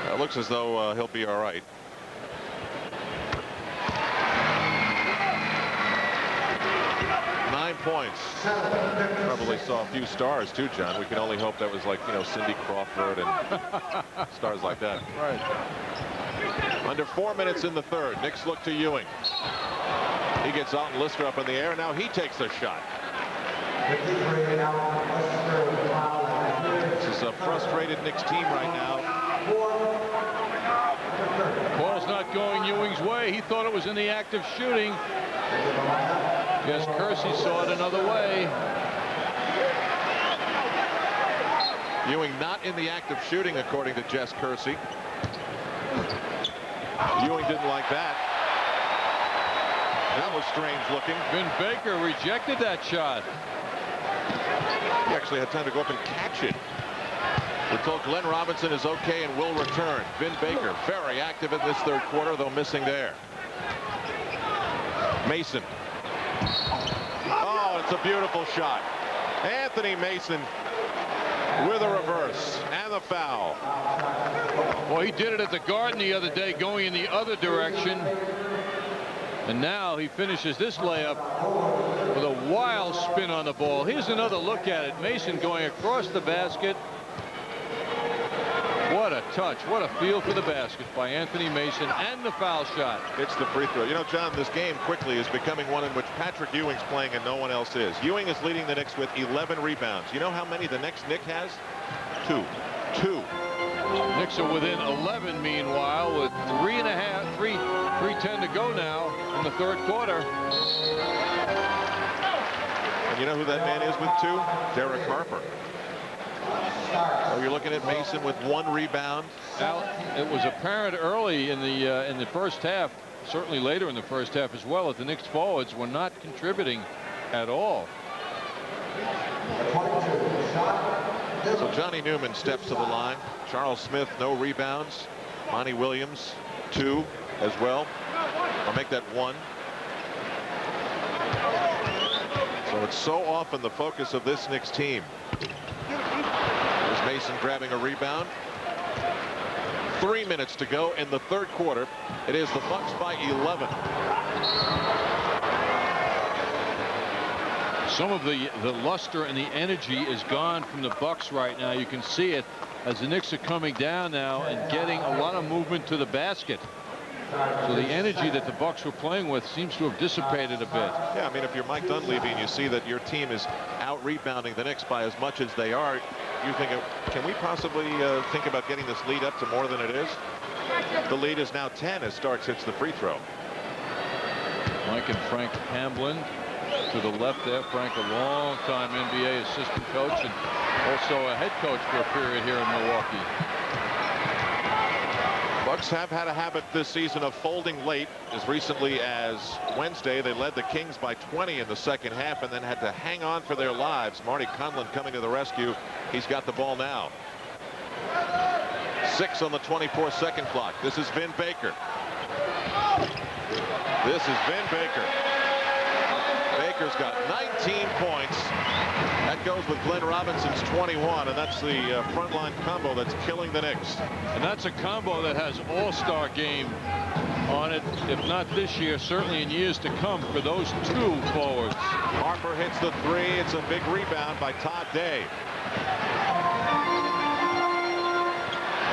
It looks as though he'll be all right. Points. Probably saw a few stars too, John. We can only hope that was like, you know, Cindy Crawford and stars like that. Right. Under 4 minutes in the third. Knicks look to Ewing. He gets Alton Lister up in the air. Now he takes a shot. This is a frustrated Knicks team right now. Ball's not going Ewing's way. He thought it was in the act of shooting. Yes, Kersey saw it another way. Ewing not in the act of shooting, according to Jess Kersey. Ewing didn't like that. That was strange looking. Vin Baker rejected that shot. He actually had time to go up and catch it. We're told Glenn Robinson is okay and will return. Vin Baker very active in this third quarter, though missing there. Mason. Oh, it's a beautiful shot. Anthony Mason with a reverse and the foul. Well, he did it at the Garden the other day, going in the other direction. And now he finishes this layup with a wild spin on the ball. Here's another look at it. Mason going across the basket. What a touch. What a feel for the basket by Anthony Mason, and the foul shot. It's the free throw. You know, John, this game quickly is becoming one in which Patrick Ewing's playing and no one else is. Ewing is leading the Knicks with 11 rebounds. You know how many the next Knick has? Two. Knicks are within 11 meanwhile, with 3:10 to go now in the third quarter. And you know who that man is with 2? Derek Harper. Oh, you're looking at Mason with 1 rebound. Now, it was apparent early in the first half, certainly later in the first half as well, that the Knicks forwards were not contributing at all. So Johnny Newman steps to the line. Charles Smith, no rebounds. Monty Williams, 2 as well. I'll make that 1. So it's so often the focus of this Knicks team. There's Mason grabbing a rebound. 3 minutes to go in the third quarter. It is the Bucks by 11. Some of the luster and the energy is gone from the Bucks right now. You can see it as the Knicks are coming down now and getting a lot of movement to the basket. So the energy that the Bucks were playing with seems to have dissipated a bit. Yeah, I mean, if you're Mike Dunleavy and you see that your team is out rebounding the Knicks by as much as they are, you think, can we possibly think about getting this lead up to more than it is? The lead is now 10 as Starks hits the free throw. Mike and Frank Hamblin to the left there. Frank, a long-time NBA assistant coach and also a head coach for a period here in Milwaukee. Bucks have had a habit this season of folding late. As recently as Wednesday, they led the Kings by 20 in the second half and then had to hang on for their lives. Marty Conlon coming to the rescue. He's got the ball now. 6 on the 24-second clock. This is Vin Baker. This is Vin Baker. Baker's got 19 points. That goes with Glenn Robinson's 21, and that's the frontline combo that's killing the Knicks. And that's a combo that has all-star game on it, if not this year, certainly in years to come for those two forwards. Harper hits the three. It's a big rebound by Todd Day.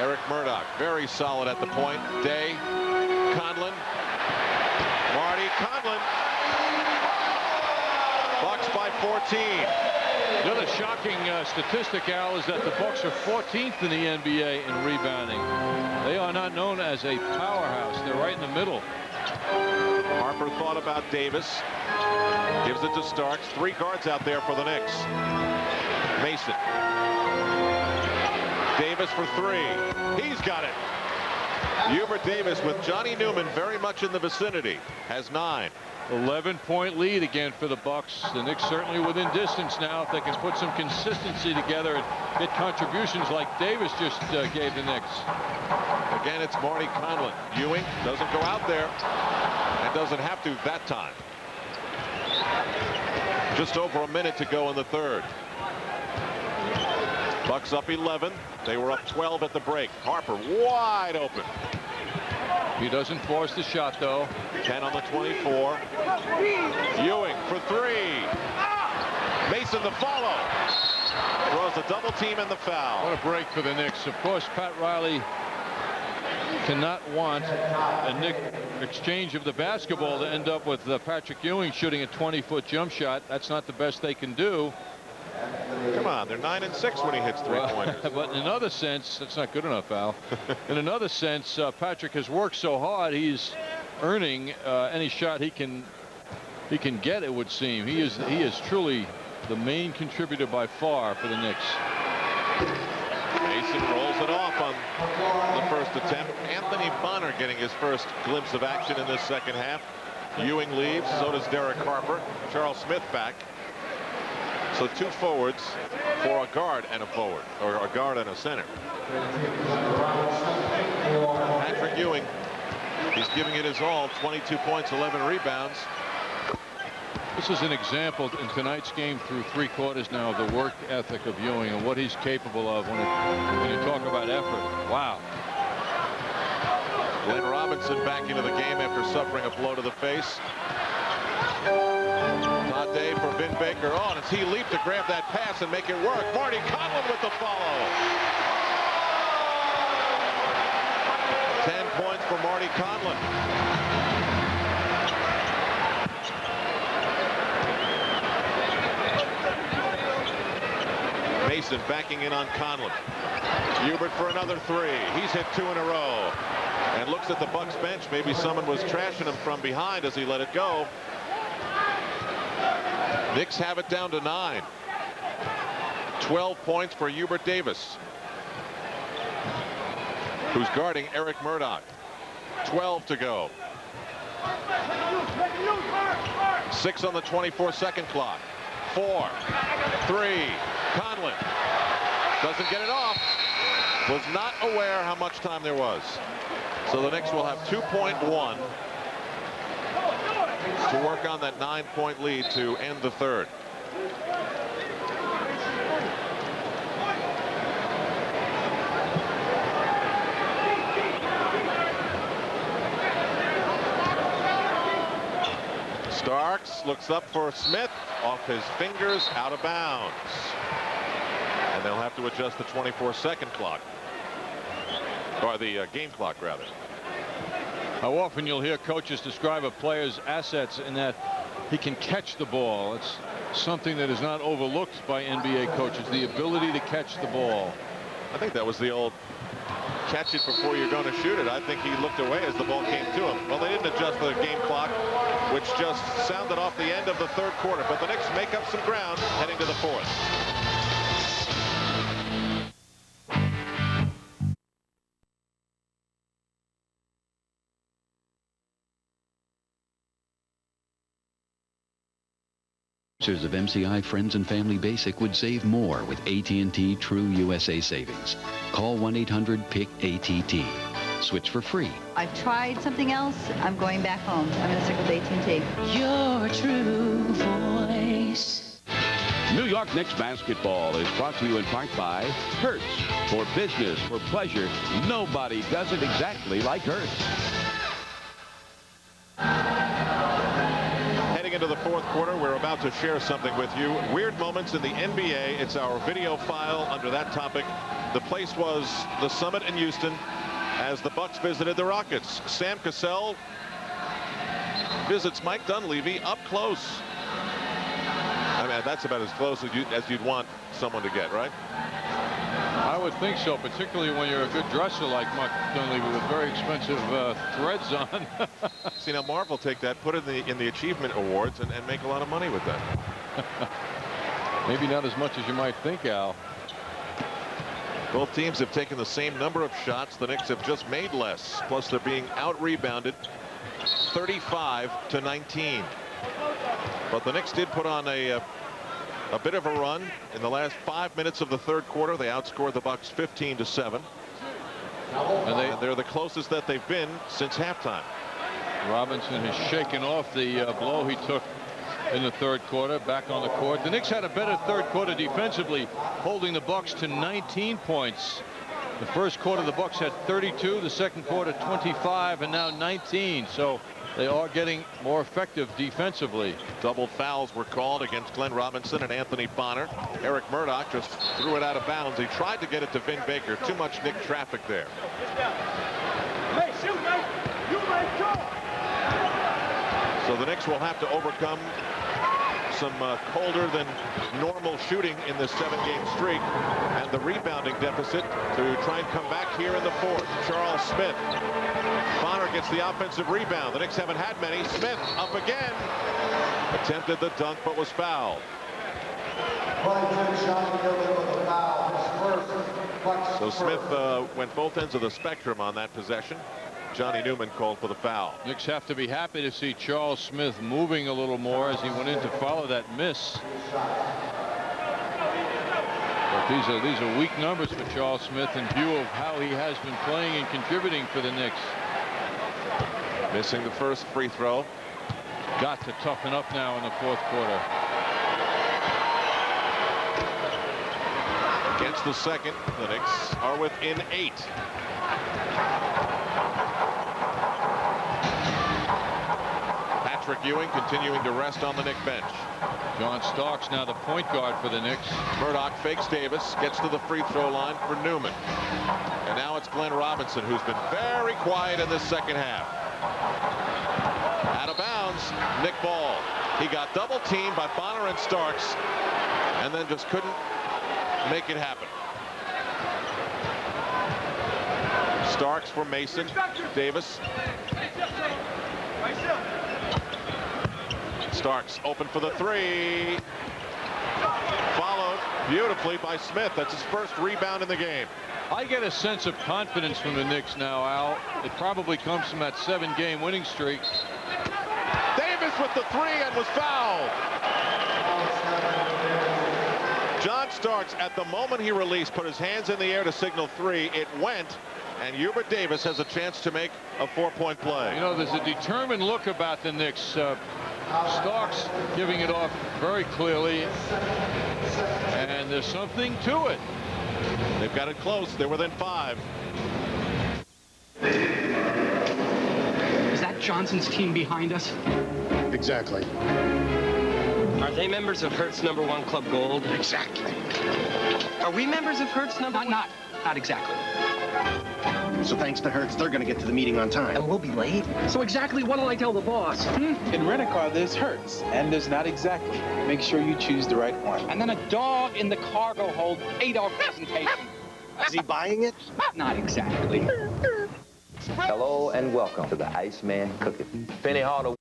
Eric Murdoch, very solid at the point. Day, Conlon, Marty Conlon. Bucks by 14. The other shocking statistic, Al, is that the Bucks are 14th in the NBA in rebounding. They are not known as a powerhouse. They're right in the middle. Harper thought about Davis. Gives it to Starks. 3 guards out there for the Knicks. Mason. Davis for 3. He's got it. Hubert Davis with Johnny Newman very much in the vicinity. Has 9. 11-point lead again for the Bucks. The Knicks certainly within distance now if they can put some consistency together and get contributions like Davis just gave the Knicks. Again, it's Marty Conlon. Ewing doesn't go out there and doesn't have to that time. Just over a minute to go in the third. Bucks up 11. They were up 12 at the break. Harper wide open. He doesn't force the shot, though. 10 on the 24. Ewing for 3. Mason the follow. Throws a double team and the foul. What a break for the Knicks. Of course, Pat Riley cannot want a Knick exchange of the basketball to end up with Patrick Ewing shooting a 20-foot jump shot. That's not the best they can do. Come on, they're 9 and 6 when he hits 3-pointers. But in another sense, that's not good enough, Al. In another sense, Patrick has worked so hard, he's earning any shot he can get, it would seem. He is truly the main contributor by far for the Knicks. Mason rolls it off on the first attempt. Anthony Bonner getting his first glimpse of action in this second half. Ewing leaves, so does Derek Harper. Charles Smith back. So 2 forwards for a guard and a forward, or a guard and a center. Patrick Ewing, he's giving it his all. 22 points, 11 rebounds. This is an example in tonight's game through 3 quarters now of the work ethic of Ewing and what he's capable of when you talk about effort. Wow. Glenn Robinson back into the game after suffering a blow to the face. Todd Day for Vin Baker. Oh, and he leaped to grab that pass and make it work. Marty Conlon with the follow. 10 points for Marty Conlon. Mason backing in on Conlon. Hubert for another 3. He's hit 2 in a row. And looks at the Bucks bench. Maybe someone was trashing him from behind as he let it go. Knicks have it down to 9. 12 points for Hubert Davis, who's guarding Eric Murdoch. 12 to go. 6 on the 24-second clock. 4, 3. Conlon doesn't get it off. Was not aware how much time there was. So the Knicks will have 2.1 to work on that 9-point lead to end the third. Starks looks up for Smith, off his fingers, out of bounds. And they'll have to adjust the 24-second clock, or the game clock rather. How often you'll hear coaches describe a player's assets in that he can catch the ball. It's something that is not overlooked by NBA coaches, the ability to catch the ball. I think that was the old catch it before you're going to shoot it. I think he looked away as the ball came to him. Well, they didn't adjust the game clock, which just sounded off the end of the third quarter. But the Knicks make up some ground heading to the fourth. Users of MCI Friends and Family Basic would save more with AT&T True USA Savings. Call 1-800-PIC-ATT. switch for free. I've tried something else. I'm going back home. I'm going to stick with AT&T. Your true voice. New York Knicks basketball is brought to you in part by Hertz. For business, for pleasure, nobody does it exactly like Hertz. Heading into the fourth quarter, we're about to share something with you. Weird moments in the NBA. It's our video file under that topic. The place was the Summit in Houston as the Bucks visited the Rockets. Sam Cassell visits Mike Dunleavy up close. I mean, that's about as close as you'd want someone to get, right? I would think so, particularly when you're a good dresser like Mike Dunleavy with very expensive threads on. See, now Marv will take that, put it in the achievement awards, and make a lot of money with that. Maybe not as much as you might think, Al. Both teams have taken the same number of shots. The Knicks have just made less. Plus, they're being out-rebounded 35-19. But the Knicks did put on a bit of a run in the last 5 minutes of the third quarter. They outscored the Bucks 15-7. And they're the closest that they've been since halftime. Robinson has shaken off the blow he took in the third quarter, back on the court. The Knicks had a better third quarter defensively, holding the Bucks to 19 points. The first quarter, the Bucks had 32, the second quarter 25, and now 19. So they are getting more effective defensively. Double fouls were called against Glenn Robinson and Anthony Bonner. Eric Murdoch just threw it out of bounds. He tried to get it to Vin Baker. Too much Knick traffic there. So the Knicks will have to overcome some colder than normal shooting in this 7-game streak, and the rebounding deficit to try and come back here in the fourth. Charles Smith. Bonner gets the offensive rebound. The Knicks haven't had many. Smith up again. Attempted the dunk but was fouled. So Smith went both ends of the spectrum on that possession. Johnny Newman called for the foul. Knicks have to be happy to see Charles Smith moving a little more as he went in to follow that miss. But these are weak numbers for Charles Smith in view of how he has been playing and contributing for the Knicks. Missing the first free throw. Got to toughen up now in the fourth quarter. Against the second, the Knicks are within 8. Patrick Ewing continuing to rest on the Knick bench. John Starks now the point guard for the Knicks. Murdoch fakes Davis, gets to the free throw line for Newman. And now it's Glenn Robinson, who's been very quiet in this second half. Out of bounds, Knick ball. He got double teamed by Bonner and Starks, and then just couldn't make it happen. Starks for Mason. Davis. Starks open for the three. Followed beautifully by Smith. That's his first rebound in the game. I get a sense of confidence from the Knicks now, Al. It probably comes from that 7-game winning streak. Davis with the three and was fouled. John Starks, at the moment he released, put his hands in the air to signal three. It went, and Hubert Davis has a chance to make a 4-point play. You know, there's a determined look about the Knicks. Starks giving it off very clearly, and there's something to it. They've got it close. They're within 5. Is that Johnson's team behind us? Exactly. Are they members of Hertz #1 Club Gold? Exactly. Are we members of Hertz #1? Not exactly. So thanks to Hertz, they're going to get to the meeting on time. And we'll be late. So exactly what'll I tell the boss? In rent-a-car, there's Hertz, and there's not exactly. Make sure you choose the right one. And then a dog in the cargo hold 8-hour presentation. Is he buying it? Not exactly. Hello and welcome to the Iceman Cooking. Penny Harder.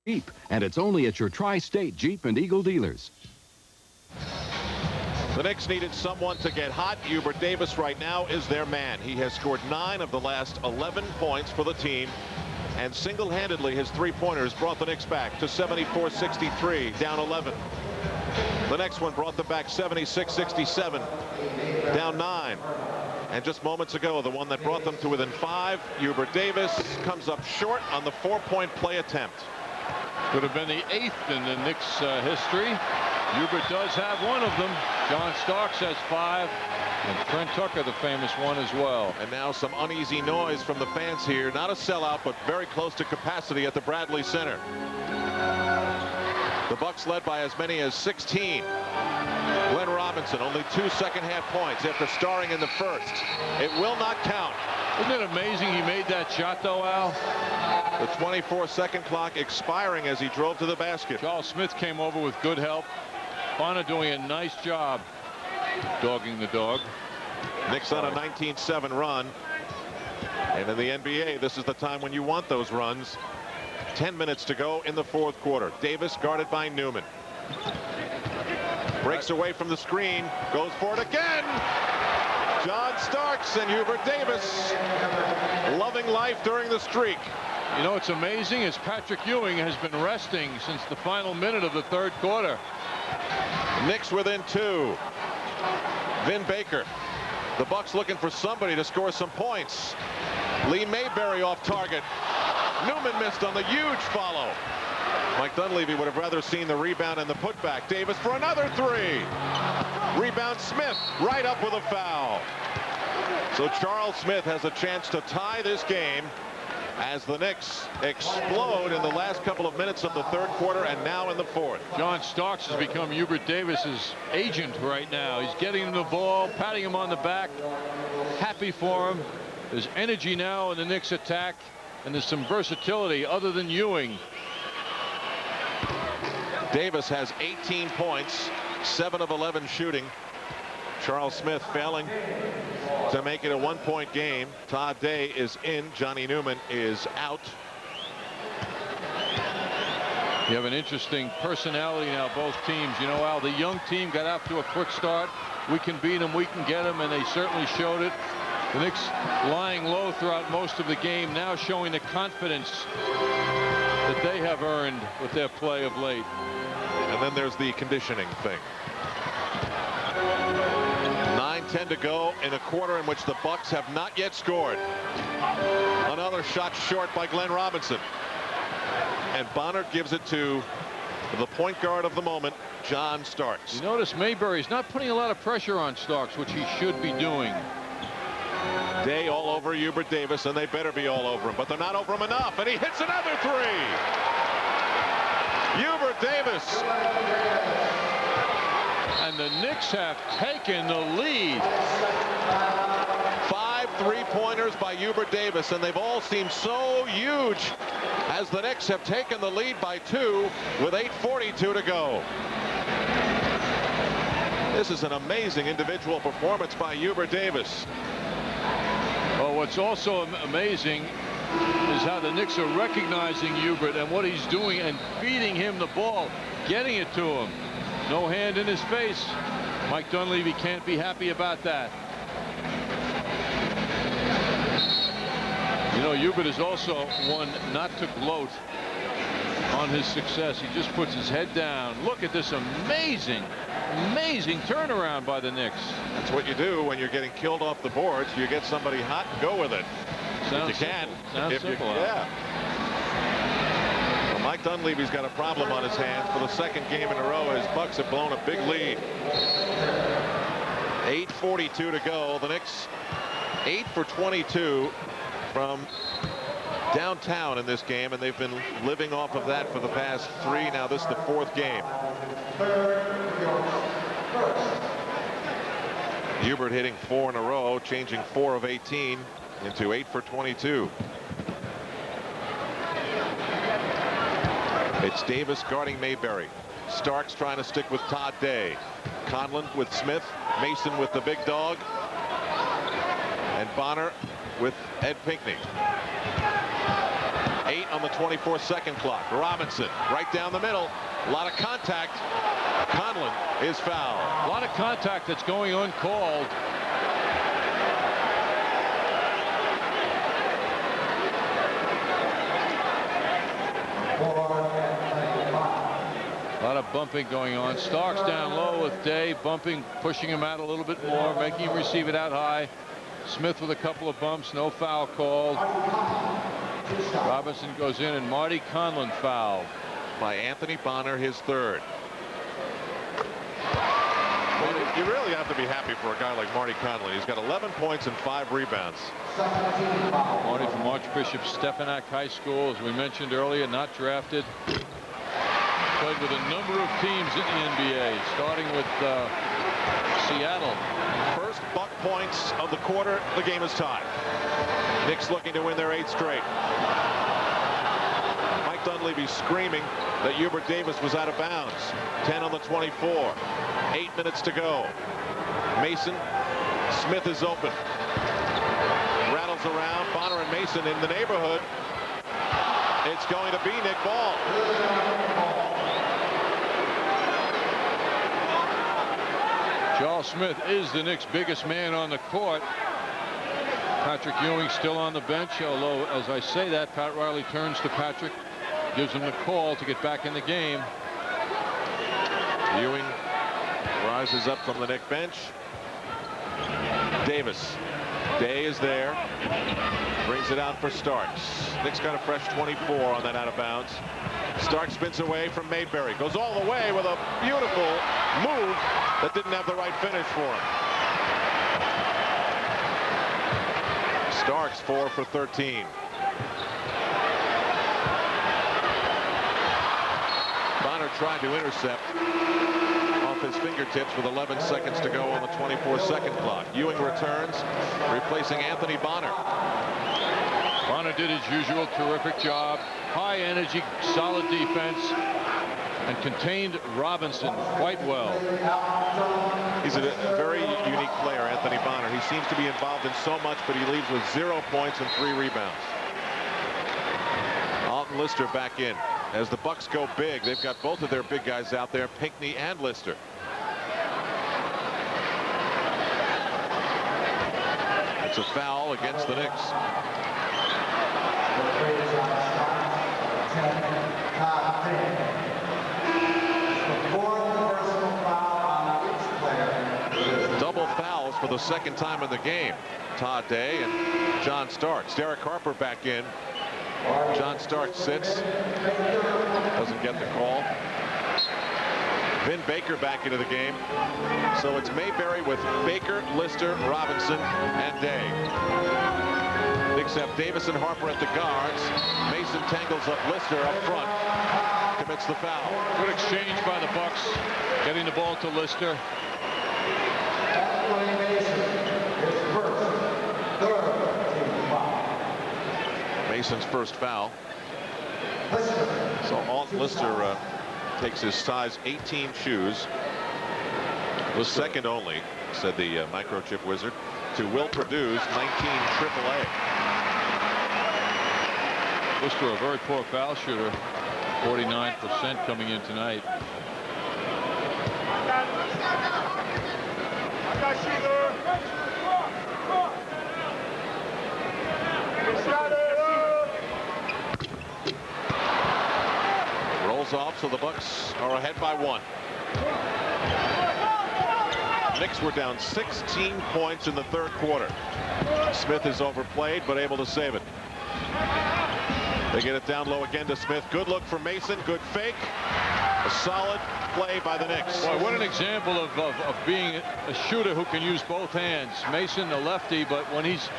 Jeep, and it's only at your tri-state Jeep and Eagle dealers. The Knicks needed someone to get hot. Hubert Davis right now is their man. He has scored 9 of the last 11 points for the team. And single-handedly, his three-pointers brought the Knicks back to 74-63, down 11. The next one brought them back 76-67, down 9. And just moments ago, the one that brought them to within 5, Hubert Davis comes up short on the 4-point play attempt. Could have been the 8th in the Knicks history. Hubert does have one of them. John Starks has 5. And Trent Tucker, the famous one as well. And now some uneasy noise from the fans here. Not a sellout, but very close to capacity at the Bradley Center. The Bucks led by as many as 16. Glenn Robinson, only 2 second-half points after starring in the first. It will not count. Isn't it amazing he made that shot, though, Al? The 24-second clock expiring as he drove to the basket. Charles Smith came over with good help. Bonner doing a nice job dogging the dog. Knicks on a 19-7 run. And in the NBA, this is the time when you want those runs. 10 minutes to go in the 4th quarter. Davis guarded by Newman. Breaks away from the screen. Goes for it again. John Starks and Hubert Davis loving life during the streak. You know, it's amazing as Patrick Ewing has been resting since the final minute of the 3rd quarter. Knicks within 2. Vin Baker. The Bucks looking for somebody to score some points. Lee Mayberry off target. Newman missed on the huge follow. Mike Dunleavy would have rather seen the rebound and the putback. Davis for another 3. Rebound Smith right up with a foul. So Charles Smith has a chance to tie this game as the Knicks explode in the last couple of minutes of the 3rd quarter and now in the 4th. John Starks has become Hubert Davis's agent right now. He's getting him the ball, patting him on the back, happy for him. There's energy now in the Knicks attack, and there's some versatility other than Ewing. Davis has 18 points, 7 of 11 shooting. Charles Smith failing to make it a 1-point game. Todd Day is in. Johnny Newman is out. You have an interesting personality now, both teams. You know, Al, the young team got off to a quick start. We can beat them, we can get them, and they certainly showed it. The Knicks lying low throughout most of the game, now showing the confidence that they have earned with their play of late. And then there's the conditioning thing. 9:10 to go in a quarter in which the Bucks have not yet scored. Another shot short by Glenn Robinson. And Bonner gives it to the point guard of the moment, John Starks. You notice Mayberry's not putting a lot of pressure on Starks, which he should be doing. Day all over Hubert Davis, and they better be all over him, but they're not over him enough, and he hits another 3. Hubert Davis. And the Knicks have taken the lead. 5 3-pointers by Hubert Davis, and they've all seemed so huge as the Knicks have taken the lead by 2 with 8:42 to go. This is an amazing individual performance by Hubert Davis. Well, what's also amazing is how the Knicks are recognizing Hubert and what he's doing and feeding him the ball, getting it to him. No hand in his face. Mike Dunleavy can't be happy about that. You know, Hubert is also one not to gloat on his success. He just puts his head down. Look at this amazing turnaround by the Knicks. That's what you do when you're getting killed off the boards. You get somebody hot and go with it. Sounds if you can. Sounds simple. Yeah. Well, Mike Dunleavy's got a problem on his hands. For the 2nd game in a row, his Bucks have blown a big lead. 8:42 to go. The Knicks 8 for 22 from downtown in this game, and they've been living off of that for the past 3. Now this is the 4th game. Hubert hitting 4 in a row, changing 4 of 18 into 8 for 22. It's Davis guarding Mayberry. Starks trying to stick with Todd Day. Conlon with Smith. Mason with the big dog. And Bonner with Ed Pinckney. 8 on the 24-second clock. Robinson right down the middle. A lot of contact. Conlon is fouled. A lot of contact that's going uncalled. A lot of bumping going on. Starks down low with Day, bumping, pushing him out a little bit more, making him receive it out high. Smith with a couple of bumps, no foul called. Robinson goes in, and Marty Conlon fouled. By Anthony Bonner, his third. You really have to be happy for a guy like Marty Conlon. He's got 11 points and 5 rebounds. Marty from Archbishop Stepinac High School, as we mentioned earlier, not drafted. Played with a number of teams in the NBA, starting with Seattle. First Buck points of the quarter. The game is tied. Knicks looking to win their 8th straight. Mike Dunleavy screaming that Hubert Davis was out of bounds. 10 on the 24. 8 minutes to go. Mason. Smith is open. Rattles around. Bonner and Mason in the neighborhood. It's going to be Nick Ball. Charles Smith is the Knicks' biggest man on the court. Patrick Ewing still on the bench, although as I say that, Pat Riley turns to Patrick, gives him the call to get back in the game. Ewing rises up from the Knick bench. Davis. Day is there. Brings it out for Starks. Knicks got a fresh 24 on that out of bounds. Starks spins away from Mayberry. Goes all the way with a beautiful move that didn't have the right finish for him. Starks 4 for 13. Bonner tried to intercept off his fingertips with 11 seconds to go on the 24-second clock. Ewing returns, replacing Anthony Bonner. Bonner did his usual terrific job. High energy, solid defense, and contained Robinson quite well. He's a very unique player, Anthony Bonner. He seems to be involved in so much, but he leaves with 0 points and 3 rebounds. Alton Lister back in. As the Bucks go big, they've got both of their big guys out there, Pinckney and Lister. It's a foul against the Knicks. Double fouls for the second time in the game. Todd Day and John Starks. Derek Harper back in. John Starks sits. Doesn't get the call. Vin Baker back into the game. So it's Mayberry with Baker, Lister, Robinson, and Day. Knicks have Davis and Harper at the guards. Mason tangles up Lister up front. Commits the foul. Good exchange by the Bucks, getting the ball to Lister. Mason's first foul. So Alton Lister takes his size 18 shoes. Was second only, said the microchip wizard, to Will Purdue's 19 AAA. Lister a very poor foul shooter, 49% coming in tonight. Rolls off, so the Bucks are ahead by 1. Knicks were down 16 points in the third quarter. Smith is overplayed, but able to save it. They get it down low again to Smith. Good look for Mason. Good fake. A solid play by the Knicks. Boy, what an example of being a shooter who can use both hands. Mason, the lefty, but when it's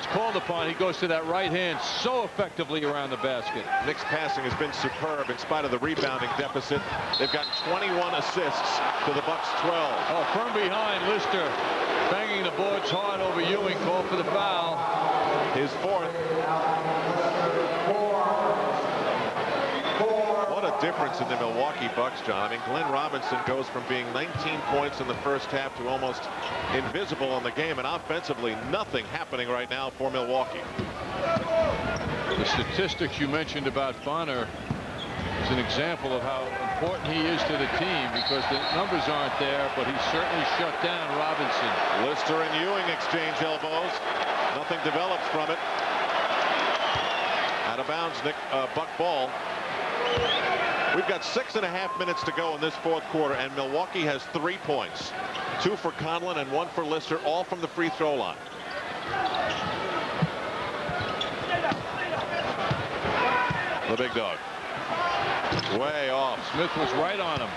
called upon, he goes to that right hand so effectively around the basket. Knicks passing has been superb in spite of the rebounding deficit. They've got 21 assists to the Bucks 12. Oh, from behind, Lister banging the boards hard over Ewing. Call for the foul. His fourth. What a difference in the Milwaukee Bucks, John. I mean, Glenn Robinson goes from being 19 points in the first half to almost invisible in the game, and offensively nothing happening right now for Milwaukee. The statistics you mentioned about Bonner is an example of how important he is to the team because the numbers aren't there, but he certainly shut down Robinson. Lister and Ewing exchange elbows. Nothing develops from it. Out of bounds, Buck ball. We've got 6.5 minutes to go in this fourth quarter, and Milwaukee has 3 points. 2 for Conlon and 1 for Lister, all from the free throw line. The big dog. Way off. Smith was right on him.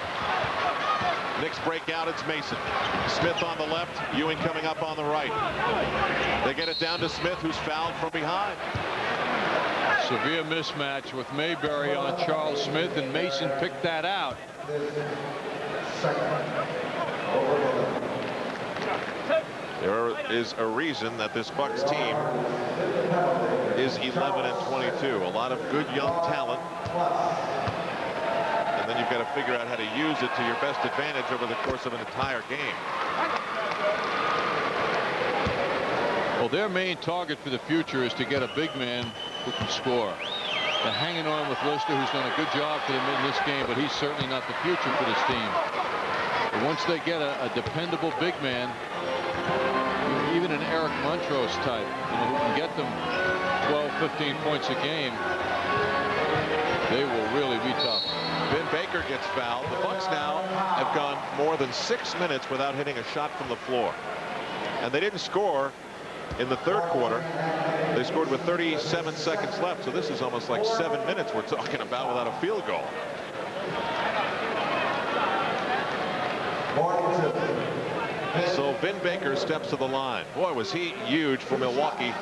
Knicks break out. It's Mason. Smith on the left. Ewing coming up on the right. They get it down to Smith, who's fouled from behind. Severe mismatch with Mayberry on Charles Smith, and Mason picked that out. There is a reason that this Bucks team is 11-22. A lot of good young talent. And then you've got to figure out how to use it to your best advantage over the course of an entire game. Well, their main target for the future is to get a big man who can score. They're hanging on with Lister, who's done a good job for them in this game, but he's certainly not the future for this team. But once they get a dependable big man, even an Eric Montrose type, who can get them 12, 15 points a game, they will really be tough. Vin Baker gets fouled. The Bucks now have gone more than 6 minutes without hitting a shot from the floor. And they didn't score in the third quarter. They scored with 37 seconds left, so this is almost like 7 minutes we're talking about without a field goal. So Vin Baker steps to the line. Boy, was he huge for Milwaukee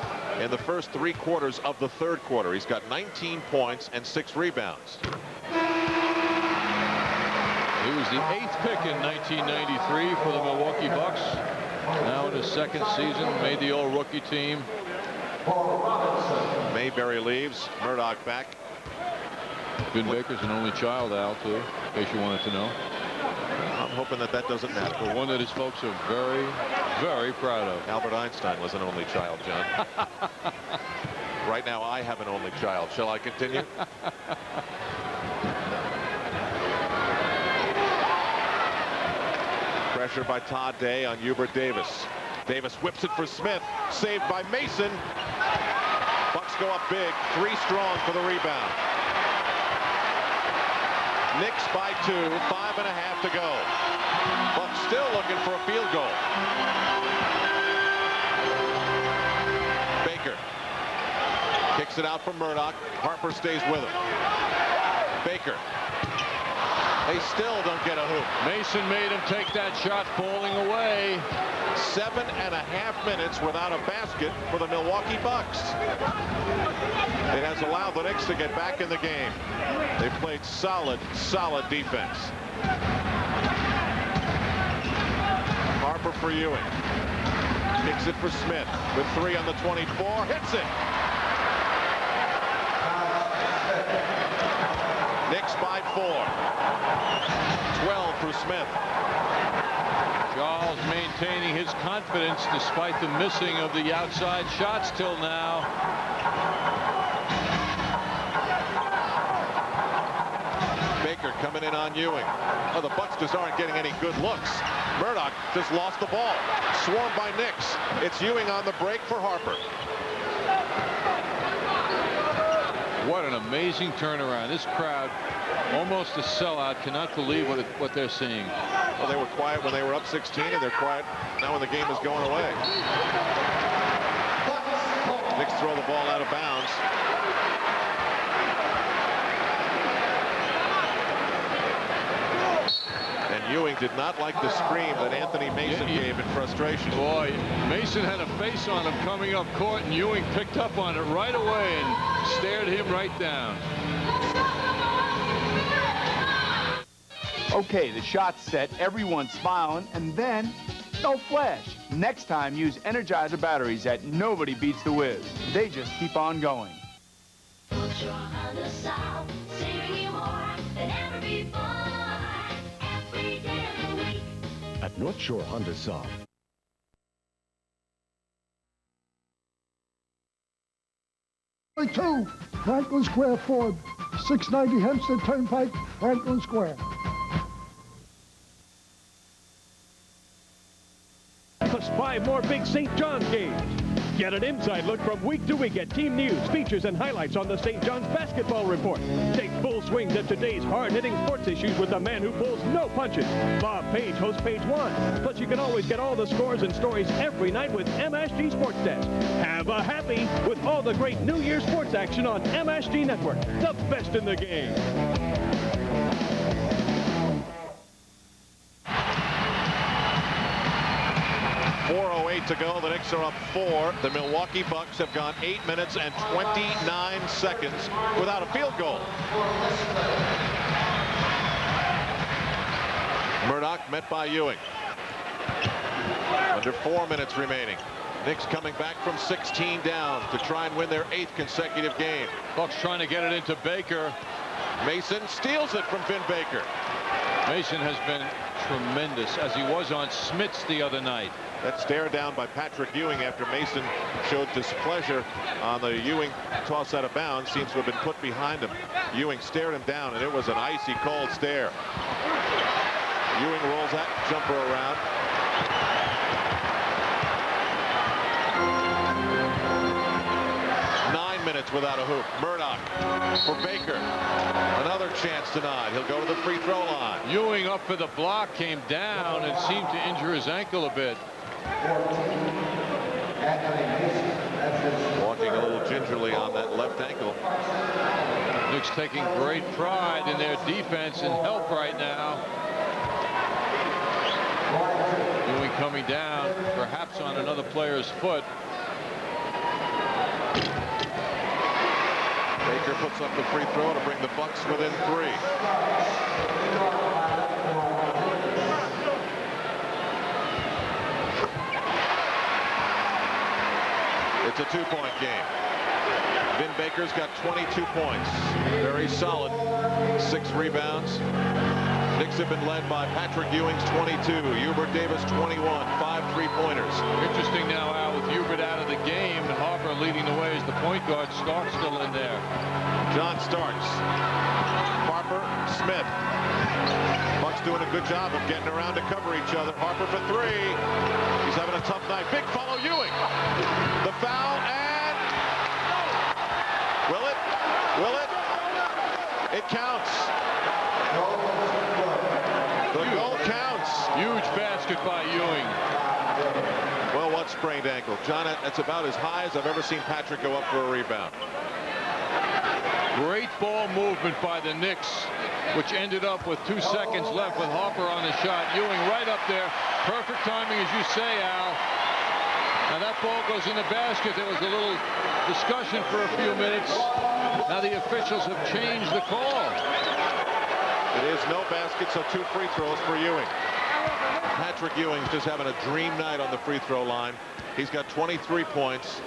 in the first 3 quarters of the third quarter. He's got 19 points and 6 rebounds. He was the 8th pick in 1993 for the Milwaukee Bucks. Now in his second season, made the all-rookie team. Mayberry leaves. Murdoch back. Vin Baker's an only child, Al, too, in case you wanted to know. I'm hoping that that doesn't matter. But one that his folks are very, very proud of. Albert Einstein was an only child, John. Right now, I have an only child. Shall I continue? Pressure by Todd Day on Hubert Davis. Davis whips it for Smith. Saved by Mason. Bucks go up big. 3 strong for the rebound. Knicks by 2. 5.5 to go. Bucks still looking for a field goal. Baker kicks it out from Murdoch. Harper stays with him. Baker. They still don't get a hoop. Mason made him take that shot, falling away. 7.5 minutes without a basket for the Milwaukee Bucks. It has allowed the Knicks to get back in the game. They played solid defense. Harper for Ewing. Kicks it for Smith with 3 on the 24. Hits it. Knicks by 4. 12 for Smith. Charles maintaining his confidence despite the missing of the outside shots till now. Baker coming in on Ewing. Oh, the Bucks just aren't getting any good looks. Murdoch just lost the ball. Swarmed by Knicks. It's Ewing on the break for Harper. What an amazing turnaround. This crowd, almost a sellout, cannot believe what they're seeing. Well, they were quiet when they were up 16, and they're quiet now when the game is going away. Knicks throw the ball out of bounds. And Ewing did not like the scream that Anthony Mason gave in frustration. Boy, Mason had a face on him coming up court, and Ewing picked up on it right away and stared him right down. Okay, the shot's set, everyone's smiling, and then no flash. Next time, use Energizer batteries that nobody beats the whiz. They just keep on going. At North Shore Honda South. Two, Franklin Square Ford. 690 Hempstead Turnpike, Franklin Square. Plus 5 more big St. John's games. Get an inside look from week to week at team news, features, and highlights on the St. John's Basketball Report. Take full swings at today's hard-hitting sports issues with the man who pulls no punches. Bob Page hosts Page 1. Plus, you can always get all the scores and stories every night with MSG Sports Desk. Have a happy with all the great New Year sports action on MSG Network, the best in the game. 4:08 to go. The Knicks are up 4. The Milwaukee Bucks have gone 8 minutes and 29 seconds without a field goal. Murdoch met by Ewing. Under 4 minutes remaining. Knicks coming back from 16 down to try and win their 8th consecutive game. Bucks trying to get it into Baker. Mason steals it from Vin Baker. Mason has been tremendous, as he was on Smits the other night. That stare down by Patrick Ewing after Mason showed displeasure on the Ewing toss out of bounds seems to have been put behind him. Ewing stared him down, and it was an icy cold stare. Ewing rolls that jumper around. Minutes without a hoop. Murdoch for Baker. Another chance denied. He'll go to the free throw line. Ewing up for the block, came down and seemed to injure his ankle a bit. Walking a little gingerly on that left ankle. Knicks taking great pride in their defense and help right now. Ewing coming down, perhaps on another player's foot. Baker puts up the free throw to bring the Bucks within 3. It's a 2-point game. Vin Baker's got 22 points. Very solid. 6 rebounds. Knicks have been led by Patrick Ewing's 22. Hubert Davis 21. 5 3-pointers. Interesting now, Al, with Hubert out of the game and Harper leading the way as the point guard. Starks still in there. John Starks. Harper, Smith. Bucks doing a good job of getting around to cover each other. Harper for 3. He's having a tough night. Big follow Ewing. The foul and will it? Will it? It counts. The goal counts. Huge basket by Ewing. Well, what sprained ankle? John, that's about as high as I've ever seen Patrick go up for a rebound. Great ball movement by the Knicks, which ended up with 2 seconds left with Harper on the shot. Ewing right up there. Perfect timing, as you say, Al. Now that ball goes in the basket. There was a little discussion for a few minutes. Now the officials have changed the call. It is no basket, so 2 free throws for Ewing. Patrick Ewing's just having a dream night on the free throw line. He's got 23 points.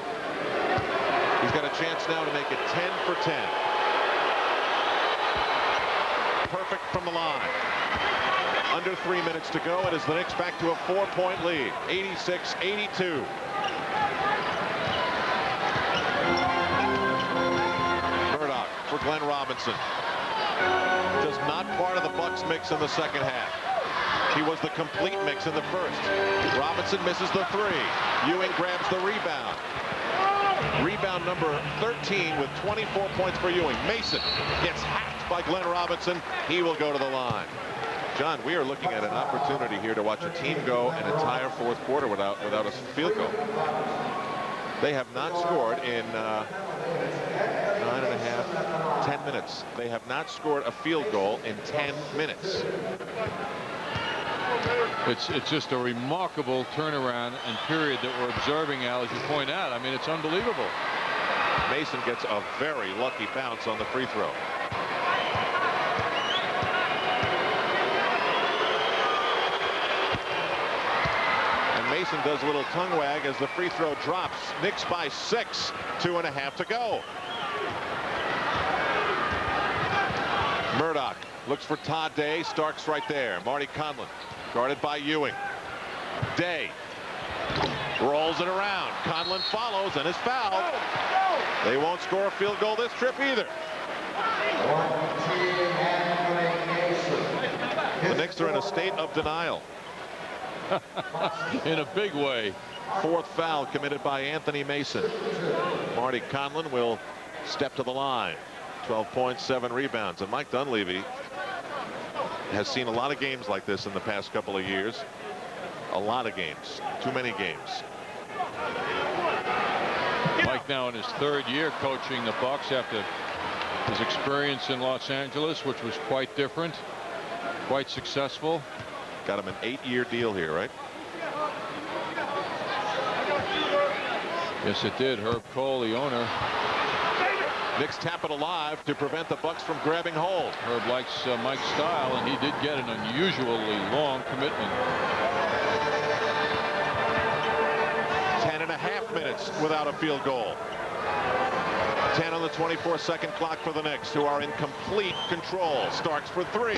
He's got a chance now to make it 10 for 10. Perfect from the line. Under 3 minutes to go. It is the Knicks back to a 4-point lead. 86-82. Murdoch for Glenn Robinson. Just not part of the Bucks mix in the second half. He was the complete mix in the first. Robinson misses the 3. Ewing grabs the rebound. Rebound number 13 with 24 points for Ewing. Mason gets hacked by Glenn Robinson. He will go to the line. John, we are looking at an opportunity here to watch a team go an entire fourth quarter without a field goal. They have not scored in 9.5, 10 minutes. They have not scored a field goal in 10 minutes. It's just a remarkable turnaround and period that we're observing, Al, as you point out. I mean, it's unbelievable. Mason gets a very lucky bounce on the free throw. And Mason does a little tongue wag as the free throw drops. Knicks by 6, 2.5 to go. Murdoch looks for Todd Day. Starks right there. Marty Conlon guarded by Ewing. Day rolls it around. Conlon follows and is fouled. They won't score a field goal this trip either. The Knicks are in a state of denial. In a big way. Fourth foul committed by Anthony Mason. Marty Conlon will step to the line. 12 points, 7 rebounds. And Mike Dunleavy has seen a lot of games like this in the past couple of years. A lot of games. Too many games. Mike now in his 3rd year coaching the Bucks after his experience in Los Angeles, which was quite different, quite successful. Got him an 8-year deal here, right? Yes, it did. Herb Cole, the owner. Knicks tap it alive to prevent the Bucks from grabbing hold. Herb likes Mike's style, and he did get an unusually long commitment. 10.5 minutes without a field goal. 10 on the 24-second clock for the Knicks, who are in complete control. Starks for 3.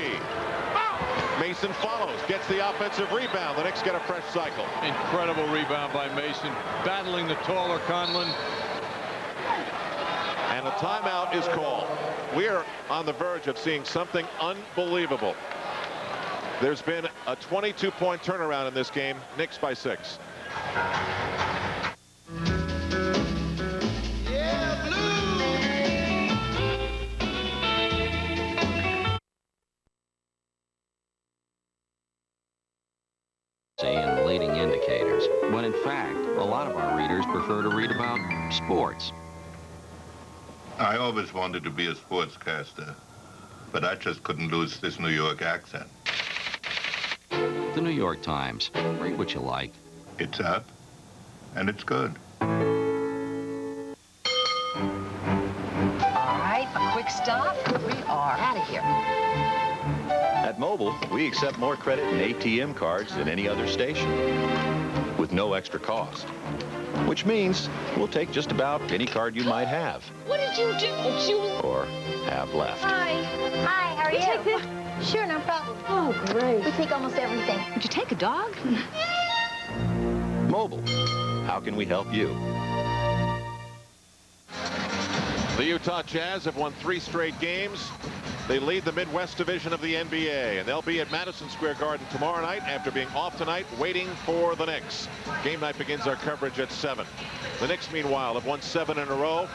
Mason follows, gets the offensive rebound. The Knicks get a fresh cycle. Incredible rebound by Mason, battling the taller Conlon. And a timeout is called. We are on the verge of seeing something unbelievable. There's been a 22-point turnaround in this game. Knicks by 6. And leading indicators, when in fact a lot of our readers prefer to read about sports. I always wanted to be a sportscaster, but I just couldn't lose this New York accent. The New York Times. Read what you like. It's up, and it's good. All right, a quick stop. We are out of here. At Mobile, we accept more credit and ATM cards than any other station, with no extra cost. Which means we'll take just about any card you might have. What did you do? Or have left. Hi. Hi, how are you? Take this? Sure, no problem. Oh, great. We take almost everything. Would you take a dog? Mobile. How can we help you? The Utah Jazz have won 3 straight games. They lead the Midwest Division of the NBA, and they'll be at Madison Square Garden tomorrow night after being off tonight, waiting for the Knicks. Game night begins our coverage at 7. The Knicks, meanwhile, have won 7 in a row.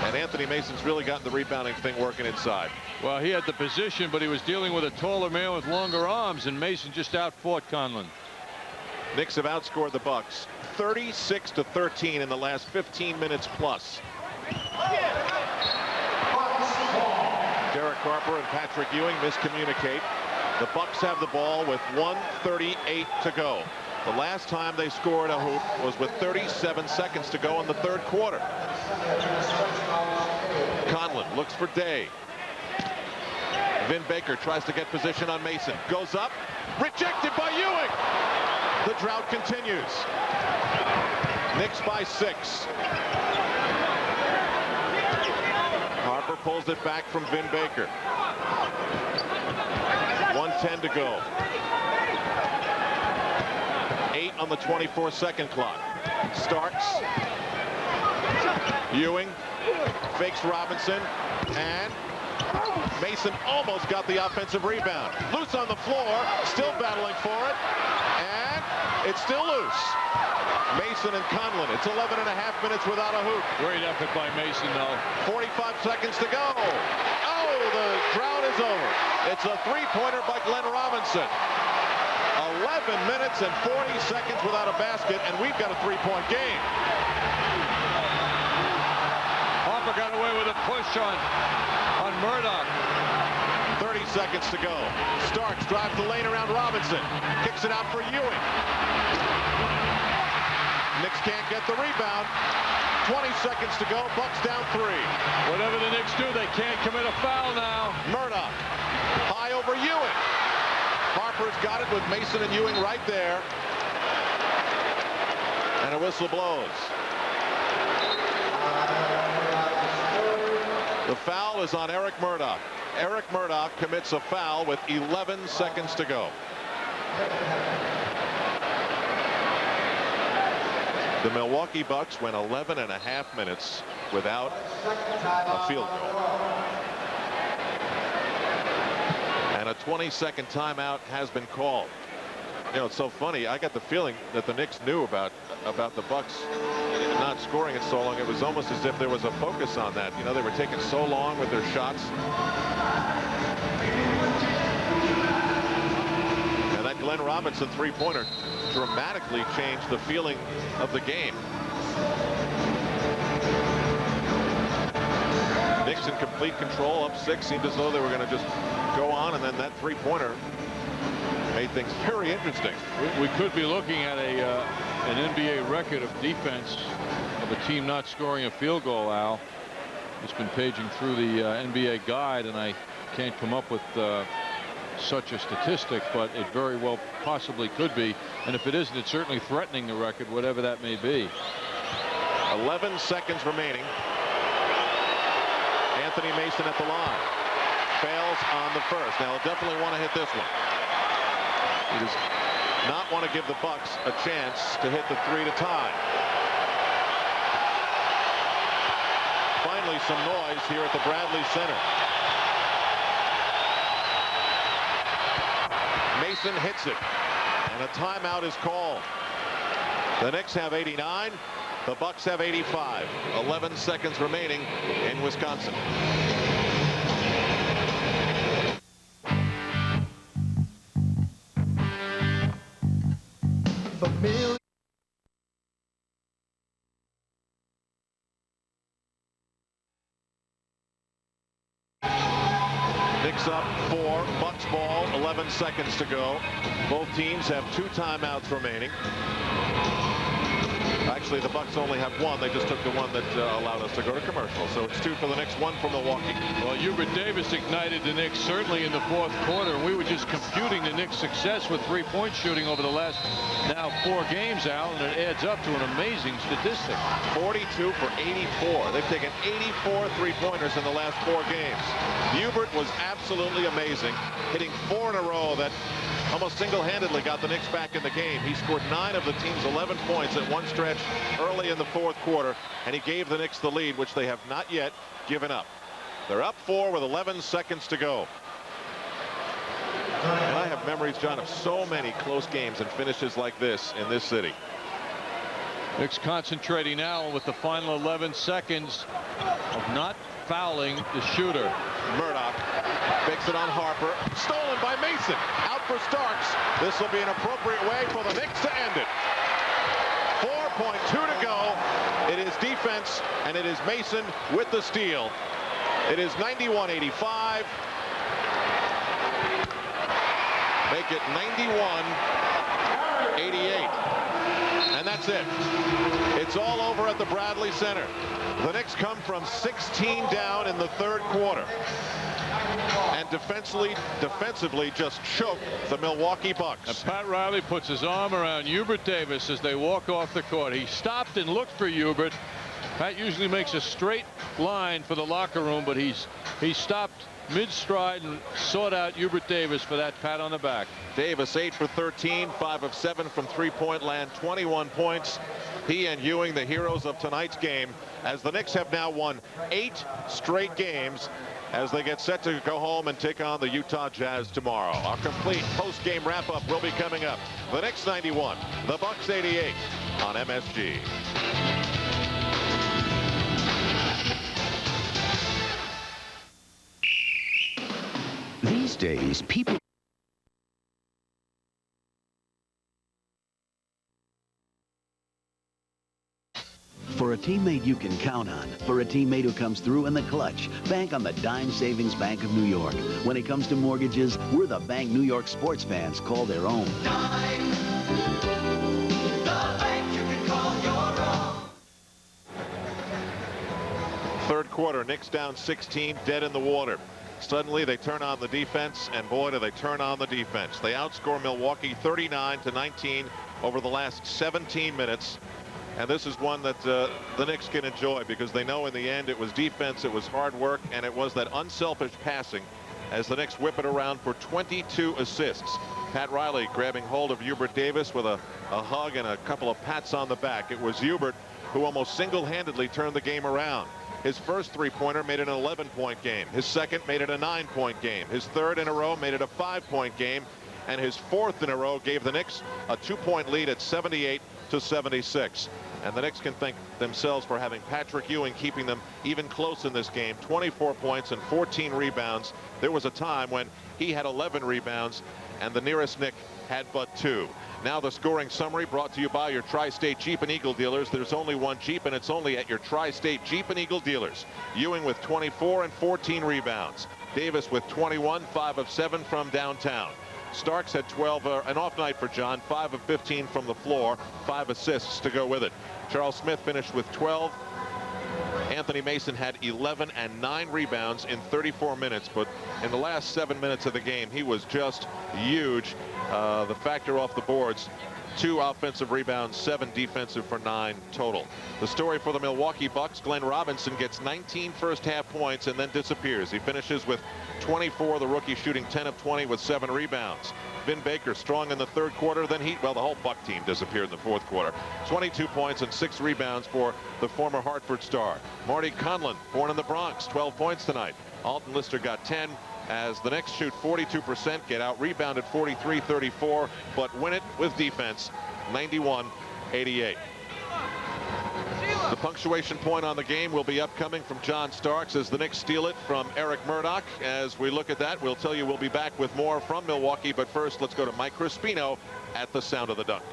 And Anthony Mason's really gotten the rebounding thing working inside. Well, he had the position, but he was dealing with a taller man with longer arms, and Mason just outfought Conlon. Knicks have outscored the Bucks 36-13 in the last 15 minutes plus. Derek Harper and Patrick Ewing miscommunicate. The Bucks have the ball with 1:38 to go. The last time they scored a hoop was with 37 seconds to go in the 3rd quarter. Conlon looks for Day. Vin Baker tries to get position on Mason. Goes up. Rejected by Ewing. The drought continues. Knicks by 6. Harper pulls it back from Vin Baker. 1:10 to go. 8 on the 24-second clock. Starks. Ewing fakes Robinson, and Mason almost got the offensive rebound. Loose on the floor, still battling for it, and it's still loose. Mason and Conlon. It's 11.5 minutes without a hoop. Great effort by Mason, though. 45 seconds to go. Oh, the drought is over. It's a 3-pointer by Glenn Robinson. 11 minutes and 40 seconds without a basket, and we've got a 3-point game. Harper got away with a push on Murdoch. 30 seconds to go. Starks drives the lane around Robinson. Kicks it out for Ewing. Knicks can't get the rebound. 20 seconds to go. Bucks down 3. Whatever the Knicks do, they can't commit a foul now. Murdoch. High over Ewing. Harper's got it with Mason and Ewing right there. And a whistle blows. The foul is on Eric Murdoch. Eric Murdoch commits a foul with 11 seconds to go. The Milwaukee Bucks went 11.5 minutes without a field goal. And a 20-second timeout has been called. You know, it's so funny. I got the feeling that the Knicks knew about the Bucks not scoring it so long. It was almost as if there was a focus on that. You know, they were taking so long with their shots. And that Glenn Robinson three-pointer dramatically changed the feeling of the game. Knicks in complete control, up 6. Seemed as though they were going to just go on, and then that three-pointer made things very interesting. We could be looking at an NBA record of defense of a team not scoring a field goal, Al. It's been paging through the NBA guide, and I can't come up with such a statistic, but it very well possibly could be. And if it isn't, it's certainly threatening the record, whatever that may be. 11 seconds remaining. Anthony Mason at the line. Fails on the first. Now, he'll definitely want to hit this one. He does not want to give the Bucks a chance to hit the 3 to tie. Finally, some noise here at the Bradley Center. Mason hits it, and a timeout is called. The Knicks have 89. The Bucks have 85. 11 seconds remaining in Wisconsin. Knicks up 4. Bucks ball. 11 seconds to go. Both teams have 2 timeouts remaining. Actually, the Bucks only have 1. They just took the one that allowed us to go to commercial. So it's 2 for the Knicks, 1 for Milwaukee. Well, Hubert Davis ignited the Knicks certainly in the 4th quarter. We were just computing the Knicks' success with three-point shooting over the last now 4 games, Al, and it adds up to an amazing statistic. 42 for 84. They've taken 84 three-pointers in the last 4 games. Hubert was absolutely amazing, hitting 4 in a row that almost single-handedly got the Knicks back in the game. He scored 9 of the team's 11 points at one stretch early in the 4th quarter, and he gave the Knicks the lead, which they have not yet given up. They're up 4 with 11 seconds to go. And I have memories, John, of so many close games and finishes like this in this city. Knicks concentrating now with the final 11 seconds of not fouling the shooter. Murdoch makes it on Harper. Stolen by Mason. Out for Starks. This will be an appropriate way for the Knicks to end it. 4.2 to go. It is defense, and it is Mason with the steal. It is 91-85. Make it 91-88. And that's it. It's all over at the Bradley Center. The Knicks come from 16 down in the 3rd quarter. And defensively just choke the Milwaukee Bucks. And Pat Riley puts his arm around Hubert Davis as they walk off the court. He stopped and looked for Hubert. Pat usually makes a straight line for the locker room, but he stopped mid-stride and sought out Hubert Davis for that pat on the back. Davis 8 for 13, 5 of 7 from three-point land, 21 points. He and Ewing, the heroes of tonight's game, as the Knicks have now won 8 straight games as they get set to go home and take on the Utah Jazz tomorrow. Our complete post-game wrap-up will be coming up. The Knicks 91, the Bucks 88 on MSG. These days, people... For a teammate you can count on, for a teammate who comes through in the clutch, bank on the Dime Savings Bank of New York. When it comes to mortgages, we're the bank New York sports fans call their own. Dime, the bank you can call your own. 3rd quarter, Knicks down 16, dead in the water. Suddenly they turn on the defense, and boy, do they turn on the defense. They outscore Milwaukee 39-19 over the last 17 minutes. And this is one that the Knicks can enjoy because they know in the end it was defense, it was hard work, and it was that unselfish passing as the Knicks whip it around for 22 assists. Pat Riley grabbing hold of Hubert Davis with a hug and a couple of pats on the back. It was Hubert who almost single-handedly turned the game around. His first three-pointer made it an 11-point game. His second made it a 9-point game. His third in a row made it a 5-point game. And his fourth in a row gave the Knicks a 2-point lead at 78-76. And the Knicks can thank themselves for having Patrick Ewing keeping them even close in this game. 24 points and 14 rebounds. There was a time when he had 11 rebounds and the nearest Knick had but 2. Now the scoring summary brought to you by your Tri-State Jeep and Eagle dealers. There's only one Jeep, and it's only at your Tri-State Jeep and Eagle dealers. Ewing with 24 and 14 rebounds. Davis with 21, 5 of 7 from downtown. Starks had 12, an off night for John, 5 of 15 from the floor, 5 assists to go with it. Charles Smith finished with 12. Anthony Mason had 11 and 9 rebounds in 34 minutes, but in the last 7 minutes of the game, he was just huge. The factor off the boards, 2 offensive rebounds, 7 defensive for 9 total. The story for the Milwaukee Bucks, Glenn Robinson gets 19 first half points and then disappears. He finishes with 24, the rookie shooting 10 of 20 with 7 rebounds. Vin Baker strong in the third quarter, then the whole Buck team disappeared in the fourth quarter. 22 points and 6 rebounds for the former Hartford star. Marty Conlon, born in the Bronx, 12 points tonight. Alton Lister got 10 as the Knicks shoot 42%, get out rebounded 43-34, but win it with defense, 91-88. The punctuation point on the game will be upcoming from John Starks as the Knicks steal it from Eric Murdoch. As we look at that, we'll tell you we'll be back with more from Milwaukee. But first, let's go to Mike Crispino at the sound of the dunk.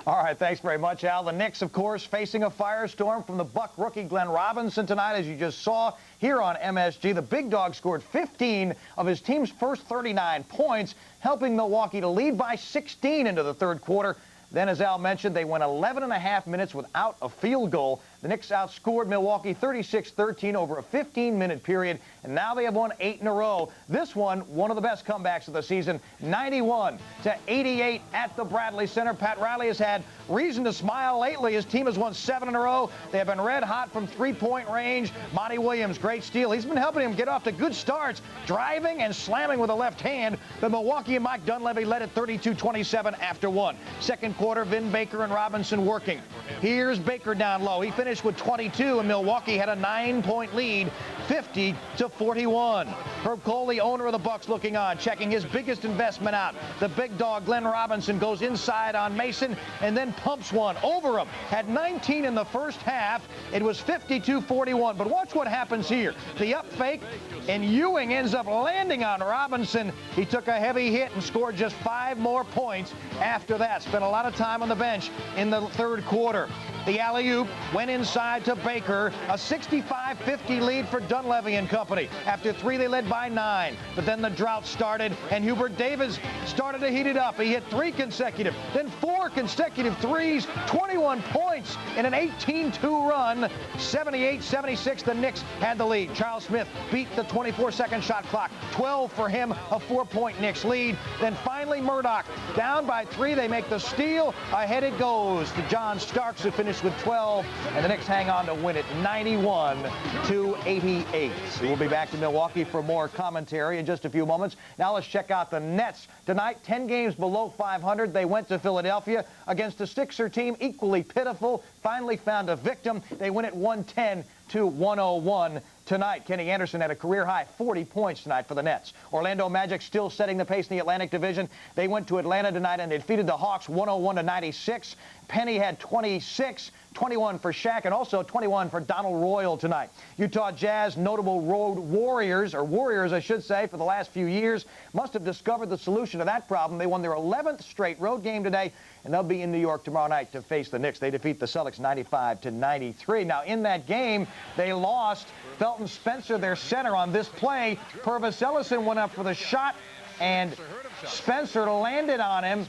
All right, thanks very much, Al. The Knicks, of course, facing a firestorm from the Buck rookie Glenn Robinson tonight, as you just saw here on MSG. The big dog scored 15 of his team's first 39 points, helping Milwaukee to lead by 16 into the third quarter. Then, as Al mentioned, they went 11.5 minutes without a field goal. The Knicks outscored Milwaukee 36-13 over a 15-minute period, and now they have won 8 in a row. This one of the best comebacks of the season, 91-88 at the Bradley Center. Pat Riley has had reason to smile lately. His team has won 7 in a row. They have been red hot from three-point range. Monty Williams, great steal. He's been helping him get off to good starts, driving and slamming with a left hand. But Milwaukee and Mike Dunleavy led at 32-27 after 1. Second quarter, Vin Baker and Robinson working. Here's Baker down low. He finished with 22, and Milwaukee had a 9-point lead, 50-41. Herb Cole, the owner of the Bucks, looking on, checking his biggest investment out. The big dog, Glenn Robinson, goes inside on Mason and then pumps one over him. Had 19 in the first half. It was 52-41. But watch what happens here. The up fake, and Ewing ends up landing on Robinson. He took a heavy hit and scored just 5 more points after that. Spent a lot of time on the bench in the third quarter. The alley-oop went inside to Baker. A 65-50 lead for Dunleavy and company. After 3, they led by 9. But then the drought started, and Hubert Davis started to heat it up. He hit 3 consecutive, then 4 consecutive threes, 21 points in an 18-2 run. 78-76, the Knicks had the lead. Charles Smith beat the 24-second shot clock. 12 for him, a 4-point Knicks lead. Then finally Murdoch, down by 3. They make the steal. Ahead it goes to John Starks, who finished with 12, and the Knicks hang on to win it 91-88. We'll be back to Milwaukee for more commentary in just a few moments. Now let's check out the Nets. Tonight, 10 games below 500. They went to Philadelphia against a Sixer team equally pitiful. Finally found a victim. They win it 110-101 tonight. Kenny Anderson had a career-high 40 points tonight for the Nets. Orlando Magic still setting the pace in the Atlantic Division. They went to Atlanta tonight and they defeated the Hawks 101-96. Penny had 26, 21 for Shaq, and also 21 for Donald Royal tonight. Utah Jazz, notable road warriors, or warriors I should say, for the last few years, must have discovered the solution to that problem. They won their 11th straight road game today, and they'll be in New York tomorrow night to face the Knicks. They defeat the Celtics 95-93. Now, in that game, they lost Felton Spencer, their center, on this play. Purvis Ellison went up for the shot, and Spencer landed on him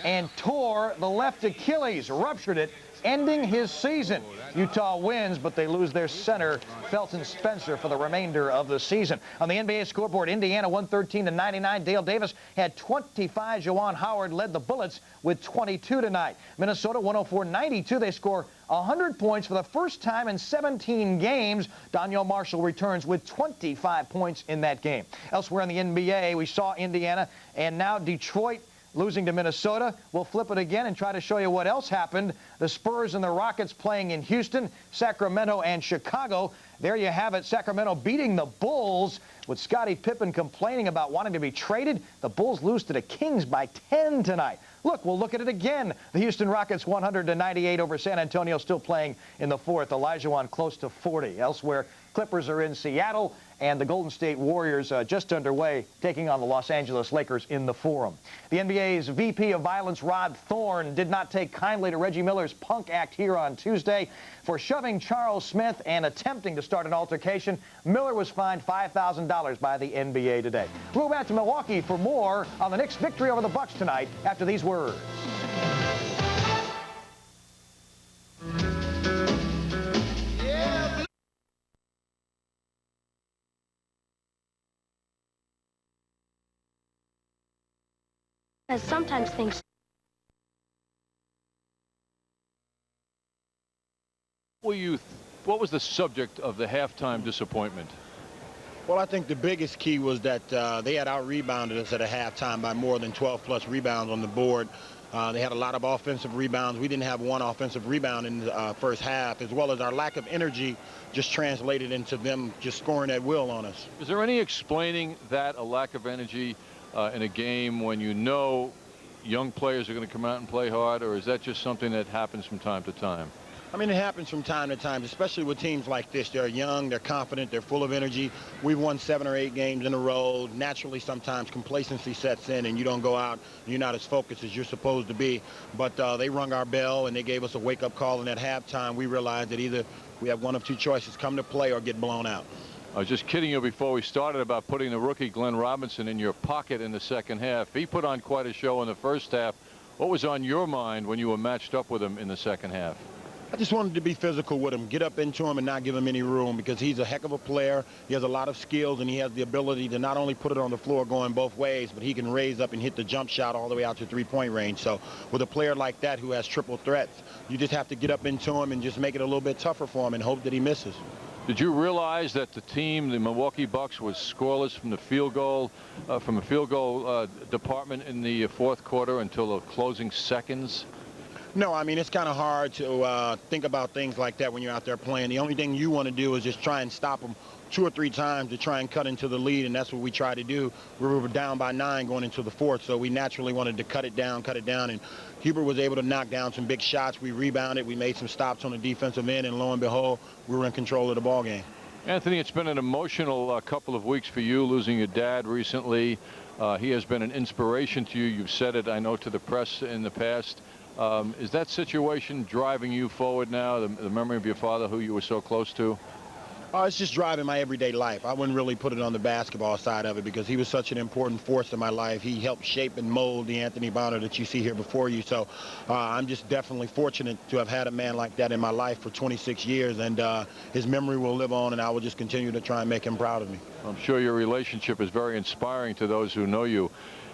and tore the left Achilles, ruptured it. ending his season. Utah wins, but they lose their center, Felton Spencer, for the remainder of the season. On the NBA scoreboard, Indiana 113-99. Dale Davis had 25. Juwan Howard led the Bullets with 22 tonight. Minnesota 104-92. They score 100 points for the first time in 17 games. Daniel Marshall returns with 25 points in that game. Elsewhere in the NBA, we saw Indiana and now Detroit losing to Minnesota. We'll flip it again and try to show you what else happened. The Spurs and the Rockets playing in Houston, Sacramento, and Chicago. There you have it, Sacramento beating the Bulls with Scottie Pippen complaining about wanting to be traded. The Bulls lose to the Kings by 10 tonight. Look, we'll look at it again. The Houston Rockets 100-98 over San Antonio, still playing in the fourth. Olajuwon close to 40. Elsewhere, Clippers are in Seattle, and the Golden State Warriors just underway, taking on the Los Angeles Lakers in the Forum. The NBA's VP of Violence, Rod Thorne, did not take kindly to Reggie Miller's punk act here on Tuesday. For shoving Charles Smith and attempting to start an altercation, Miller was fined $5,000 by the NBA today. We'll go back to Milwaukee for more on the Knicks' victory over the Bucks tonight after these words. As sometimes things. What was the subject of the halftime disappointment? Well, I think the biggest key was that they had out-rebounded us at a halftime by more than 12-plus rebounds on the board. They had a lot of offensive rebounds. We didn't have one offensive rebound in the first half, as well as our lack of energy just translated into them just scoring at will on us. Is there any explaining that, a lack of energy in a game when you know young players are going to come out and play hard, or is that just something that happens from time to time? I mean, it happens from time to time, especially with teams like this. They're young, they're confident, they're full of energy. We've won 7 or 8 games in a row. Naturally, sometimes complacency sets in and you don't go out and you're not as focused as you're supposed to be. But they rung our bell and they gave us a wake-up call, and at halftime we realized that either we have one of two choices: come to play or get blown out. I was just kidding you before we started about putting the rookie Glenn Robinson in your pocket in the second half. He put on quite a show in the first half. What was on your mind when you were matched up with him in the second half? I just wanted to be physical with him, get up into him and not give him any room, because he's a heck of a player. He has a lot of skills, and he has the ability to not only put it on the floor going both ways, but he can raise up and hit the jump shot all the way out to three-point range. So with a player like that who has triple threats, you just have to get up into him and just make it a little bit tougher for him and hope that he misses. Did you realize that the team, the Milwaukee Bucks, was scoreless from the field goal, department in the fourth quarter until the closing seconds? No, I mean, it's kind of hard to think about things like that when you're out there playing. The only thing you want to do is just try and stop them 2 or 3 times to try and cut into the lead, and that's what we tried to do. We were down by 9 going into the fourth, so we naturally wanted to cut it down, and Hubert was able to knock down some big shots. We rebounded, we made some stops on the defensive end, and lo and behold, we were in control of the ball game. Anthony, it's been an emotional couple of weeks for you, losing your dad recently. He has been an inspiration to you. You've said it, I know, to the press in the past. Is that situation driving you forward now, the memory of your father who you were so close to? It's just driving my everyday life. I wouldn't really put it on the basketball side of it, because he was such an important force in my life. He helped shape and mold the Anthony Bonner that you see here before you. So I'm just definitely fortunate to have had a man like that in my life for 26 years, and his memory will live on, and I will just continue to try and make him proud of me. I'm sure your relationship is very inspiring to those who know you.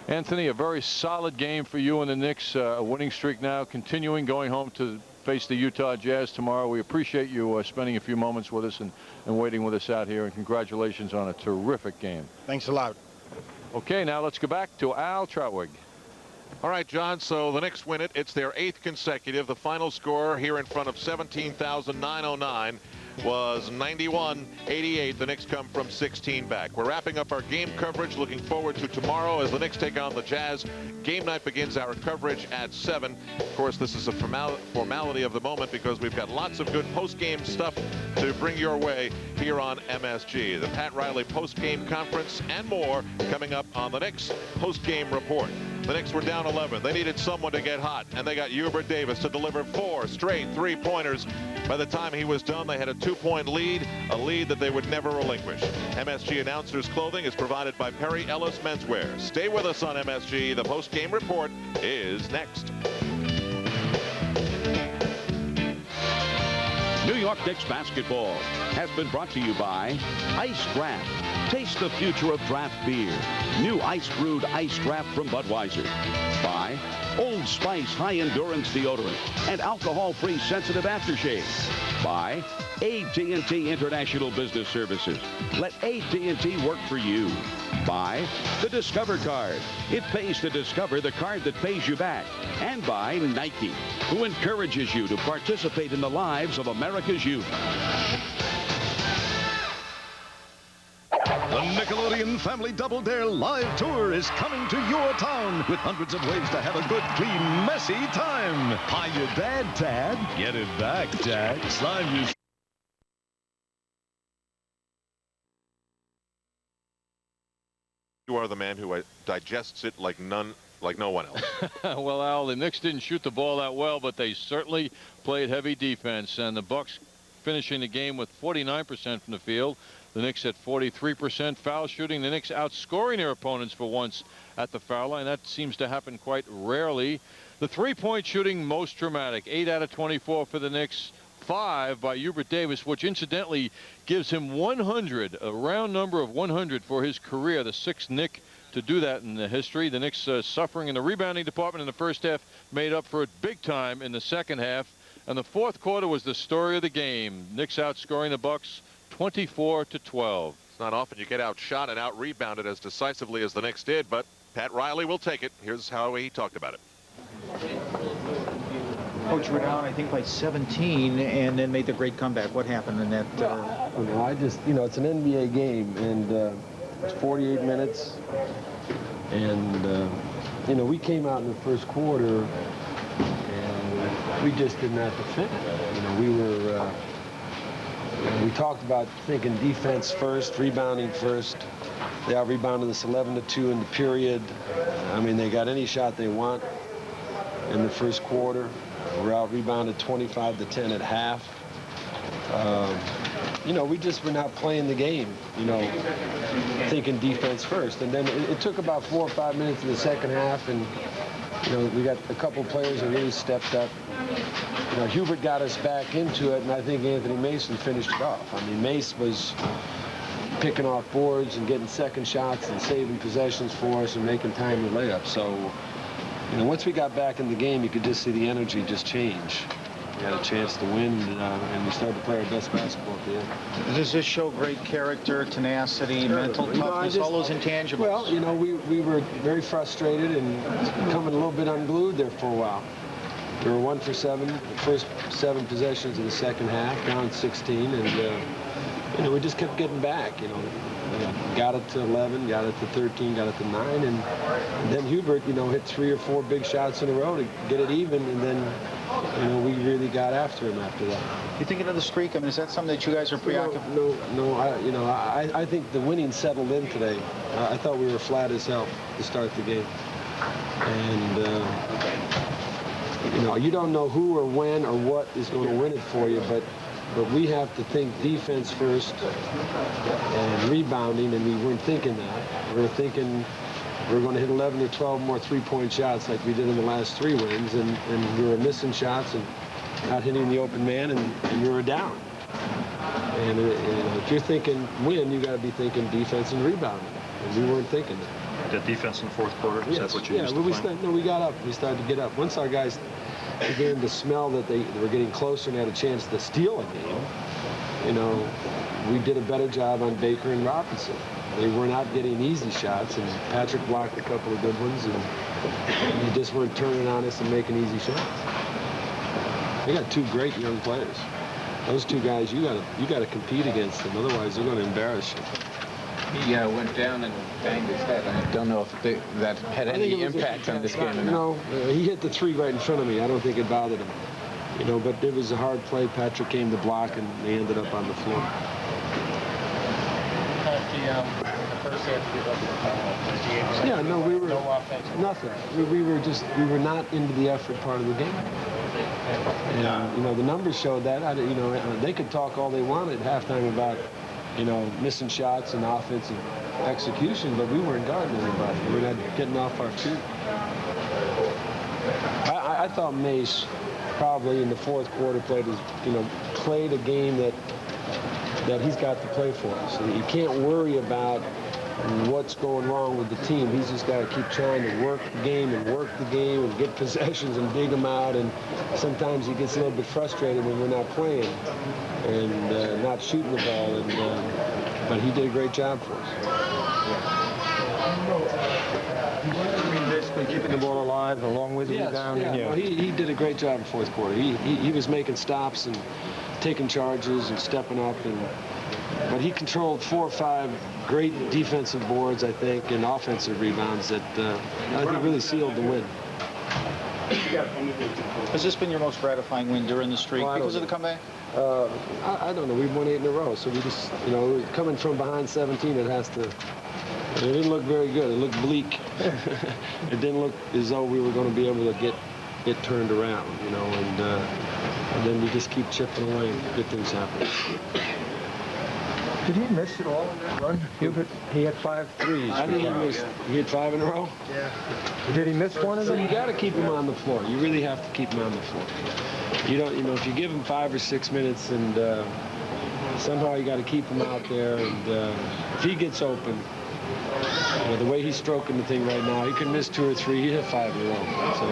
Anthony, a very solid game for you and the Knicks, a winning streak now continuing, going home to face the Utah Jazz tomorrow. We appreciate you spending a few moments with us and waiting with us out here, and congratulations on a terrific game. Thanks a lot. Okay, now let's go back to Al Trautwig. All right, John, so the Knicks win it. It's their 8th consecutive. The final score here in front of 17,909 was 91-88. The Knicks come from 16 back. We're wrapping up our game coverage, looking forward to tomorrow as the Knicks take on the Jazz. Game night begins our coverage at 7. Of course, this is a formality of the moment, because we've got lots of good post-game stuff to bring your way here on MSG. The Pat Riley post-game conference and more coming up on the Knicks post-game report. The Knicks were down 11. They needed someone to get hot, and they got Hubert Davis to deliver 4 straight three-pointers. By the time he was done, they had a 2-point lead, a lead that they would never relinquish. MSG Announcers Clothing is provided by Perry Ellis Menswear. Stay with us on MSG. The post-game report is next. York Knicks basketball has been brought to you by Ice Draft. Taste the future of draft beer. New ice brewed ice draft from Budweiser. By Old Spice High Endurance Deodorant and alcohol-free sensitive aftershave. By AT&T International Business Services. Let AT&T work for you. By the Discover Card. It pays to discover the card that pays you back. And by Nike, who encourages you to participate in the lives of America's youth. The Nickelodeon Family Double Dare live tour is coming to your town with hundreds of ways to have a good, clean, messy time. Hi, your dad, Tad. Get it back, Tad. Slime you. You are the man who digests it like no one else. Well, Al, the Knicks didn't shoot the ball that well, but they certainly played heavy defense, and the Bucks finishing the game with 49% from the field. The Knicks at 43% foul shooting. The Knicks outscoring their opponents for once at the foul line. That seems to happen quite rarely. The three-point shooting most dramatic. 8 out of 24 for the Knicks. 5 by Hubert Davis, which incidentally gives him 100, a round number of 100 for his career. The 6th Knick to do that in the history. The Knicks suffering in the rebounding department in the first half, made up for it big time in the second half. And the fourth quarter was the story of the game. Knicks outscoring the Bucks 24-12. It's not often you get outshot and out-rebounded as decisively as the Knicks did, but Pat Riley will take it. Here's how he talked about it. Coach, we're down, I think, by 17, and then made the great comeback. What happened in that? I just, it's an NBA game, and it's 48 minutes. And, we came out in the first quarter, and we just did not defend it. We were... we talked about thinking defense first, rebounding first. They out-rebounded us 11-2 in the period. I mean, they got any shot they want in the first quarter. We're out-rebounded 25-10 at half. We just were not playing the game, thinking defense first. And then it took about 4 or 5 minutes in the second half, and, we got a couple players that really stepped up. Hubert got us back into it, and I think Anthony Mason finished it off. I mean, Mace was picking off boards and getting second shots and saving possessions for us and making timely layups. So, once we got back in the game, you could just see the energy just change. We had a chance to win, and we started to play our best basketball at the end. Does this show great character, tenacity, mental toughness, all those intangibles? Well, we were very frustrated and coming a little bit unglued there for a while. We were 1 for 7, the first 7 possessions of the second half, down 16, and we just kept getting back. Got it to 11, got it to 13, got it to 9, and then Hubert, hit 3 or 4 big shots in a row to get it even, and then, we really got after him after that. You thinking of the streak? I mean, is that something that you guys are preoccupied? No. I think the winning settled in today. I thought we were flat as hell to start the game, and you don't know who or when or what is going to win it for you, but we have to think defense first and rebounding, and we weren't thinking that. We were thinking we were going to hit 11 or 12 more three-point shots like we did in the last 3 wins, and we were missing shots and not hitting the open man, and we were down. And if you're thinking win, you got to be thinking defense and rebounding, and we weren't thinking that. The defense in the fourth quarter, is that what you used to play? We got up. We started to get up. Once our guys began to smell that they were getting closer and had a chance to steal a game, we did a better job on Baker and Robinson. They were not getting easy shots, and Patrick blocked a couple of good ones, and you just weren't turning on us and making easy shots. They got 2 great young players. Those 2 guys, you got to compete against them, otherwise they're going to embarrass you. He went down and banged his head. I don't know if that had any impact on this game. No, he hit the 3 right in front of me. I don't think it bothered him. But it was a hard play. Patrick came to block, and they ended up on the floor. Yeah, no, we were nothing. We were not into the effort part of the game. And the numbers showed that. They could talk all they wanted at halftime about missing shots and offensive execution, but we weren't guarding anybody. We were not getting off our feet. I thought Mace probably in the fourth quarter played a game that he's got to play for us. You can't worry about what's going wrong with the team. He's just got to keep trying to work the game and get possessions and dig them out. And sometimes he gets a little bit frustrated when we're not playing and not shooting the ball. But he did a great job for us. Basically keeping the ball alive along with the rebound. Yeah. Well, he did a great job in the fourth quarter. He was making stops and taking charges and stepping up, but he controlled 4 or 5 great defensive boards, I think, and offensive rebounds that I think really sealed the win. Has this been your most gratifying win during the streak because of the comeback? I don't know. We've won 8 in a row, so we just, coming from behind 17, it didn't look very good. It looked bleak. It didn't look as though we were going to be able to get it turned around, and then we just keep chipping away and good things happen. Did he miss it all in that run? He had 5 threes. I think he had 5 in a row. Yeah. Did he miss one of them? You got to keep him on the floor. You really have to keep him on the floor. You don't, if you give him 5 or 6 minutes, and somehow you got to keep him out there. And if he gets open, the way he's stroking the thing right now, he could miss 2 or 3. He'd have 5 in a row. So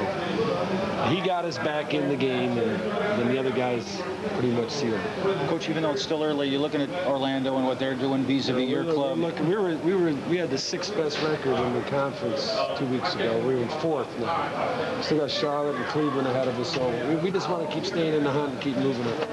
he got us back in the game, and then the other guys pretty much sealed it. Coach, even though it's still early, you're looking at Orlando and what they're doing vis-a-vis your club. Look, we had the 6th best record in the conference 2 weeks ago. We're in 4th now. Still got Charlotte and Cleveland ahead of us, so we just want to keep staying in the hunt and keep moving up.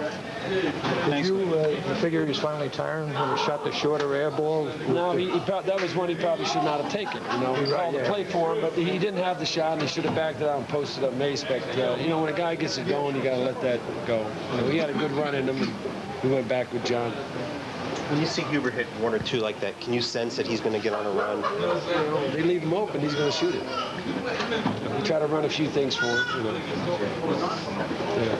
Did you figure he was finally tiring when he shot the shorter air ball? No, that was one he probably should not have taken. We called the play for him, but he didn't have the shot, and he should have backed it out and posted up Mace. But when a guy gets it going, you got to let that go. He had a good run in him, and we went back with John. When you see Huber hit 1 or 2 like that, can you sense that he's going to get on a run? They leave him open, he's going to shoot it. We try to run a few things for him. Yeah.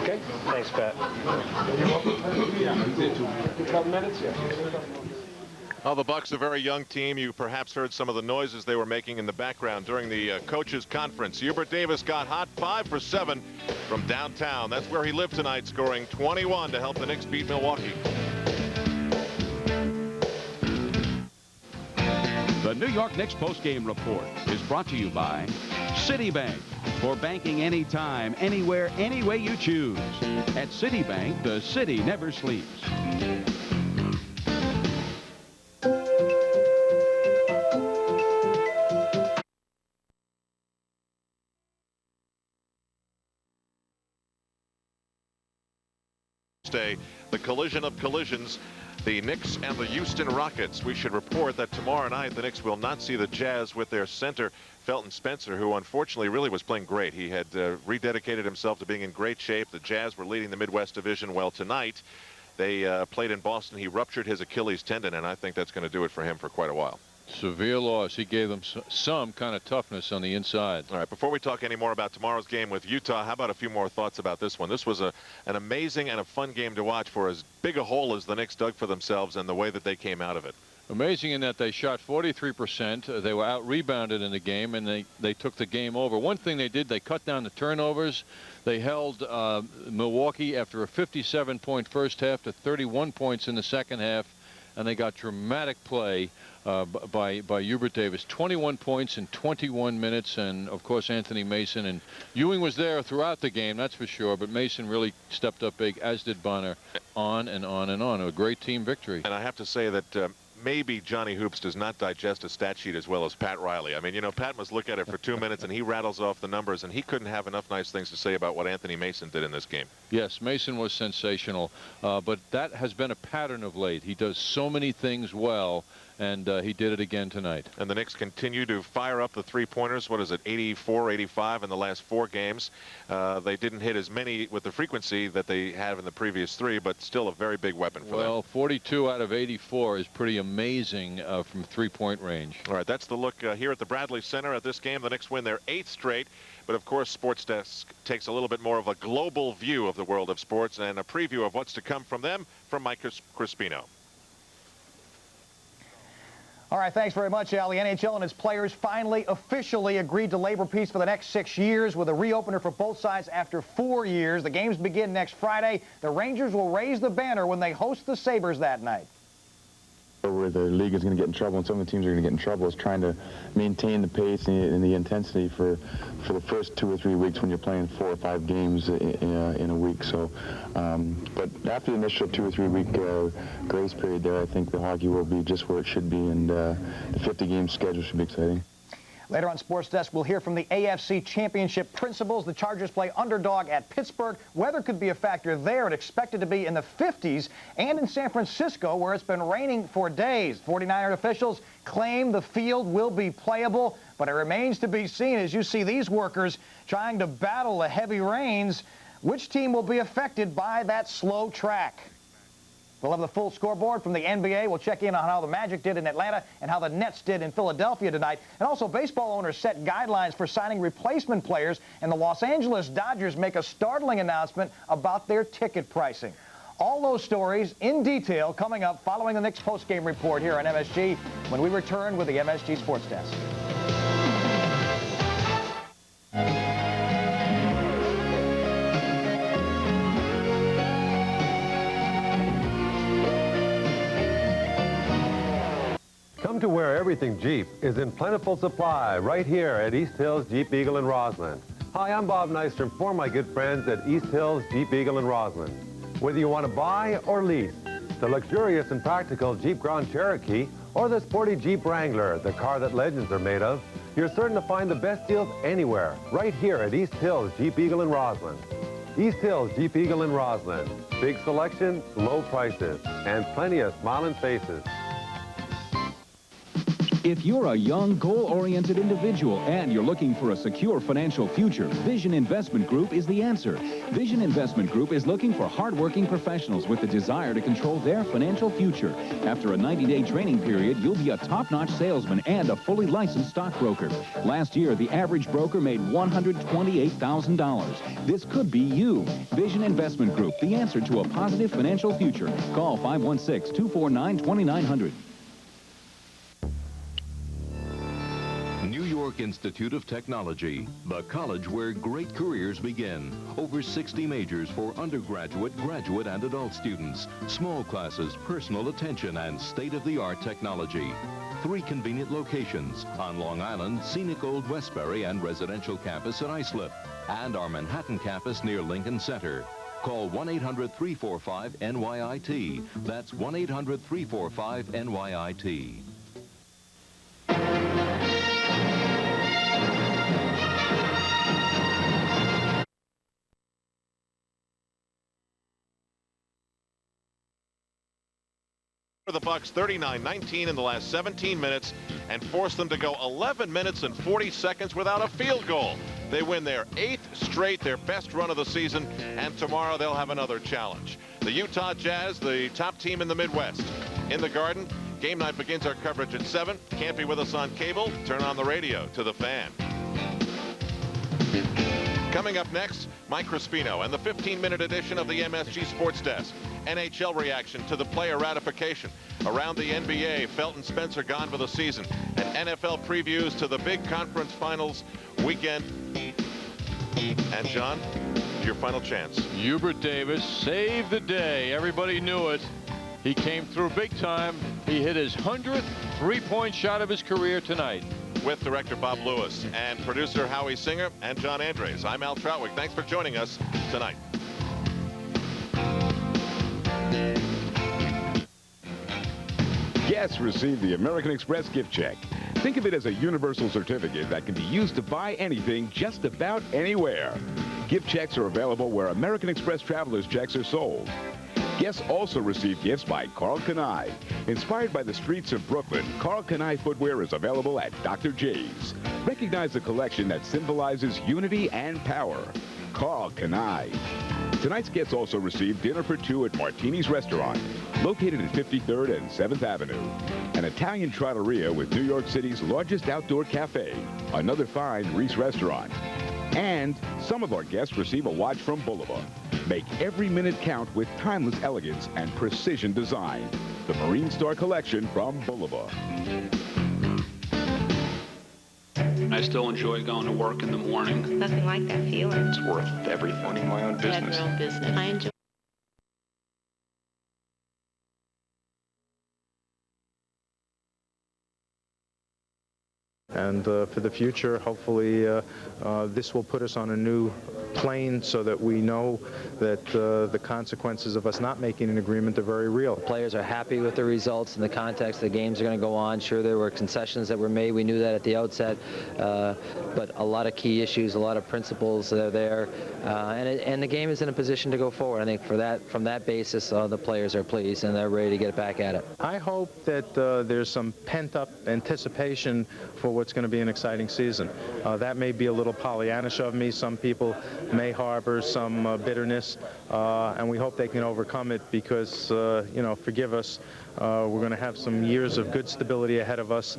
Okay? Thanks, Pat. A couple minutes? Yeah. Well, the Bucks, a very young team. You perhaps heard some of the noises they were making in the background during the coaches' conference. Hubert Davis got hot, 5 for 7 from downtown. That's where he lived tonight, scoring 21 to help the Knicks beat Milwaukee. The New York Knicks postgame report is brought to you by Citibank. For banking anytime, anywhere, any way you choose. At Citibank, the city never sleeps. The collision of collisions, the Knicks and the Houston Rockets. We should report that tomorrow night the Knicks will not see the Jazz with their center, Felton Spencer, who unfortunately really was playing great. He had rededicated himself to being in great shape. The Jazz were leading the Midwest Division. Well, tonight they played in Boston. He ruptured his Achilles tendon, and I think that's going to do it for him for quite a while. Severe loss. He gave them some kind of toughness on the inside. All right, before we talk any more about tomorrow's game with Utah, how about a few more thoughts about this one? This was an amazing and a fun game to watch for as big a hole as the Knicks dug for themselves and the way that they came out of it. Amazing in that they shot 43%. They were out-rebounded in the game, and they took the game over. One thing they did, they cut down the turnovers. They held Milwaukee after a 57-point first half to 31 points in the second half, and they got dramatic play by Hubert Davis. 21 points in 21 minutes, and of course Anthony Mason. And Ewing was there throughout the game, that's for sure, but Mason really stepped up big, as did Bonner. On and on and on. A great team victory. And I have to say that maybe Johnny Hoops does not digest a stat sheet as well as Pat Riley. I mean, Pat must look at it for 2 minutes and he rattles off the numbers, and he couldn't have enough nice things to say about what Anthony Mason did in this game. Yes, Mason was sensational, but that has been a pattern of late. He does so many things well, and he did it again tonight. And the Knicks continue to fire up the three-pointers. What is it, 84, 85 in the last 4 games. They didn't hit as many with the frequency that they have in the previous 3, but still a very big weapon for them. Well, 42 out of 84 is pretty amazing from three-point range. All right, that's the look here at the Bradley Center at this game. The Knicks win their 8th straight. But of course, Sports Desk takes a little bit more of a global view of the world of sports and a preview of what's to come from them from Mike Crispino. All right, thanks very much, Al. The NHL and its players finally officially agreed to labor peace for the next 6 years with a reopener for both sides after 4 years. The games begin next Friday. The Rangers will raise the banner when they host the Sabres that night. Where the league is going to get in trouble and some of the teams are going to get in trouble is trying to maintain the pace and the intensity for the first 2 or 3 weeks when you're playing 4 or 5 games in a week. So, but after the initial 2 or 3 week grace period there, I think the hockey will be just where it should be, and the 50-game schedule should be exciting. Later on Sports Desk, we'll hear from the AFC Championship principals. The Chargers play underdog at Pittsburgh. Weather could be a factor there. It's expected to be in the 50s, and in San Francisco, where it's been raining for days. 49er officials claim the field will be playable, but it remains to be seen as you see these workers trying to battle the heavy rains. Which team will be affected by that slow track? We'll have the full scoreboard from the NBA. We'll check in on how the Magic did in Atlanta and how the Nets did in Philadelphia tonight. And also, baseball owners set guidelines for signing replacement players, and the Los Angeles Dodgers make a startling announcement about their ticket pricing. All those stories in detail coming up following the Knicks postgame report here on MSG when we return with the MSG Sports Desk. Come to where everything Jeep is in plentiful supply right here at East Hills Jeep Eagle in Roslyn. Hi, I'm Bob Nystrom for my good friends at East Hills Jeep Eagle in Roslyn. Whether you want to buy or lease the luxurious and practical Jeep Grand Cherokee or the sporty Jeep Wrangler, the car that legends are made of, you're certain to find the best deals anywhere right here at East Hills Jeep Eagle in Roslyn. East Hills Jeep Eagle in Roslyn. Big selection, low prices, and plenty of smiling faces. If you're a young, goal-oriented individual and you're looking for a secure financial future, Vision Investment Group is the answer. Vision Investment Group is looking for hardworking professionals with the desire to control their financial future. After a 90-day training period, you'll be a top-notch salesman and a fully licensed stockbroker. Last year, the average broker made $128,000. This could be you. Vision Investment Group, the answer to a positive financial future. Call 516-249-2900. New York Institute of Technology, the college where great careers begin. Over 60 majors for undergraduate, graduate, and adult students. Small classes, personal attention, and state-of-the-art technology. 3 convenient locations on Long Island, scenic Old Westbury, and residential campus at Islip, and our Manhattan campus near Lincoln Center. Call 1-800-345-NYIT. That's 1-800-345-NYIT. The Bucks 39-19 in the last 17 minutes and forced them to go 11 minutes and 40 seconds without a field goal. They win their 8th straight, their best run of the season, and tomorrow they'll have another challenge. The Utah Jazz, the top team in the Midwest. In the Garden, game night begins our coverage at 7. Can't be with us on cable? Turn on the radio to The Fan. Coming up next, Mike Crispino and the 15-minute edition of the MSG Sports Desk. NHL reaction to the player ratification. Around the NBA, Felton Spencer gone for the season. And NFL previews to the big conference finals weekend. And John, your final chance. Hubert Davis saved the day. Everybody knew it. He came through big time. He hit his 100th three-point shot of his career tonight. With director Bob Lewis and producer Howie Singer and John Andres. I'm Al Troutwick. Thanks for joining us tonight. Guests receive the American Express gift check. Think of it as a universal certificate that can be used to buy anything just about anywhere. Gift checks are available where American Express travelers' checks are sold. Guests also receive gifts by Carl Kanai. Inspired by the streets of Brooklyn, Carl Kanai footwear is available at Dr. J's. Recognize the collection that symbolizes unity and power. Carl Kanai. Tonight's guests also receive dinner for 2 at Martini's Restaurant, located at 53rd and 7th Avenue. An Italian trattoria with New York City's largest outdoor cafe. Another fine Reese restaurant. And some of our guests receive a watch from Bulova. Make every minute count with timeless elegance and precision design. the Marine Store collection from Boulevard. I still enjoy going to work in the morning. Nothing like that feeling. It's worth everything. Owning my own business. Your own business. I enjoy. And for the future, hopefully this will put us on a new plane so that we know that the consequences of us not making an agreement are very real. Players are happy with the results in the context the games are going to go on. Sure, there were concessions that were made. We knew that at the outset. But a lot of key issues, a lot of principles that are there. And the game is in a position to go forward. I think from that basis, the players are pleased and they're ready to get back at it. I hope that there's some pent-up anticipation for what's going to be an exciting season. That may be a little Pollyannish of me. Some people may harbor some bitterness, and we hope they can overcome it because, you know, forgive us, we're going to have some years of good stability ahead of us.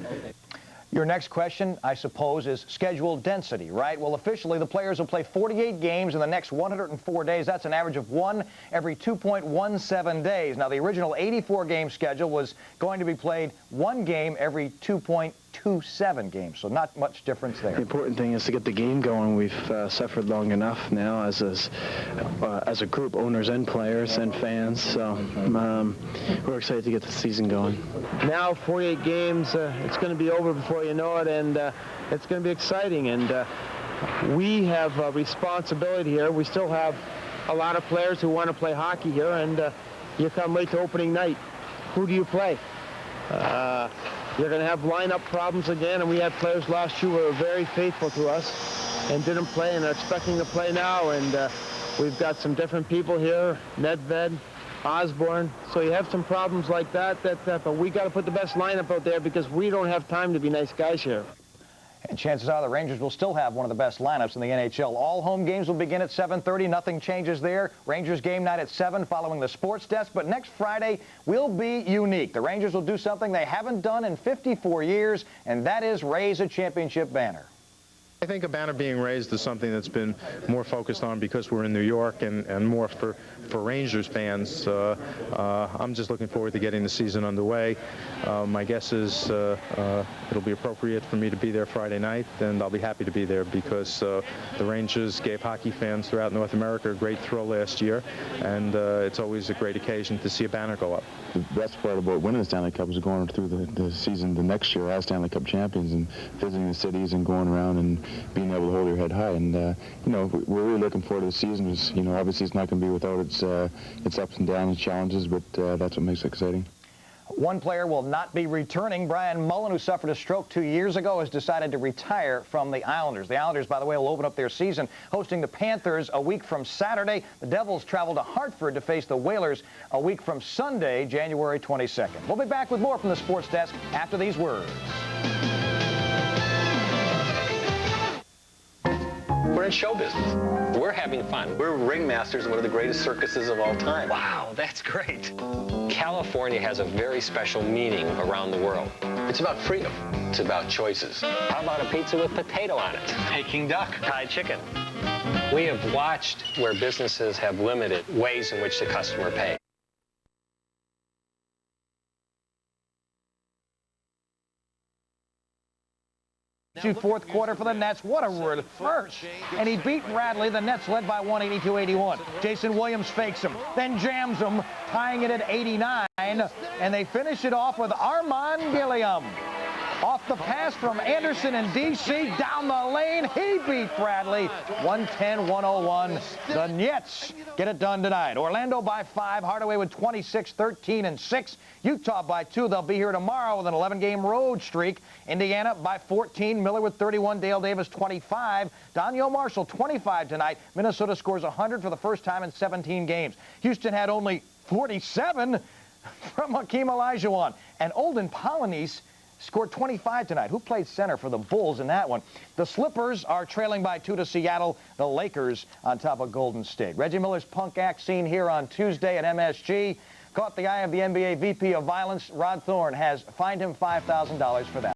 Your next question, I suppose, is schedule density, right? Well, officially, the players will play 48 games in the next 104 days. That's an average of one every 2.17 days. Now, the original 84-game schedule was going to be played one game every 2.27 games, so not much difference there. The important thing is to get the game going. We've suffered long enough now as a group, owners and players and fans, so we're excited to get the season going. Now 48 games, it's going to be over before you know it, and it's going to be exciting, and we have a responsibility here. We still have a lot of players who want to play hockey here, and you come late to opening night. Who do you play? You're going to have lineup problems again, and we had players last year who were very faithful to us and didn't play and are expecting to play now, and we've got some different people here, Nedved, Osborne, so you have some problems like that, but we got to put the best lineup out there because we don't have time to be nice guys here. And chances are the Rangers will still have one of the best lineups in the NHL. All home games will begin at 7:30. Nothing changes there. Rangers game night at 7 following the sports desk. But next Friday will be unique. The Rangers will do something they haven't done in 54 years, and that is raise a championship banner. I think a banner being raised is something that's been more focused on because we're in New York and more for Rangers fans. I'm just looking forward to getting the season underway. My guess is it'll be appropriate for me to be there Friday night, and I'll be happy to be there because the Rangers gave hockey fans throughout North America a great thrill last year, and it's always a great occasion to see a banner go up. The best part about winning the Stanley Cup is going through the season the next year as Stanley Cup champions and visiting the cities and going around and being able to hold your head high. And, you know, we're really looking forward to the season. It's, you know, obviously it's not going to be without its ups and downs and challenges, but that's what makes it exciting. One player will not be returning. Brian Mullen, who suffered a stroke 2 years ago, has decided to retire from the Islanders. The Islanders, by the way, will open up their season hosting the Panthers a week from Saturday. The Devils travel to Hartford to face the Whalers a week from Sunday, January 22nd. We'll be back with more from the sports desk after these words. We're in show business. We're having fun. We're ringmasters of one of the greatest circuses of all time. Wow, that's great. California has a very special meaning around the world. It's about freedom. It's about choices. How about a pizza with potato on it? Peking duck. Thai chicken. We have watched where businesses have limited ways in which the customer pays. Fourth quarter for the Nets. What a word first. And he beat Bradley. The Nets led by 182-81. Jason Williams fakes him, then jams him, tying it at 89. And they finish it off with Armand Gilliam. Off the pass from Anderson and D.C. down the lane. He beat Bradley 110-101. The Nets get it done tonight. Orlando by 5. Hardaway with 26, 13, and 6. Utah by 2. They'll be here tomorrow with an 11-game road streak. Indiana by 14. Miller with 31. Dale Davis 25. Daniel Marshall 25 tonight. Minnesota scores 100 for the first time in 17 games. Houston had only 47 from Hakeem Olajuwon. And Olden Polynice scored 25 tonight. Who played center for the Bulls in that one? The Slippers are trailing by 2 to Seattle. The Lakers on top of Golden State. Reggie Miller's punk act seen here on Tuesday at MSG caught the eye of the NBA VP of Violence. Rod Thorne has fined him $5,000 for that.